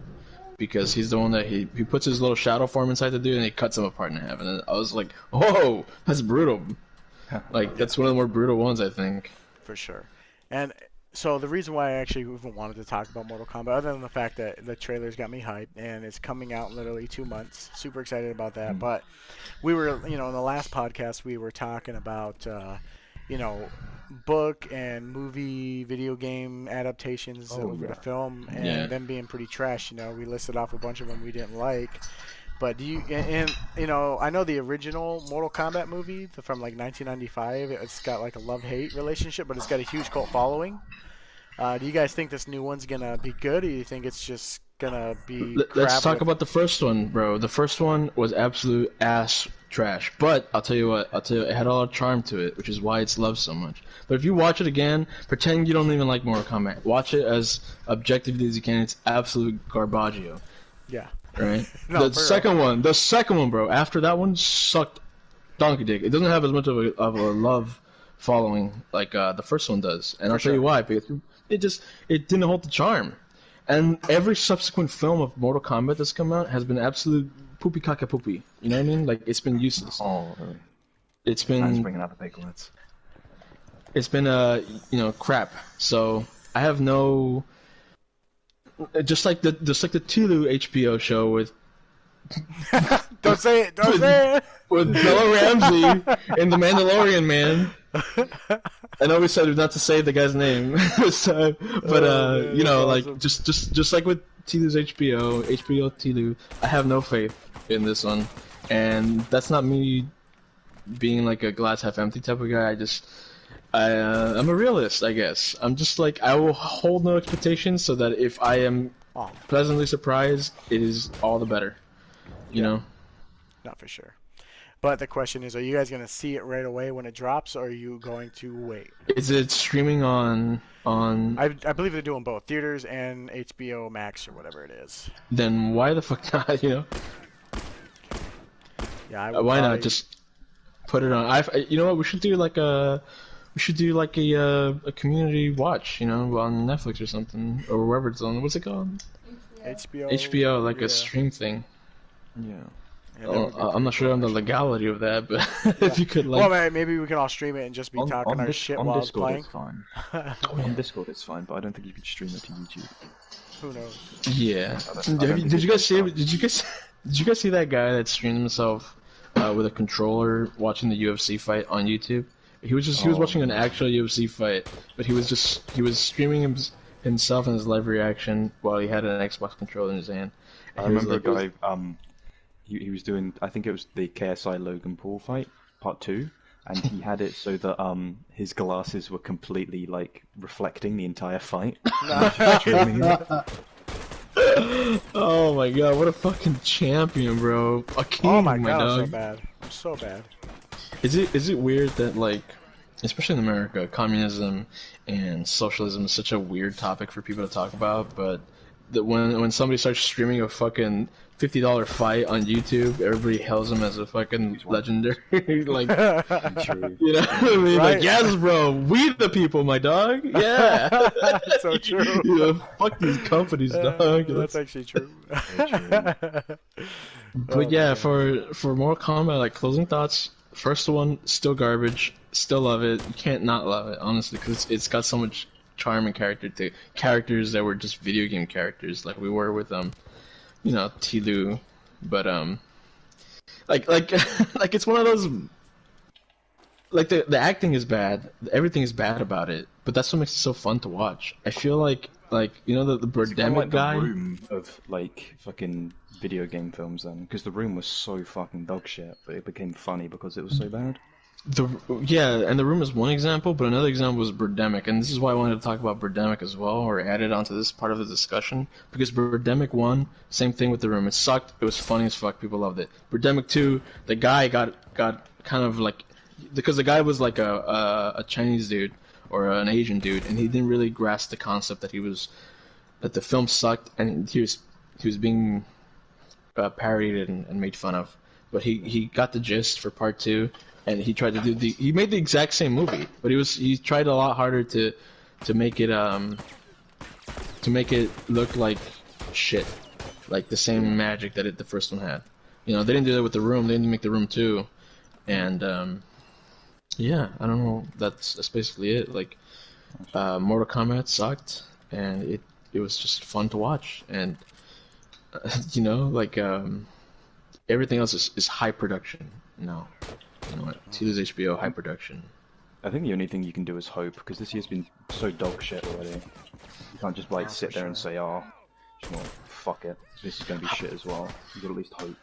B: because he's the one that he puts his little shadow form inside the dude and he cuts him apart in half, and I was like, whoa, that's brutal. Like that's one of the more brutal ones, I think.
A: For sure. And so the reason why I actually even wanted to talk about Mortal Kombat, other than the fact that the trailers got me hyped and it's coming out in literally 2 months, super excited about that. But we were, in the last podcast we were talking about, book and movie, video game adaptations over the film, and them being pretty trash. We listed off a bunch of them we didn't like. But I know the original Mortal Kombat movie from like 1995. It's got like a love-hate relationship, but it's got a huge cult following. Do you guys think this new one's gonna be good, or do you think it's just gonna be?
B: Let's talk about the first one, bro. The first one was absolute ass trash. But I'll tell you what, it had a lot of charm to it, which is why it's loved so much. But if you watch it again, pretend you don't even like Mortal Kombat. Watch it as objectively as you can. It's absolute garbaggio.
A: Yeah.
B: Right. The second one, bro. After that one sucked donkey dick. It doesn't have as much of a love following like the first one does, and I'll tell you why. Because it didn't hold the charm. And every subsequent film of Mortal Kombat that's come out has been absolute poopy caca poopy. You know what I mean? Like it's been useless.
C: Oh,
B: it's been
C: bringing out the big words.
B: It's been crap. So I have no. Just like the Tulu HBO show with.
A: Don't say it. Don't say it.
B: With Bella Ramsey and the Mandalorian man. I know we said not to say the guy's name, awesome. just like with Tulu's HBO Tulu, I have no faith in this one, and that's not me being like a glass half empty type of guy. I'm a realist, I guess. I'm just like, I will hold no expectations so that if I am pleasantly surprised, it is all the better. You know?
A: Not for sure. But the question is, are you guys going to see it right away when it drops, or are you going to wait?
B: Is it streaming on...
A: I believe they're doing both, theaters and HBO Max or whatever it is.
B: Then why the fuck not,
A: Yeah,
B: why not just put it on... You know what, we should do like a... a community watch, on Netflix or something, or wherever it's on. What's it called? HBO, like a stream thing.
C: Yeah.
B: I'm not sure on the legality of that, but if you could, like...
A: Well, maybe we can all stream it and just be talking our shit while it's playing.
C: On Discord it's fine, but I don't think you can stream it to YouTube.
A: Who knows?
B: Yeah. Did you guys see that guy that streamed himself with a controller watching the UFC fight on YouTube. He was watching an actual UFC fight, but he was streaming himself and his live reaction while he had an Xbox controller in his hand.
C: I remember a guy. He was doing. I think it was the KSI Logan Paul fight, part 2. And he had it so that his glasses were completely like reflecting the entire fight.
B: Oh my god, what a fucking champion, bro! Akiy,
A: Oh my god,
B: dog.
A: I'm so bad. I'm so bad.
B: Is it weird that like, especially in America, communism and socialism is such a weird topic for people to talk about, but that when somebody starts streaming a fucking $50 fight on YouTube, everybody hails him as a fucking legendary. Like,
C: True.
B: you know what I mean?
A: Right.
B: Like, yes, bro, we the people, my dog. Yeah.
A: So true.
B: You know, fuck these companies, dog.
A: That's actually true.
B: But yeah, for Mortal Kombat, like closing thoughts. First one, still garbage. Still love it. You can't not love it, honestly, because it's got so much charm and characters that were just video game characters, like we were with you know, Tilu. But like like it's one of those. Like the acting is bad, everything is bad about it, but that's what makes it so fun to watch. I feel like you know the Birdemic
C: like
B: guy.
C: The Room of like fucking video game films then, because The Room was so fucking dog shit, but it became funny because it was so bad.
B: Yeah, and The Room is one example, but another example was Birdemic, and this is why I wanted to talk about Birdemic as well, or add it onto this part of the discussion, because Birdemic 1, same thing with The Room. It sucked. It was funny as fuck. People loved it. Birdemic 2, the guy got kind of like, because the guy was like a Chinese dude or an Asian dude, and he didn't really grasp the concept that the film sucked, and he was being parodied and made fun of. But he got the gist for part 2. And he tried to he made the exact same movie, but he tried a lot harder to make it look like shit, like the same magic that the first one had. You know, they didn't do that with The Room. They didn't make The Room 2, and yeah, I don't know. That's basically it. Like, Mortal Kombat sucked, and it was just fun to watch, and you know, like everything else is high production. No. You know what? Tilu's HBO high production.
C: I think the only thing you can do is hope, because this year's been so dog shit already. You can't just like sit there and say, oh, fuck it, this is gonna be shit as well. You gotta at least hope.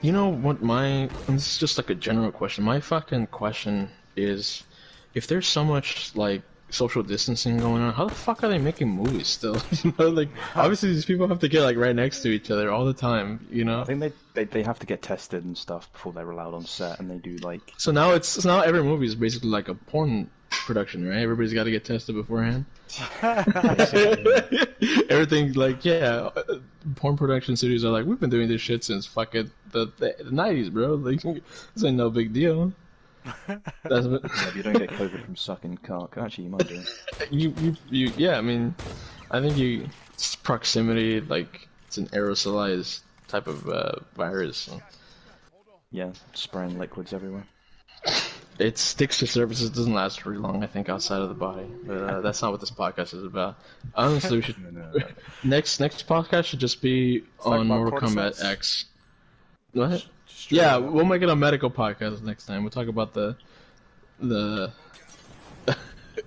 B: You know what and this is just like a general question. My fucking question is, if there's so much like social distancing going on, how the fuck are they making movies still? You know, like obviously these people have to get like right next to each other all the time. You know.
C: I think they have to get tested and stuff before they're allowed on set, and they do like.
B: So now now every movie is basically like a porn production, right? Everybody's got to get tested beforehand. Everything like porn production studios are like, we've been doing this shit since fucking the 90s, bro. Like this ain't no big deal. That's what...
C: Yeah, if you don't get COVID from sucking cock, actually you might do.
B: you yeah. I mean, I think it's proximity, like it's an aerosolized type of virus. So.
C: Yeah, spraying liquids everywhere.
B: It sticks to surfaces, doesn't last very long, I think, outside of the body. But that's not what this podcast is about. Honestly, we should next podcast should just be on Mortal Kombat X. What? Yeah, we'll make it a medical podcast next time. We'll talk about the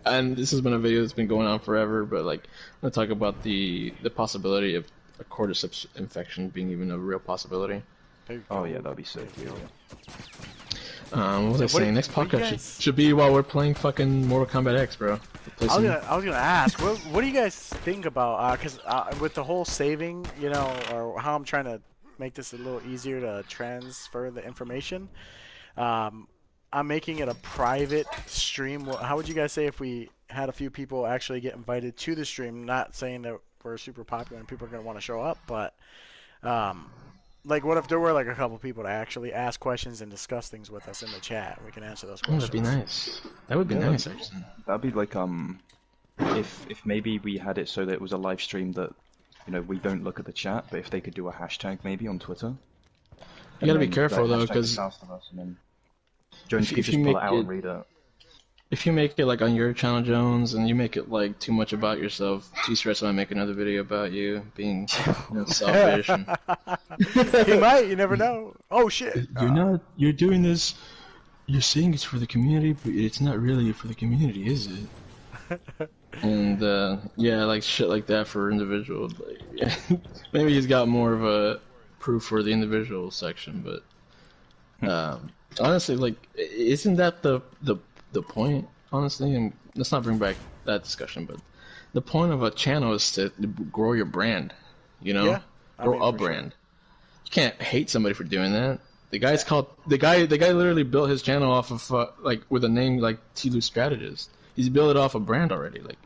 B: and this has been a video that's been going on forever, but like we'll talk about the possibility of a cordyceps infection being even a real possibility.
C: Oh yeah, that'd be sick. Yeah.
B: What was I saying? Next podcast should be while we're playing fucking Mortal Kombat X, bro.
A: I was gonna ask, what do you guys think about? Because with the whole saving, you know, or how I'm trying to make this a little easier to transfer the information. I'm making it a private stream. How would you guys say if we had a few people actually get invited to the stream? Not saying that we're super popular and people are gonna want to show up, but like, what if there were like a couple people to actually ask questions and discuss things with us in the chat? We can answer those questions.
B: That'd be nice. That would be nice, actually.
C: That'd be like if maybe we had it so that it was a live stream that, you know, we don't look at the chat, but if they could do a hashtag maybe on Twitter.
B: You gotta be careful though, because
C: Jones could just pull it out and read it.
B: if you make it like on your channel, Jones, and you make it like too much about yourself, Tstrats might make another video about you being selfish. And...
A: He might. You never know. Oh shit!
B: You're doing this. You're saying it's for the community, but it's not really for the community, is it? And yeah, like shit like that for individuals. Like, yeah. Maybe he's got more of a proof for the individual section, but honestly, like, isn't that the point? Honestly, and let's not bring back that discussion, but the point of a channel is to grow your brand. You know,
A: Yeah,
B: grow a brand. Sure. You can't hate somebody for doing that. The guy's called the guy literally built his channel off of like with a name like Tlu Strategist. He's built it off a brand already. Like,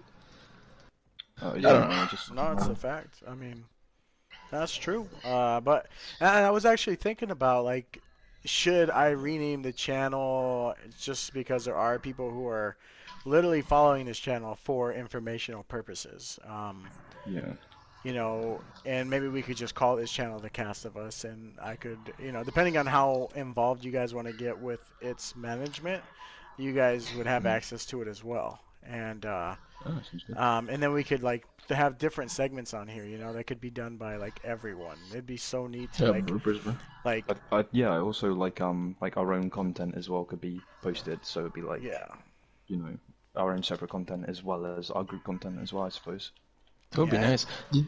C: yeah,
B: I don't know.
A: No, it's a fact. I mean, that's true. But and I was actually thinking about like, should I rename the channel just because there are people who are literally following this channel for informational purposes.
C: Yeah.
A: You know, and maybe we could just call this channel The Cast of Us, and I could, you know, depending on how involved you guys want to get with its management, you guys would have access to it as well. And and then we could like have different segments on here, you know, that could be done by like everyone. It'd be so neat to
C: yeah, also like our own content as well could be posted, so it'd be like, you know, our own separate content as well as our group content as well, I suppose.
B: That would be nice. Do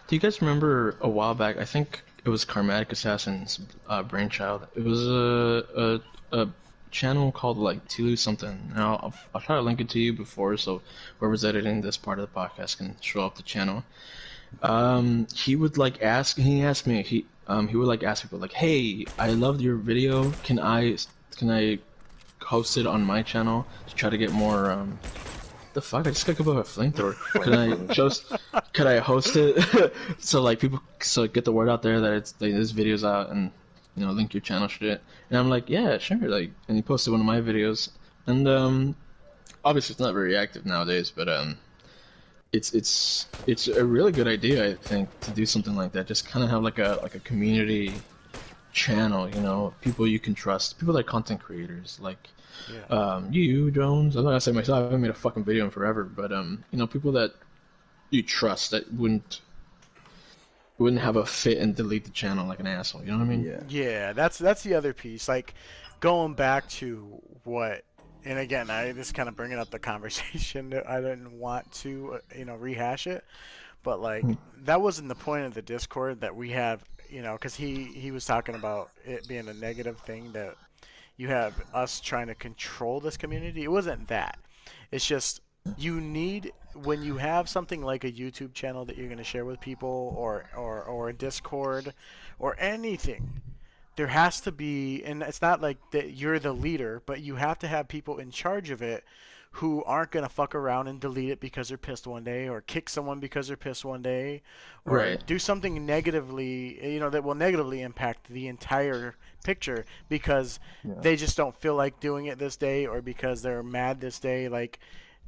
B: you guys remember a while back? I think it was Karmatic Assassin's brainchild. It was a channel called like Tlu something. Now I'll try to link it to you before, so whoever's editing this part of the podcast can show up the channel. He would like ask. He asked me. He would like ask people like, "Hey, I loved your video. Can I host it on my channel to try to get more the fuck? I just got above a flamethrower. Could I host it so like people get the word out there that this video's out and you know link your channel shit? And I'm like, yeah, sure. Like, and he posted one of my videos, and obviously it's not very active nowadays, but it's a really good idea, I think, to do something like that. Just kind of have like a community channel, you know, people you can trust, people that are content creators, like. You, Jones, I'm not gonna say myself, I haven't made a fucking video in forever, but you know, people that you trust that wouldn't have a fit and delete the channel like an asshole, you know what I mean?
A: Yeah, that's the other piece. Like, going back to what, and again, this kind of bringing up the conversation that I didn't want to, you know, rehash it, but like, that wasn't the point of the Discord that we have, you know, because he was talking about it being a negative thing that you have us trying to control this community. It wasn't that. It's just you need, when you have something like a YouTube channel that you're going to share with people or a Discord or anything, there has to be, and it's not like that you're the leader, but you have to have people in charge of it who aren't going to fuck around and delete it because they're pissed one day, or kick someone because they're pissed one day, or do something negatively, you know, that will negatively impact the entire picture because they just don't feel like doing it this day, or because they're mad this day. Like,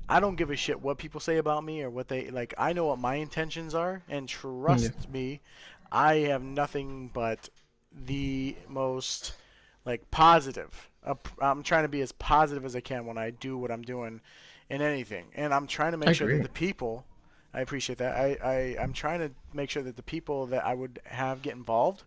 A: I don't give a shit what people say about me or what they, like, I know what my intentions are, and trust me, I have nothing but the most, like, positive. I'm trying to be as positive as I can when I do what I'm doing in anything, and I'm trying to make sure that the people, I appreciate that, I'm trying to make sure that the people that I would have get involved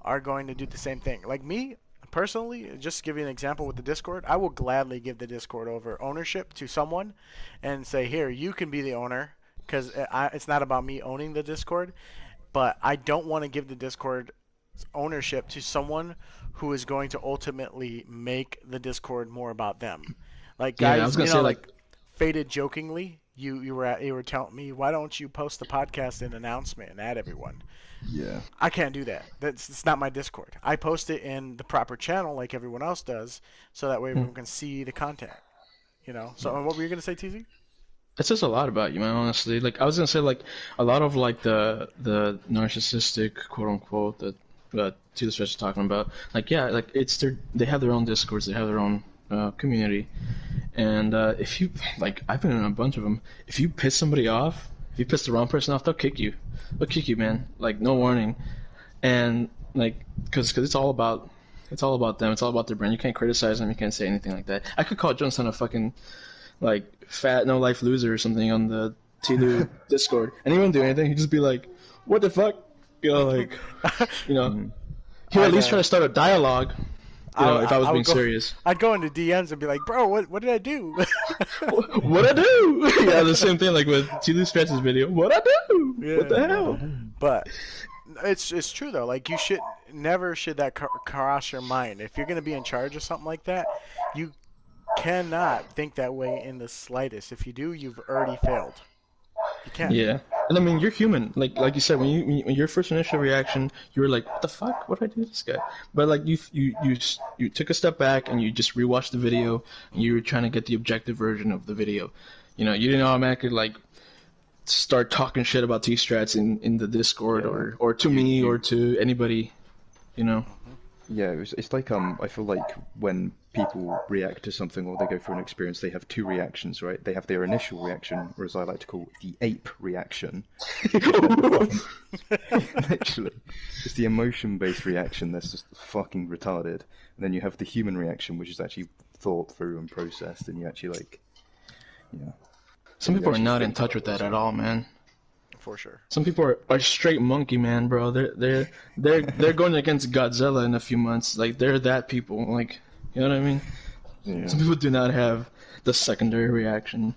A: are going to do the same thing. Like me, personally, just to give you an example with the Discord, I will gladly give the Discord over ownership to someone and say, here, you can be the owner, because it's not about me owning the Discord, but I don't want to give the Discord ownership to someone who is going to ultimately make the Discord more about them. Like, guys,
B: I was gonna
A: you know,
B: say,
A: like, Faded jokingly, you were telling me, why don't you post the podcast in announcement and add everyone?
C: Yeah.
A: I can't do that. It's not my Discord. I post it in the proper channel like everyone else does, so that way everyone can see the content. You know. So, what were you gonna say, TZ?
B: It says a lot about you, man. Honestly, like I was gonna say, like a lot of like the narcissistic quote unquote that Tlu Stretch is talking about. Like, yeah, like they have their own Discords, they have their own community, and if you like, I've been in a bunch of them. If you piss somebody off, if you piss the wrong person off, they'll kick you. They'll kick you, man. Like, no warning, and like, cause it's all about It's all about them. It's all about their brand. You can't criticize them. You can't say anything like that. I could call Johnson a fucking like fat no life loser or something on the Tlu Discord, and he wouldn't do anything. He'd just be like, "What the fuck?" You know, like, you know, he would at least try to start a dialogue. You know, if I was being serious,
A: I'd go into DMs and be like, "Bro, what did I do?"
B: What I do? Yeah, the same thing like with Tstrats' video. What I do?
A: Yeah.
B: What the hell?
A: But it's true though. Like you should never that cross your mind. If you're gonna be in charge of something like that, you cannot think that way in the slightest. If you do, you've already failed. You can't.
B: Yeah, and I mean you're human. Like you said, when your first initial reaction, you were like, "What the fuck? What did I do to this guy?" But like you took a step back and you just rewatched the video. And you were trying to get the objective version of the video. You know, you didn't automatically like start talking shit about Tstrats in the Discord or to me or to anybody. You know.
C: Yeah, it's like I feel like when people react to something or they go through an experience, they have two reactions, right? They have their initial reaction, or as I like to call the ape reaction. Literally, it's the emotion-based reaction that's just fucking retarded. And then you have the human reaction, which is actually thought through and processed, and you actually like, yeah.
B: Some people are not in touch with that at all, man.
A: For sure.
B: Some people are straight monkey, man, bro. They're going against Godzilla in a few months. Like they're that people. Like, you know what I mean? Yeah. Some people do not have the secondary reaction,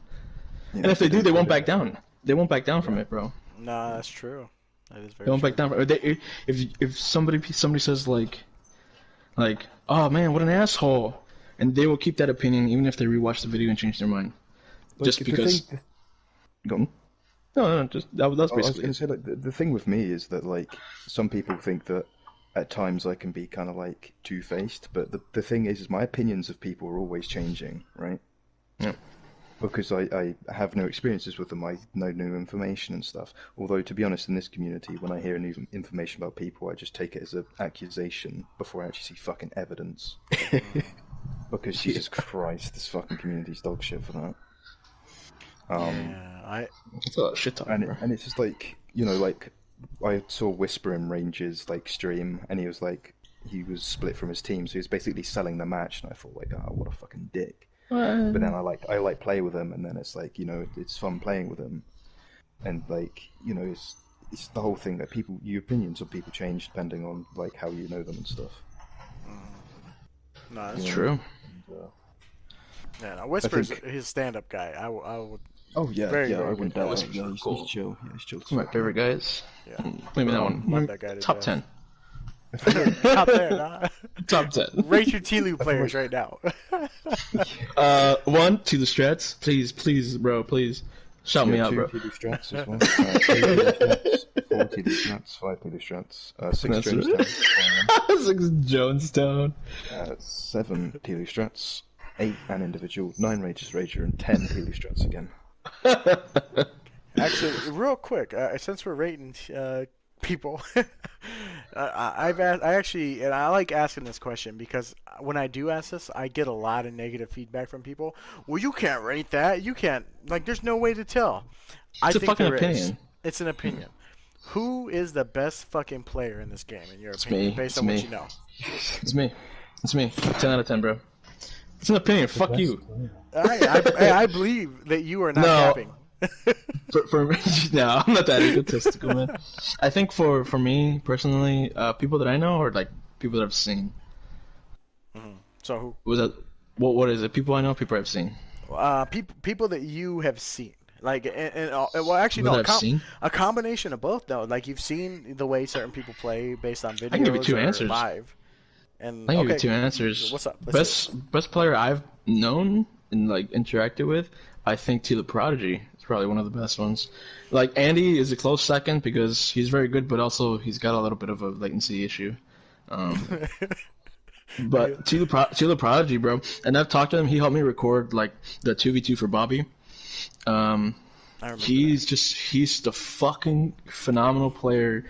B: and if they do, they won't back down. They won't back down from it, bro.
A: Nah, that's true. That is very.
B: They won't
A: true.
B: back down. If somebody says like, oh man, what an asshole, and they will keep that opinion even if they rewatch the video and change their mind,
C: like,
B: just because. Go. No, just that's basically.
C: I was going to say, like, the thing with me is that, like, some people think that at times I can be kind of, like, two-faced, but the thing is my opinions of people are always changing, right?
B: Yeah.
C: Because I have no experiences with them, I know new information and stuff. Although, to be honest, in this community, when I hear new information about people, I just take it as an accusation before I actually see fucking evidence. Because, Jesus Christ, this fucking community's dog shit for that.
B: It's a lot of shit talking,
C: and it's just like, you know, like I saw Whisper in Range's like stream, and he was split from his team, so he was basically selling the match, and I thought like, oh, what a fucking dick. But then I play with him, and then it's like, you know, it's fun playing with him, and like, you know, it's the whole thing that your opinions of people change depending on like how you know them and stuff.
A: No, that's
B: true.
A: Yeah, no, Whisper's his stand-up guy. I would.
C: Oh yeah, I wouldn't doubt it.
B: Yeah,
C: he's chill. Yeah, he's chill.
B: My favorite guys.
A: Yeah.
B: Maybe that one.
A: Want that guy to
B: Top
A: death.
B: 10.
A: Top 10, nah.
B: Top 10.
A: Rate your Tlu players right now.
B: 1, Tstrats. Please, bro, please. Shout me out, bro.
C: 2 Tstrats as well. 3 Tstrats, 4 Tstrats, 5 Tstrats, 6 Jonestown.
B: 6 Jonestown.
C: 7 Tstrats, 8 an individual, 9 Rager, and 10 Tstrats again.
A: Actually, real quick, since we're rating people, I like asking this question because when I do ask this, I get a lot of negative feedback from people. Well, you can't rate that. You can't. Like, there's no way to tell.
B: It's a fucking opinion.
A: It's an opinion. Who is the best fucking player in this game, in your opinion, based on what you know?
B: It's me. 10 out of 10, bro. It's an opinion. Fuck you.
A: I believe that you are not capping.
B: for me, no, I'm not that egotistical, man. I think for me personally, people that I know are like people that I've seen.
A: Mm-hmm. So who
B: was that? What is it? People I know, people I've seen.
A: People that you have seen. Like, well, actually, no, a combination of both, though. Like, you've seen the way certain people play based on videos.
B: I can give you 2 answers.
A: Live. And
B: I can give you 2 answers.
A: What's up?
B: Best player I've known and like interacted with, I think Tlu Prodigy is probably one of the best ones. Like, Andy is a close second because he's very good, but also he's got a little bit of a latency issue. But Tlu Prodigy, bro, and I've talked to him. He helped me record like the 2v2 for Bobby. He's the fucking phenomenal player.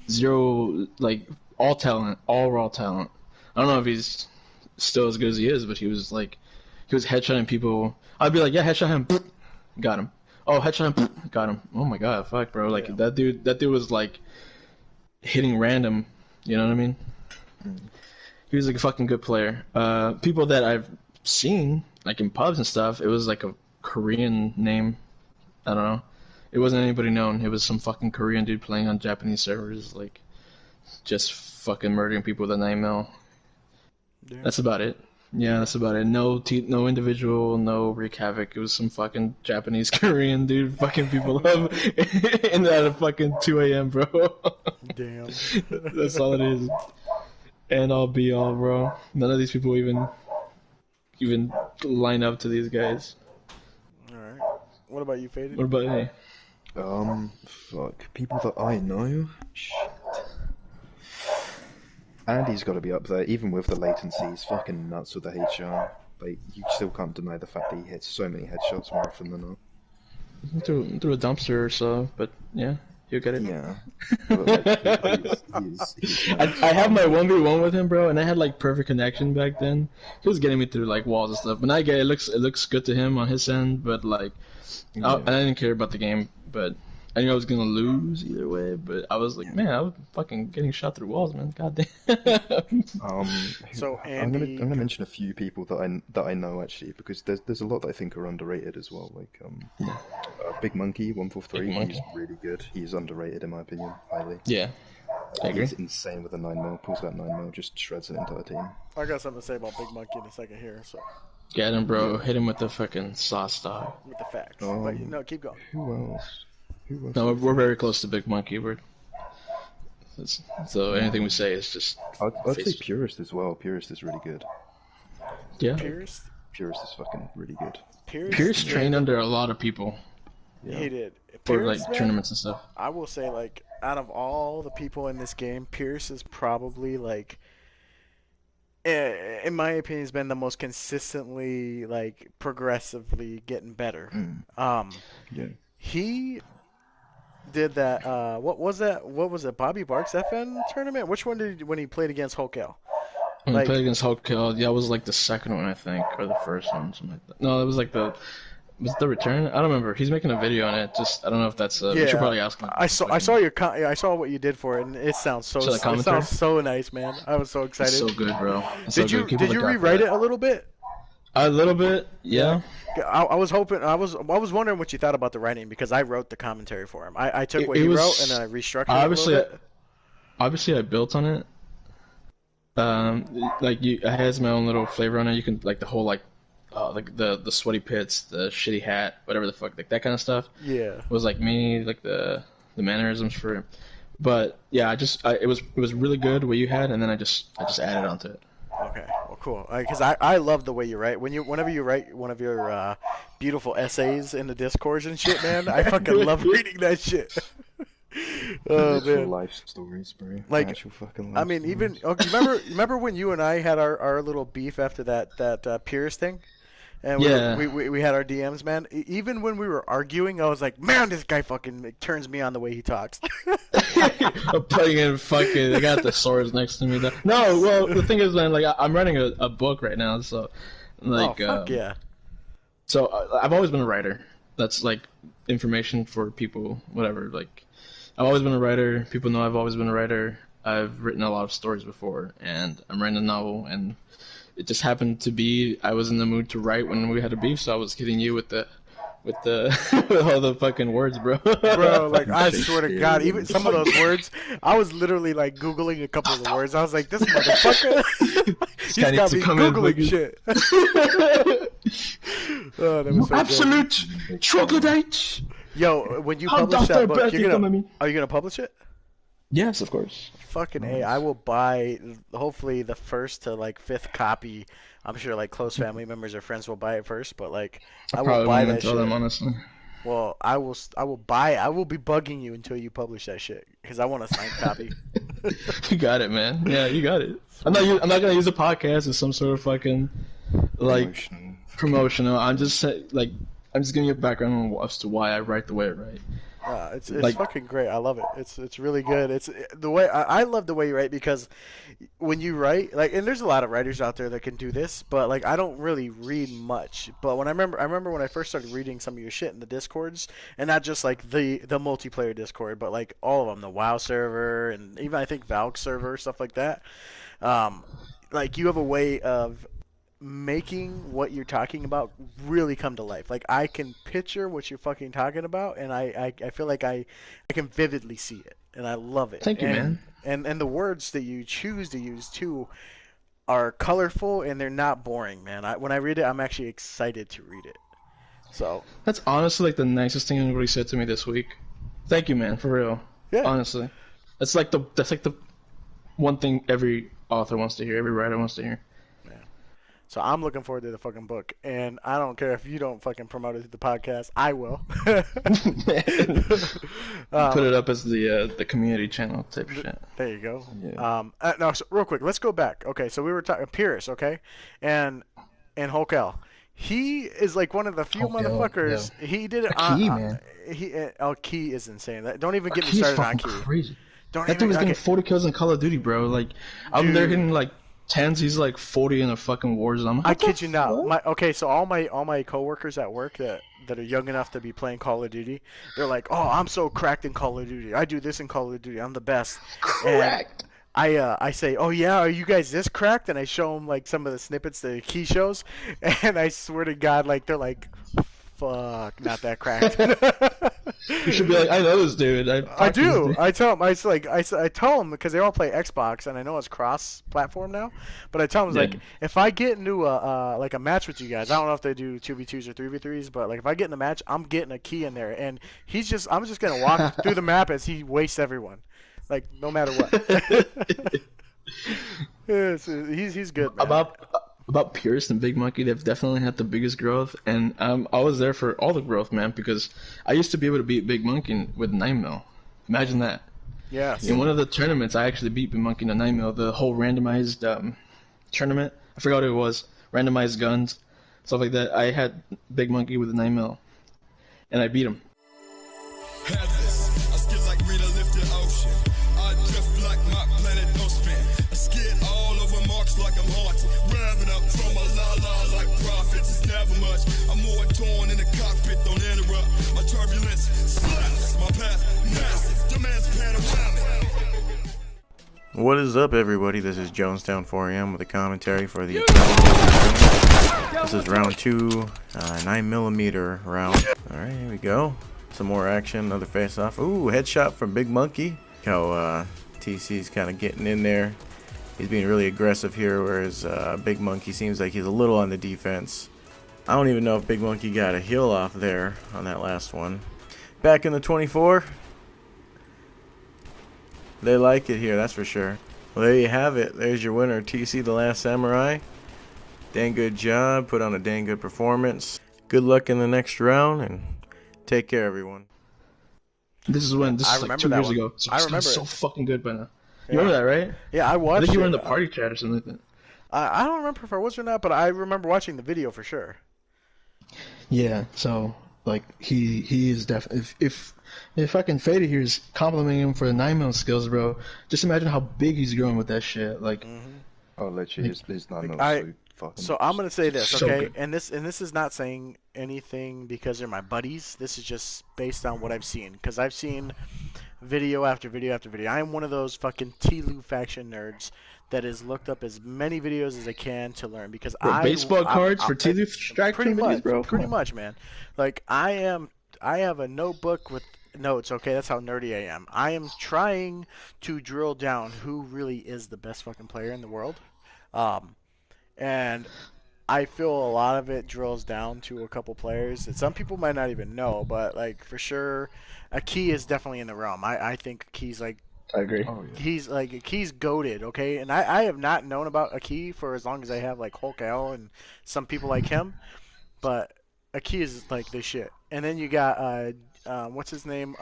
B: Zero, like, all talent, all raw talent. I don't know if he's still as good as he is, but he was headshotting people. I'd be like, yeah, headshot him, got him. Oh, headshot him, got him. Oh my god, fuck, bro. Like, that dude was like hitting random. You know what I mean? He was like a fucking good player. People that I've seen like in pubs and stuff, it was like a Korean name. I don't know. It wasn't anybody known. It was some fucking Korean dude playing on Japanese servers, like just fucking murdering people with a 9mm.
A: Yeah.
B: That's about it. Yeah, that's about it. No no individual, no wreak havoc. It was some fucking Japanese Korean dude fucking people up and at fucking 2 a.m., bro.
A: Damn.
B: That's all it is. And I'll be all, bro. None of these people even line up to these guys.
A: Alright. What about you, Faded?
B: What about hey?
C: Fuck. People that I know? Shit. Andy's got to be up there, even with the latency. He's fucking nuts with the HR. Like, you still can't deny the fact that he hits so many headshots more often than not.
B: Through a dumpster or so, but yeah, you get it.
C: Yeah. But, like,
B: I have my 1v1 with him, bro, and I had like perfect connection back then. He was getting me through like walls and stuff. But I get it looks good to him on his end, but like I didn't care about the game, but I knew I was gonna lose either way. But I was like, man, I was fucking getting shot through walls, man. God damn.
A: So
C: I'm
A: Andy,
C: gonna mention a few people that I know actually, because there's a lot that I think are underrated as well. Like Big Monkey 143, he's really good. He's underrated in my opinion, highly.
B: Yeah, I agree.
C: He's insane with a 9mm. Pulls that 9mm, just shreds an entire team.
A: I got something to say about Big Monkey in a second here. So
B: Get him, bro. Hit him with the fucking sauce dog.
A: with the facts, but no, keep going.
C: Who else?
B: No, we're very close to Big Monkey. So anything we say is just.
C: I'd say Purist as well. Purist is really good.
B: Yeah.
A: Purist
C: is fucking really good.
B: Purist trained under a lot of people.
C: Yeah.
A: He did.
B: For
A: Pierce,
B: like
A: man,
B: tournaments and stuff.
A: I will say, like, out of all the people in this game, Pierce is probably like, in my opinion, has been the most consistently, like, progressively getting better.
C: Yeah.
A: He did that. What was that? What was it? Bobby Barks FN tournament? Which one did when he played against Hulk L?
B: When he played against Hulk L, yeah, it was like the second one, I think, or the first one, something like that. No, it was like was it the return? I don't remember. He's making a video on it. Just I don't know if that's. We should probably ask him.
A: I saw I saw what you did for it, and it sounds so. It sounds so nice, man. I was so excited.
B: It's so good, bro.
A: Did you rewrite it a little bit?
B: A little bit, yeah.
A: I was hoping. I was wondering what you thought about the writing because I wrote the commentary for him. I took what he wrote and then I restructured it a little bit.
B: Obviously, I built on it. It has my own little flavor on it. You can like the whole like the sweaty pits, the shitty hat, whatever the fuck, like that kind of stuff.
A: Yeah.
B: Was like me, like the mannerisms for it. But yeah, it was really good what you had, and then I just added onto it.
A: Okay, well, cool. Because I love the way you write. Whenever you write one of your beautiful essays in the Discord and shit, man, I fucking love reading that shit. Oh man,
C: life stories, bro.
A: Like,
C: actual fucking life
A: I mean,
C: stories.
A: even remember when you and I had our little beef after that Pierce thing, and we had our DMs, man. Even when we were arguing, I was like, man, this guy fucking turns me on the way he talks.
B: I'm playing in fucking. I got the swords next to me. No, well, the thing is, man, like I'm writing a book right now, so like.
A: Oh fuck yeah.
B: So I've always been a writer. That's like information for people, whatever. Like I've always been a writer. People know I've always been a writer. I've written a lot of stories before, and I'm writing a novel. And it just happened to be I was in the mood to write when we had a beef, so I was hitting you with with all the fucking words, bro.
A: Bro, like I swear to God, even some of those words, I was literally like googling a couple of the words. I was like, this motherfucker, he's got me googling shit. Oh, that was so
B: absolute troglodyte.
A: Yo, when you publish that book, are you gonna publish it?
B: Yes, of course.
A: Fucking A, I will buy hopefully the first to like fifth copy. I'm sure like close family members or friends will buy it first, but like I will buy that shit.
B: Them, honestly.
A: Well, I will buy it. I will be bugging you until you publish that shit because I want a signed copy.
B: You got it, man. Yeah, you got it. I'm not gonna use a podcast as some sort of fucking like promotional. I'm just giving you a background as to why I write the way I write.
A: It's like, fucking great. I love it. It's really good. It's the way I love the way you write because when you write, like, and there's a lot of writers out there that can do this, but like I don't really read much. But when I remember when I first started reading some of your shit in the Discords, and not just like the multiplayer Discord, but like all of them, the WoW server and even I think Valk server, stuff like that. like you have a way of making what you're talking about really come to life. Like I can picture what you're fucking talking about, and I feel like I can vividly see it, and I love it.
B: Thank you, man.
A: And the words that you choose to use too are colorful and they're not boring, man. When I read it, I'm actually excited to read it. So
B: That's honestly like the nicest thing anybody said to me this week. Thank you, man, for real.
A: yeah,
B: Honestly, that's like the one thing every author wants to hear, every writer wants to hear.
A: so I'm looking forward to the fucking book, and I don't care if you don't fucking promote it to the podcast. I will.
B: Put it up as the community channel type shit.
A: There you go.
C: Yeah.
A: No, so real quick, let's go back. Okay, so we were talking Pierce, okay, and Hulk L. He is like one of the few
B: Hulk L,
A: motherfuckers.
B: yeah.
A: He did it
B: Akiy,
A: on.
B: man.
A: Akiy is insane. Don't even get me
B: He's
A: started on
B: fucking
A: Akiy.
B: crazy.
A: Don't
B: That
A: even.
B: dude was
A: Okay.
B: getting 40 kills in Call of Duty, bro. Like, I'm there
A: Dude.
B: hitting like 10s. He's like 40 in a fucking war zone.
A: I kid you not. So all my coworkers at work that are young enough to be playing Call of Duty, they're like, "Oh, I'm so cracked in Call of Duty. I do this in Call of Duty. I'm the best."
B: Cracked.
A: And I say, "Oh yeah, are you guys this cracked?" And I show them like some of the snippets that Key shows, and I swear to God, like they're like, "Fuck, not that cracked."
B: You should be like, I know this dude.
A: I do. I tell them. I tell them because they all play Xbox, and I know it's cross-platform now. But I tell them like, if I get into a match with you guys, I don't know if they do 2v2s or 3v3s, but like if I get in a match, I'm getting a Key in there, and I'm just gonna walk through the map as he wastes everyone, like no matter what. He's good, man.
B: About Pierce and Big Monkey, they've definitely had the biggest growth, and I was there for all the growth, man, because I used to be able to beat Big Monkey with 9mm. Imagine that.
A: Yes.
B: In one of the tournaments, I actually beat Big Monkey in a 9mm, the whole randomized tournament. I forgot what it was. Randomized guns, stuff like that. I had Big Monkey with a 9mm, and I beat him.
J: Like I'm haunted, revving up drama, la la like prophets. It's never much. I'm more torn in the cockpit, don't interrupt. My turbulence slaps, my path massive, demands panoramic.
L: What is up, everybody? This is Jonestown 4am with a commentary for the Untitled. This is round 2, 9mm round. Alright, here we go. Some more action, another face-off. Ooh, headshot from Big Monkey. How TC's kind of getting in there. He's being really aggressive here, whereas Big Monkey seems like he's a little on the defense. I don't even know if Big Monkey got a heal off there on that last one. Back in the 24. They like it here, that's for sure. Well, there you have it. There's your winner, TC the Last Samurai. Dang good job. Put on a dang good performance. Good luck in the next round, and take care, everyone.
B: This is like 2 years ago. So
A: I remember
B: so fucking good by now. You remember that, right?
A: Yeah, I watched.
B: I think you were in the party chat or something like that.
A: I don't remember if I was or not, but I remember watching the video for sure.
B: Yeah, so like he is definitely if fucking Fader here is complimenting him for the 9mm skills, bro. Just imagine how big he's growing with that shit. Like,
C: oh, literally, his 9mm so fucking.
A: So I'm gonna say this,
B: so
A: okay?
B: good.
A: And this is not saying anything because they're my buddies. This is just based on what I've seen, because I've seen video after video after video. I am one of those fucking T-Lu faction nerds that has looked up as many videos as I can to learn, because
B: baseball cards for T-Lu faction videos, bro.
A: Pretty much, man. Like I have a notebook with notes. Okay, that's how nerdy I am. I am trying to drill down who really is the best fucking player in the world, and I feel a lot of it drills down to a couple players that some people might not even know, but like for sure, Akiy is definitely in the realm. I think Akiy's like.
B: I agree.
C: Oh, yeah.
A: He's like Akiy's goated, okay? And I have not known about Akiy for as long as I have like Hulk L and some people like him, but Akiy is like the shit. And then you got what's his name?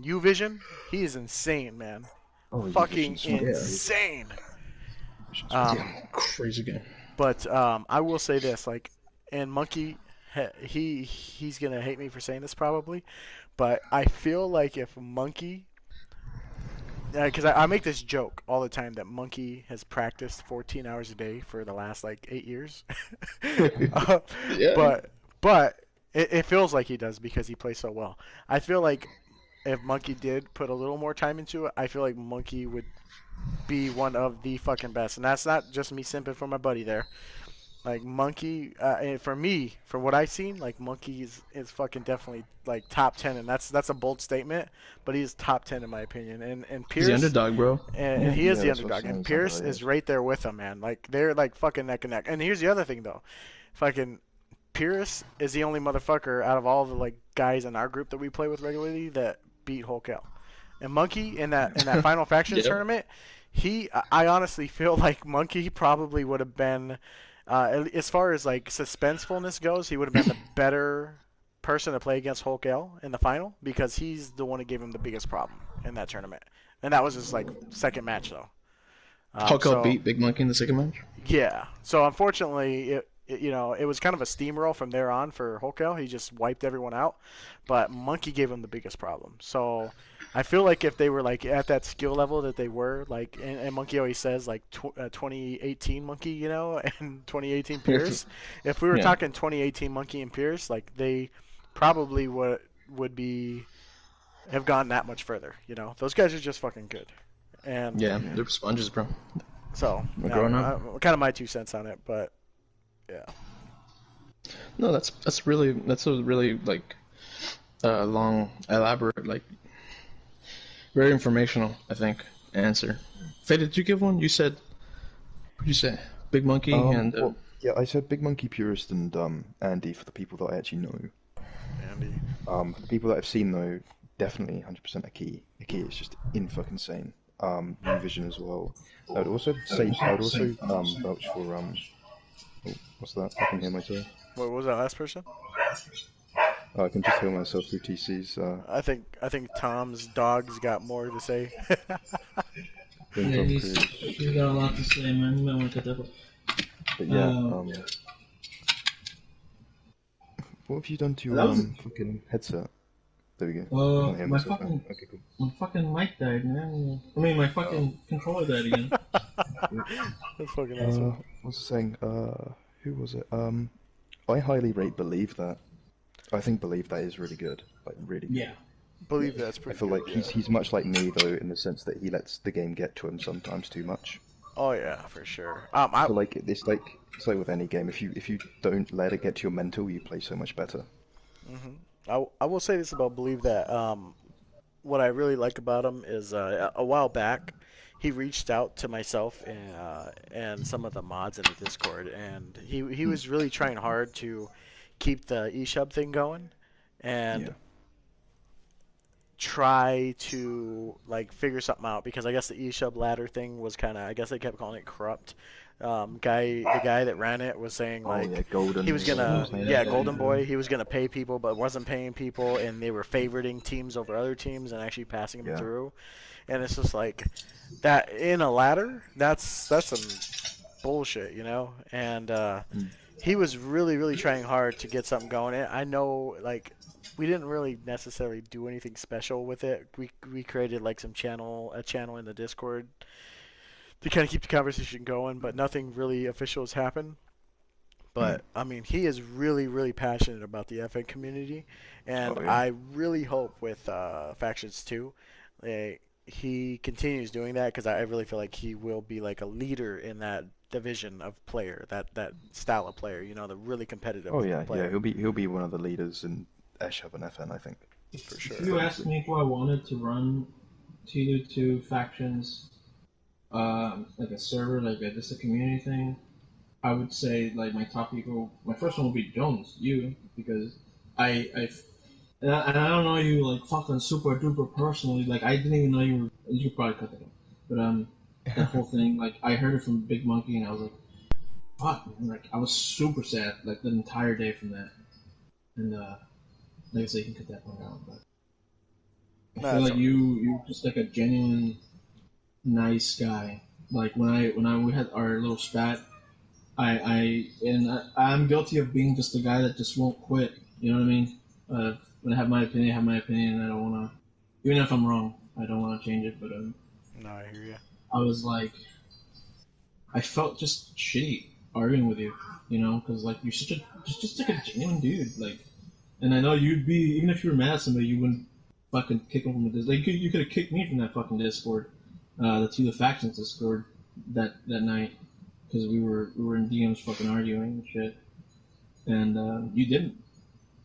A: U-Vision. He is insane, man.
C: Oh,
A: fucking insane.
B: Crazy game.
A: But I will say this, like, and Monkey, he's gonna hate me for saying this probably, but I feel like if Monkey, because I make this joke all the time that Monkey has practiced 14 hours a day for the last like 8 years,
B: Yeah.
A: but it feels like he does because he plays so well. I feel like if Monkey did put a little more time into it, I feel like Monkey would be one of the fucking best, and that's not just me simping for my buddy there. Like Monkey, and for me, for what I've seen, like Monkey is fucking definitely like top 10, and that's a bold statement, but he's top 10 in my opinion. And
B: He's the
A: Pierce,
B: underdog, bro.
A: and he is
C: Yeah,
A: the
C: that's what I'm
A: underdog, and
C: saying.
A: Pierce
C: Somebody
A: is
C: is.
A: right there with him, man. Like they're like fucking neck and neck. And here's the other thing though, fucking Pierce is the only motherfucker out of all the like guys in our group that we play with regularly that beat Hulk L. And Monkey in that final factions
B: Yep.
A: tournament, I honestly feel like Monkey probably would have been, as far as like suspensefulness goes, he would have been the better person to play against Hulk L in the final because he's the one who gave him the biggest problem in that tournament, and that was his like second match though.
B: Hulk
A: So
B: beat Big Monkey in the second match.
A: yeah, so unfortunately, it was kind of a steamroll from there on for Hulk. He just wiped everyone out, but Monkey gave him the biggest problem. So I feel like if they were like at that skill level that they were, like, and Monkey always says like 2018 Monkey, and 2018 Pierce. If we were
B: Yeah.
A: talking 2018 Monkey and Pierce, like they probably would be have gone that much further. Those guys are just fucking good, and
B: Yeah, they're sponges, bro.
A: so
B: We're growing up.
A: kind of my 2 cents on it, but yeah.
B: No, that's a really like long, elaborate, like very informational, I think, answer. Faye, did you give one? You said, what did you say? Big Monkey and
C: Well, yeah, I said Big Monkey Purist and Andy for the people that I actually know.
A: Andy.
C: For the people that I've seen though, definitely 100% Akiy. Akiy is just in fucking insane. Vision as well. I would also vouch for oh, what's that? I can hear myself.
A: What was that last person?
C: I can just hear myself through TC's.
A: I think Tom's dog's got more to say.
C: Than Tom Cruise.
B: he's got a lot to say, man. You might want to cut that.
C: But yeah, what have you done to your fucking headset? There we go. I can't hear
B: My
C: myself now.
B: fucking
C: Okay, cool.
B: my fucking mic died, man. I mean, my fucking controller died again.
A: That's fucking awesome.
C: What was I saying? Who was it? I highly rate Believe That. I think Believe That is really good. Like, really good.
B: Yeah.
A: Believe that's
C: I
A: pretty
C: feel
A: good,
C: like he's much like me, though, in the sense that he lets the game get to him sometimes too much.
A: Oh yeah, for sure.
C: I feel like it's like with any game. If you don't let it get to your mental, you play so much better.
A: I will say this about Believe That. What I really like about him is a while back, he reached out to myself and some of the mods in the Discord, and he was really trying hard to keep the eShub thing going, and try to like figure something out because I guess the eShub ladder thing was kind of, I guess they kept calling it corrupt. The guy that ran it was saying like
C: Golden.
A: he was gonna Golden Boy, he was gonna pay people but wasn't paying people, and they were favoriting teams over other teams and actually passing them through, and it's just like that in a ladder, that's some bullshit, and he was really trying hard to get something going. And I know like we didn't really necessarily do anything special with it. We created like a channel in the Discord to kind of keep the conversation going, but nothing really official has happened. But I mean, he is really passionate about the FN community, and I really hope with Factions 2, he continues doing that because I really feel like he will be like a leader in that division of player, that style of player, the really competitive.
C: Oh yeah,
A: player.
C: yeah. He'll be one of the leaders in Eshub and FN, I think.
A: For sure.
B: If you asked me who I wanted to run T2 Factions, like a server, like just a community thing, I would say like my top people. My first one would be Jones, you, because I don't know you like fucking super duper personally. Like I didn't even know you were. You could probably cut that out, but that whole thing, like I heard it from Big Monkey, and I was like, fuck, man. Like I was super sad, like the entire day from that, and like I say, you can cut that part out, but I feel like you're just like a genuine nice guy. Like when we had our little spat, I'm guilty of being just a guy that just won't quit. You know what I mean? When I have my opinion, and I don't want to, even if I'm wrong, I don't want to change it. But
A: no, I hear you.
B: I was like, I felt just shitty arguing with you, because like you're such just like a genuine dude, like, and I know you'd be, even if you were mad at somebody, you wouldn't fucking kick them from the Discord. Like you could have kicked me from that fucking Discord, the Tila Factions Discord that night because we were in DMs fucking arguing and shit, and you didn't,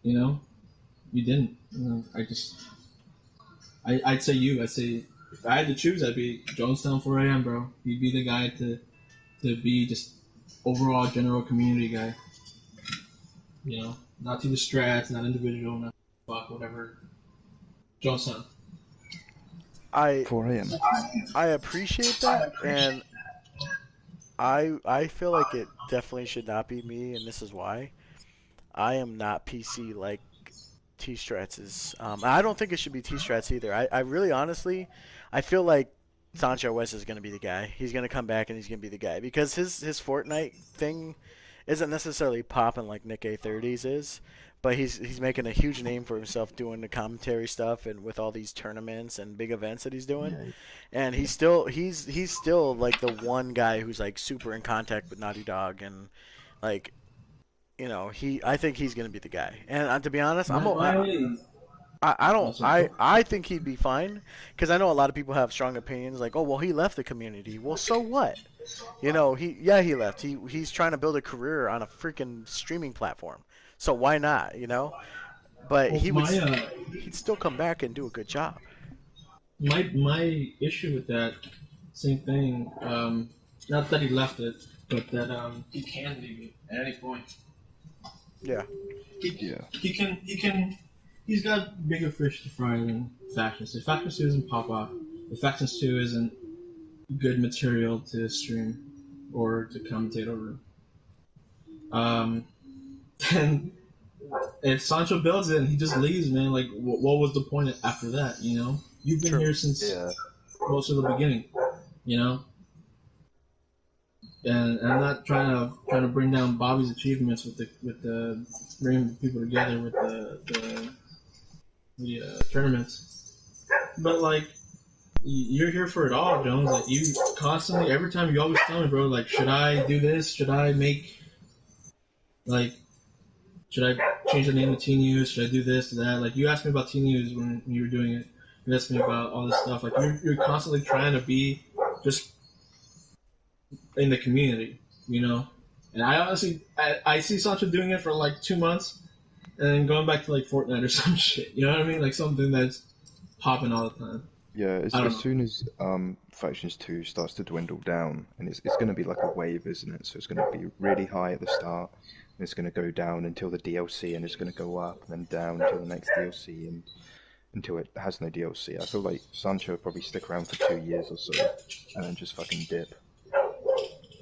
B: you know, you didn't. I'd say you. I'd say if I had to choose, I'd be Jonestown 4am, bro. You'd be the guy to be just overall general community guy. You know, not to the strats, not individual, not fuck whatever. Jonestown.
C: 4am.
A: I appreciate that, and I feel like it definitely should not be me, and this is why. I am not PC like Tstrats is. I don't think it should be Tstrats either. I really honestly, I feel like Sancho West is going to be the guy. He's going to come back and he's going to be the guy because his Fortnite thing isn't necessarily popping like Nick A30's is, but he's making a huge name for himself doing the commentary stuff and with all these tournaments and big events that he's doing. And he's still like the one guy who's like super in contact with Naughty Dog and like, you know, I think he's gonna be the guy. And to be honest, I think he'd be fine because I know a lot of people have strong opinions. Like, oh well, he left the community. Well, so what? You know, he left. He's trying to build a career on a freaking streaming platform. So why not? You know, but he'd still come back and do a good job.
B: My issue with that same thing, not that he left it, but that he can leave it at any point.
A: Yeah.
B: He can. He's got bigger fish to fry than Factions 2. Factions 2 doesn't pop off. If Factions 2 isn't good material to stream or to commentate over. Then if Sancho builds it and he just leaves, man, like what was the point after that? You know, you've been here since most of the beginning. You know. And I'm not trying to bring down Bobby's achievements with the bringing people together with the tournaments, but like you're here for it all, Jones. Like you constantly, every time you always tell me, bro, like should I do this? Should I change the name of T News? Should I do this or that? Like you asked me about T News when you were doing it. You asked me about all this stuff. Like you're constantly trying to be just in the community, you know. And I honestly, I see Sancho doing it for like 2 months, and then going back to like Fortnite or some shit. You know what I mean? Like something that's popping all the time.
C: Yeah, as soon as Factions 2 starts to dwindle down, and it's going to be like a wave, isn't it? So it's going to be really high at the start, and it's going to go down until the DLC, and it's going to go up and then down until the next DLC, and until it has no DLC. I feel like Sancho will probably stick around for 2 years or so, and then just fucking dip.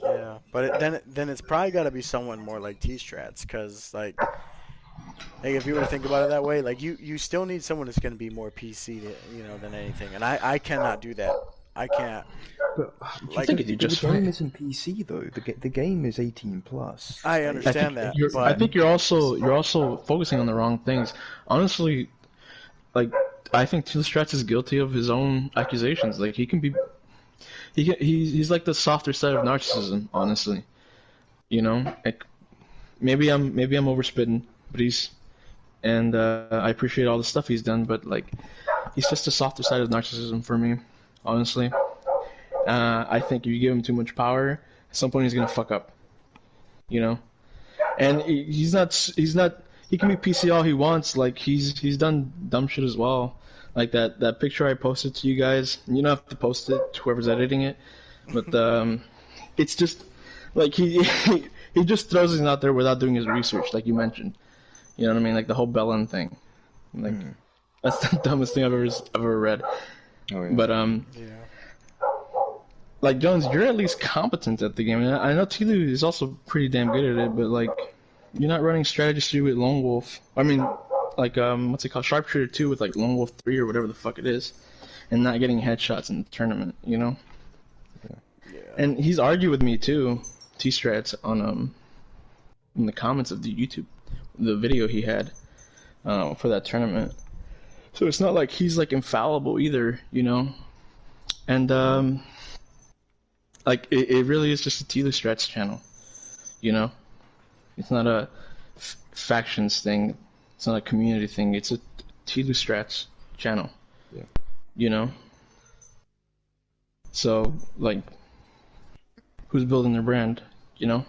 A: Yeah, but then it's probably got to be someone more like Tstrats, because like if you were to think about it that way, like you still need someone that's going to be more PC, you know, than anything, and I cannot do that. I can't.
C: But
A: like,
C: the game isn't PC though. The game is 18 plus.
A: I understand that. But
B: I think you're also focusing on the wrong things. Honestly, like I think Tstrats is guilty of his own accusations. Like he can be. He's like the softer side of narcissism, honestly. You know, like maybe I'm overspitting, but I appreciate all the stuff he's done, but like he's just the softer side of narcissism for me, honestly. I think if you give him too much power, at some point he's gonna fuck up. You know, and he's not. He can be PC all he wants. Like he's done dumb shit as well. Like that picture I posted to you guys. You don't have to post it to whoever's editing it, but it's just like he just throws it out there without doing his research, like you mentioned. You know what I mean? Like the whole Bellin thing. Like that's the dumbest thing I've ever read.
C: Oh, yeah.
B: But like Jones, you're at least competent at the game. And I know Tilu is also pretty damn good at it, but like you're not running strategy with Lone Wolf. I mean, like what's it called, Sharpshooter 2 with like Lone Wolf 3 or whatever the fuck it is, and not getting headshots in the tournament, you know. Yeah. And he's argued with me too, Tstrats, on in the comments of the video he had for that tournament. So it's not like he's like infallible either, you know. And like it really is just a Tstrats channel, you know. It's not a factions thing. It's not a community thing. It's a Tstrats channel. Yeah. You know. So like, who's building their brand? You know?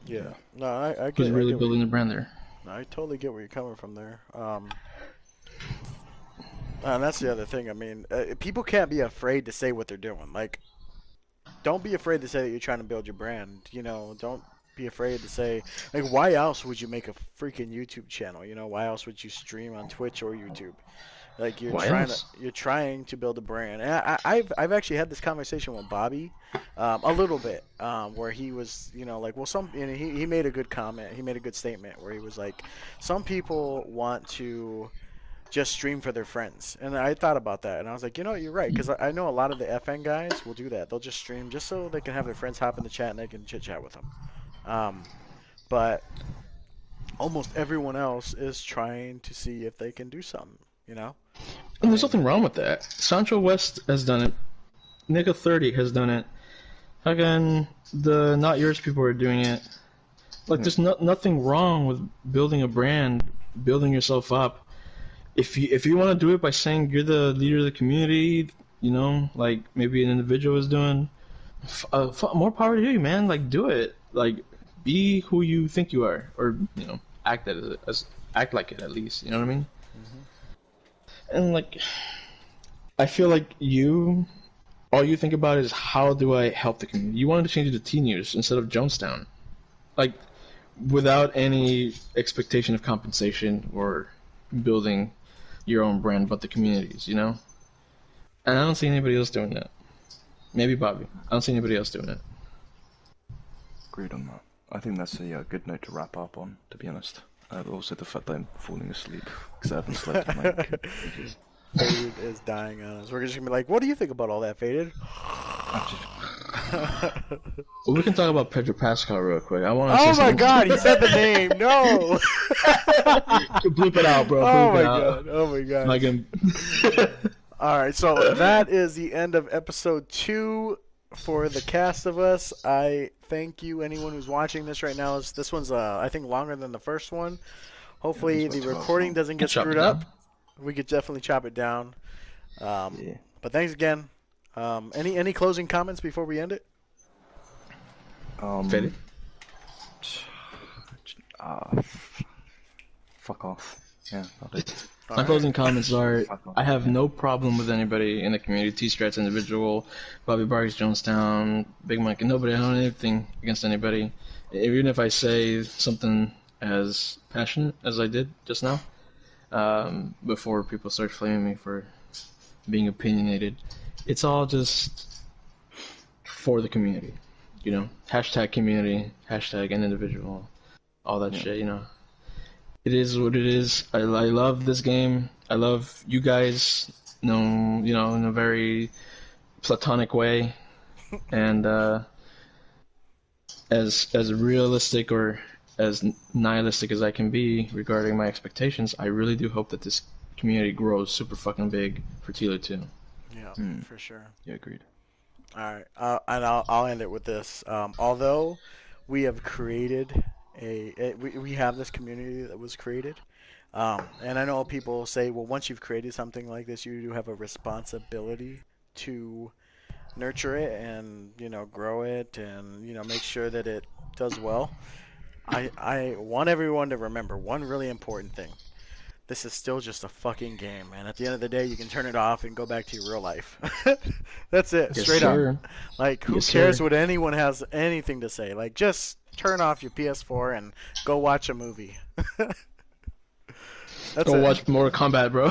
A: Yeah. No, I
B: Who's
A: get.
B: really building the brand there?
A: I totally get where you're coming from there. And that's the other thing. I mean, people can't be afraid to say what they're doing. Like, don't be afraid to say that you're trying to build your brand. You know, don't be afraid to say, like, why else would you make a freaking YouTube channel? You know, why else would you stream on Twitch or YouTube? Like,
B: Why else?
A: you're trying to build a brand. And I've actually had this conversation with Bobby, a little bit, where he was, you know, like, well, he made a good comment. He made a good statement where he was like, some people want to just stream for their friends. And I thought about that, and I was like, you know, you're right, because I know a lot of the FN guys will do that. They'll just stream just so they can have their friends hop in the chat and they can chit chat with them. But almost everyone else is trying to see if they can do something, you know?
B: And there's nothing wrong with that. Sancho West has done it. Nika30 has done it. Again, the Not Yours people are doing it. Like, there's nothing wrong with building a brand, building yourself up. If you want to do it by saying you're the leader of the community, you know, like maybe an individual is doing, more power to you, man. Like, do it. Like, be who you think you are, or you know, act like it at least. You know what I mean? And like, I feel like all you think about is how do I help the community. You wanted to change it to Teen News instead of Jonestown, like without any expectation of compensation or building your own brand, but the communities, you know. And I don't see anybody else doing that. Maybe Bobby. I don't see anybody else doing it.
C: Agreed on that. I think that's a good note to wrap up on, to be honest. Also the fact that I'm falling asleep because I haven't slept in like ages.
A: Faded is dying on us. We're just gonna be like, what do you think about all that, Faded?
B: Well, we can talk about Pedro Pascal real quick. I want to.
A: Oh my God, he said the name. No.
B: Bleep it out, bro.
A: Oh my
B: Bleep it out.
A: God. Oh my God.
B: Like
A: All right, so that is the end of episode 2 for the cast of us. I thank you, anyone who's watching this right now. This one's, I think, longer than the first one. Hopefully, the recording doesn't get screwed up. We could definitely chop it down. But thanks again. Any closing comments before we end it?
B: Faded?
C: Fuck off. Yeah, I'll do.
B: My closing comments are, I have no problem with anybody in the community, Tstrats individual, Bobby Barry's Jonestown, Big Mike, and nobody. I don't have anything against anybody. Even if I say something as passionate as I did just now, before people start flaming me for being opinionated, it's all just for the community, you know? Hashtag community, hashtag an individual, all that shit, you know? It is what it is. I love this game. I love you guys, you know, in a very platonic way, and as realistic or as nihilistic as I can be regarding my expectations, I really do hope that this community grows super fucking big for Tilo 2.
A: Yeah, for sure.
C: Yeah, agreed.
A: All right, and I'll end it with this. Although we have created we have this community that was created, and I know people say, well, once you've created something like this, you do have a responsibility to nurture it and, you know, grow it and, you know, make sure that it does well. I want everyone to remember one really important thing. This is still just a fucking game, man. At the end of the day, you can turn it off and go back to your real life. That's it,
B: Yes,
A: straight
B: sir.
A: up. Like, who
B: Yes,
A: cares
B: sir.
A: what anyone has anything to say? Like, just turn off your PS4 and go watch a movie. That's
B: Go
A: it.
B: watch Mortal Kombat, bro.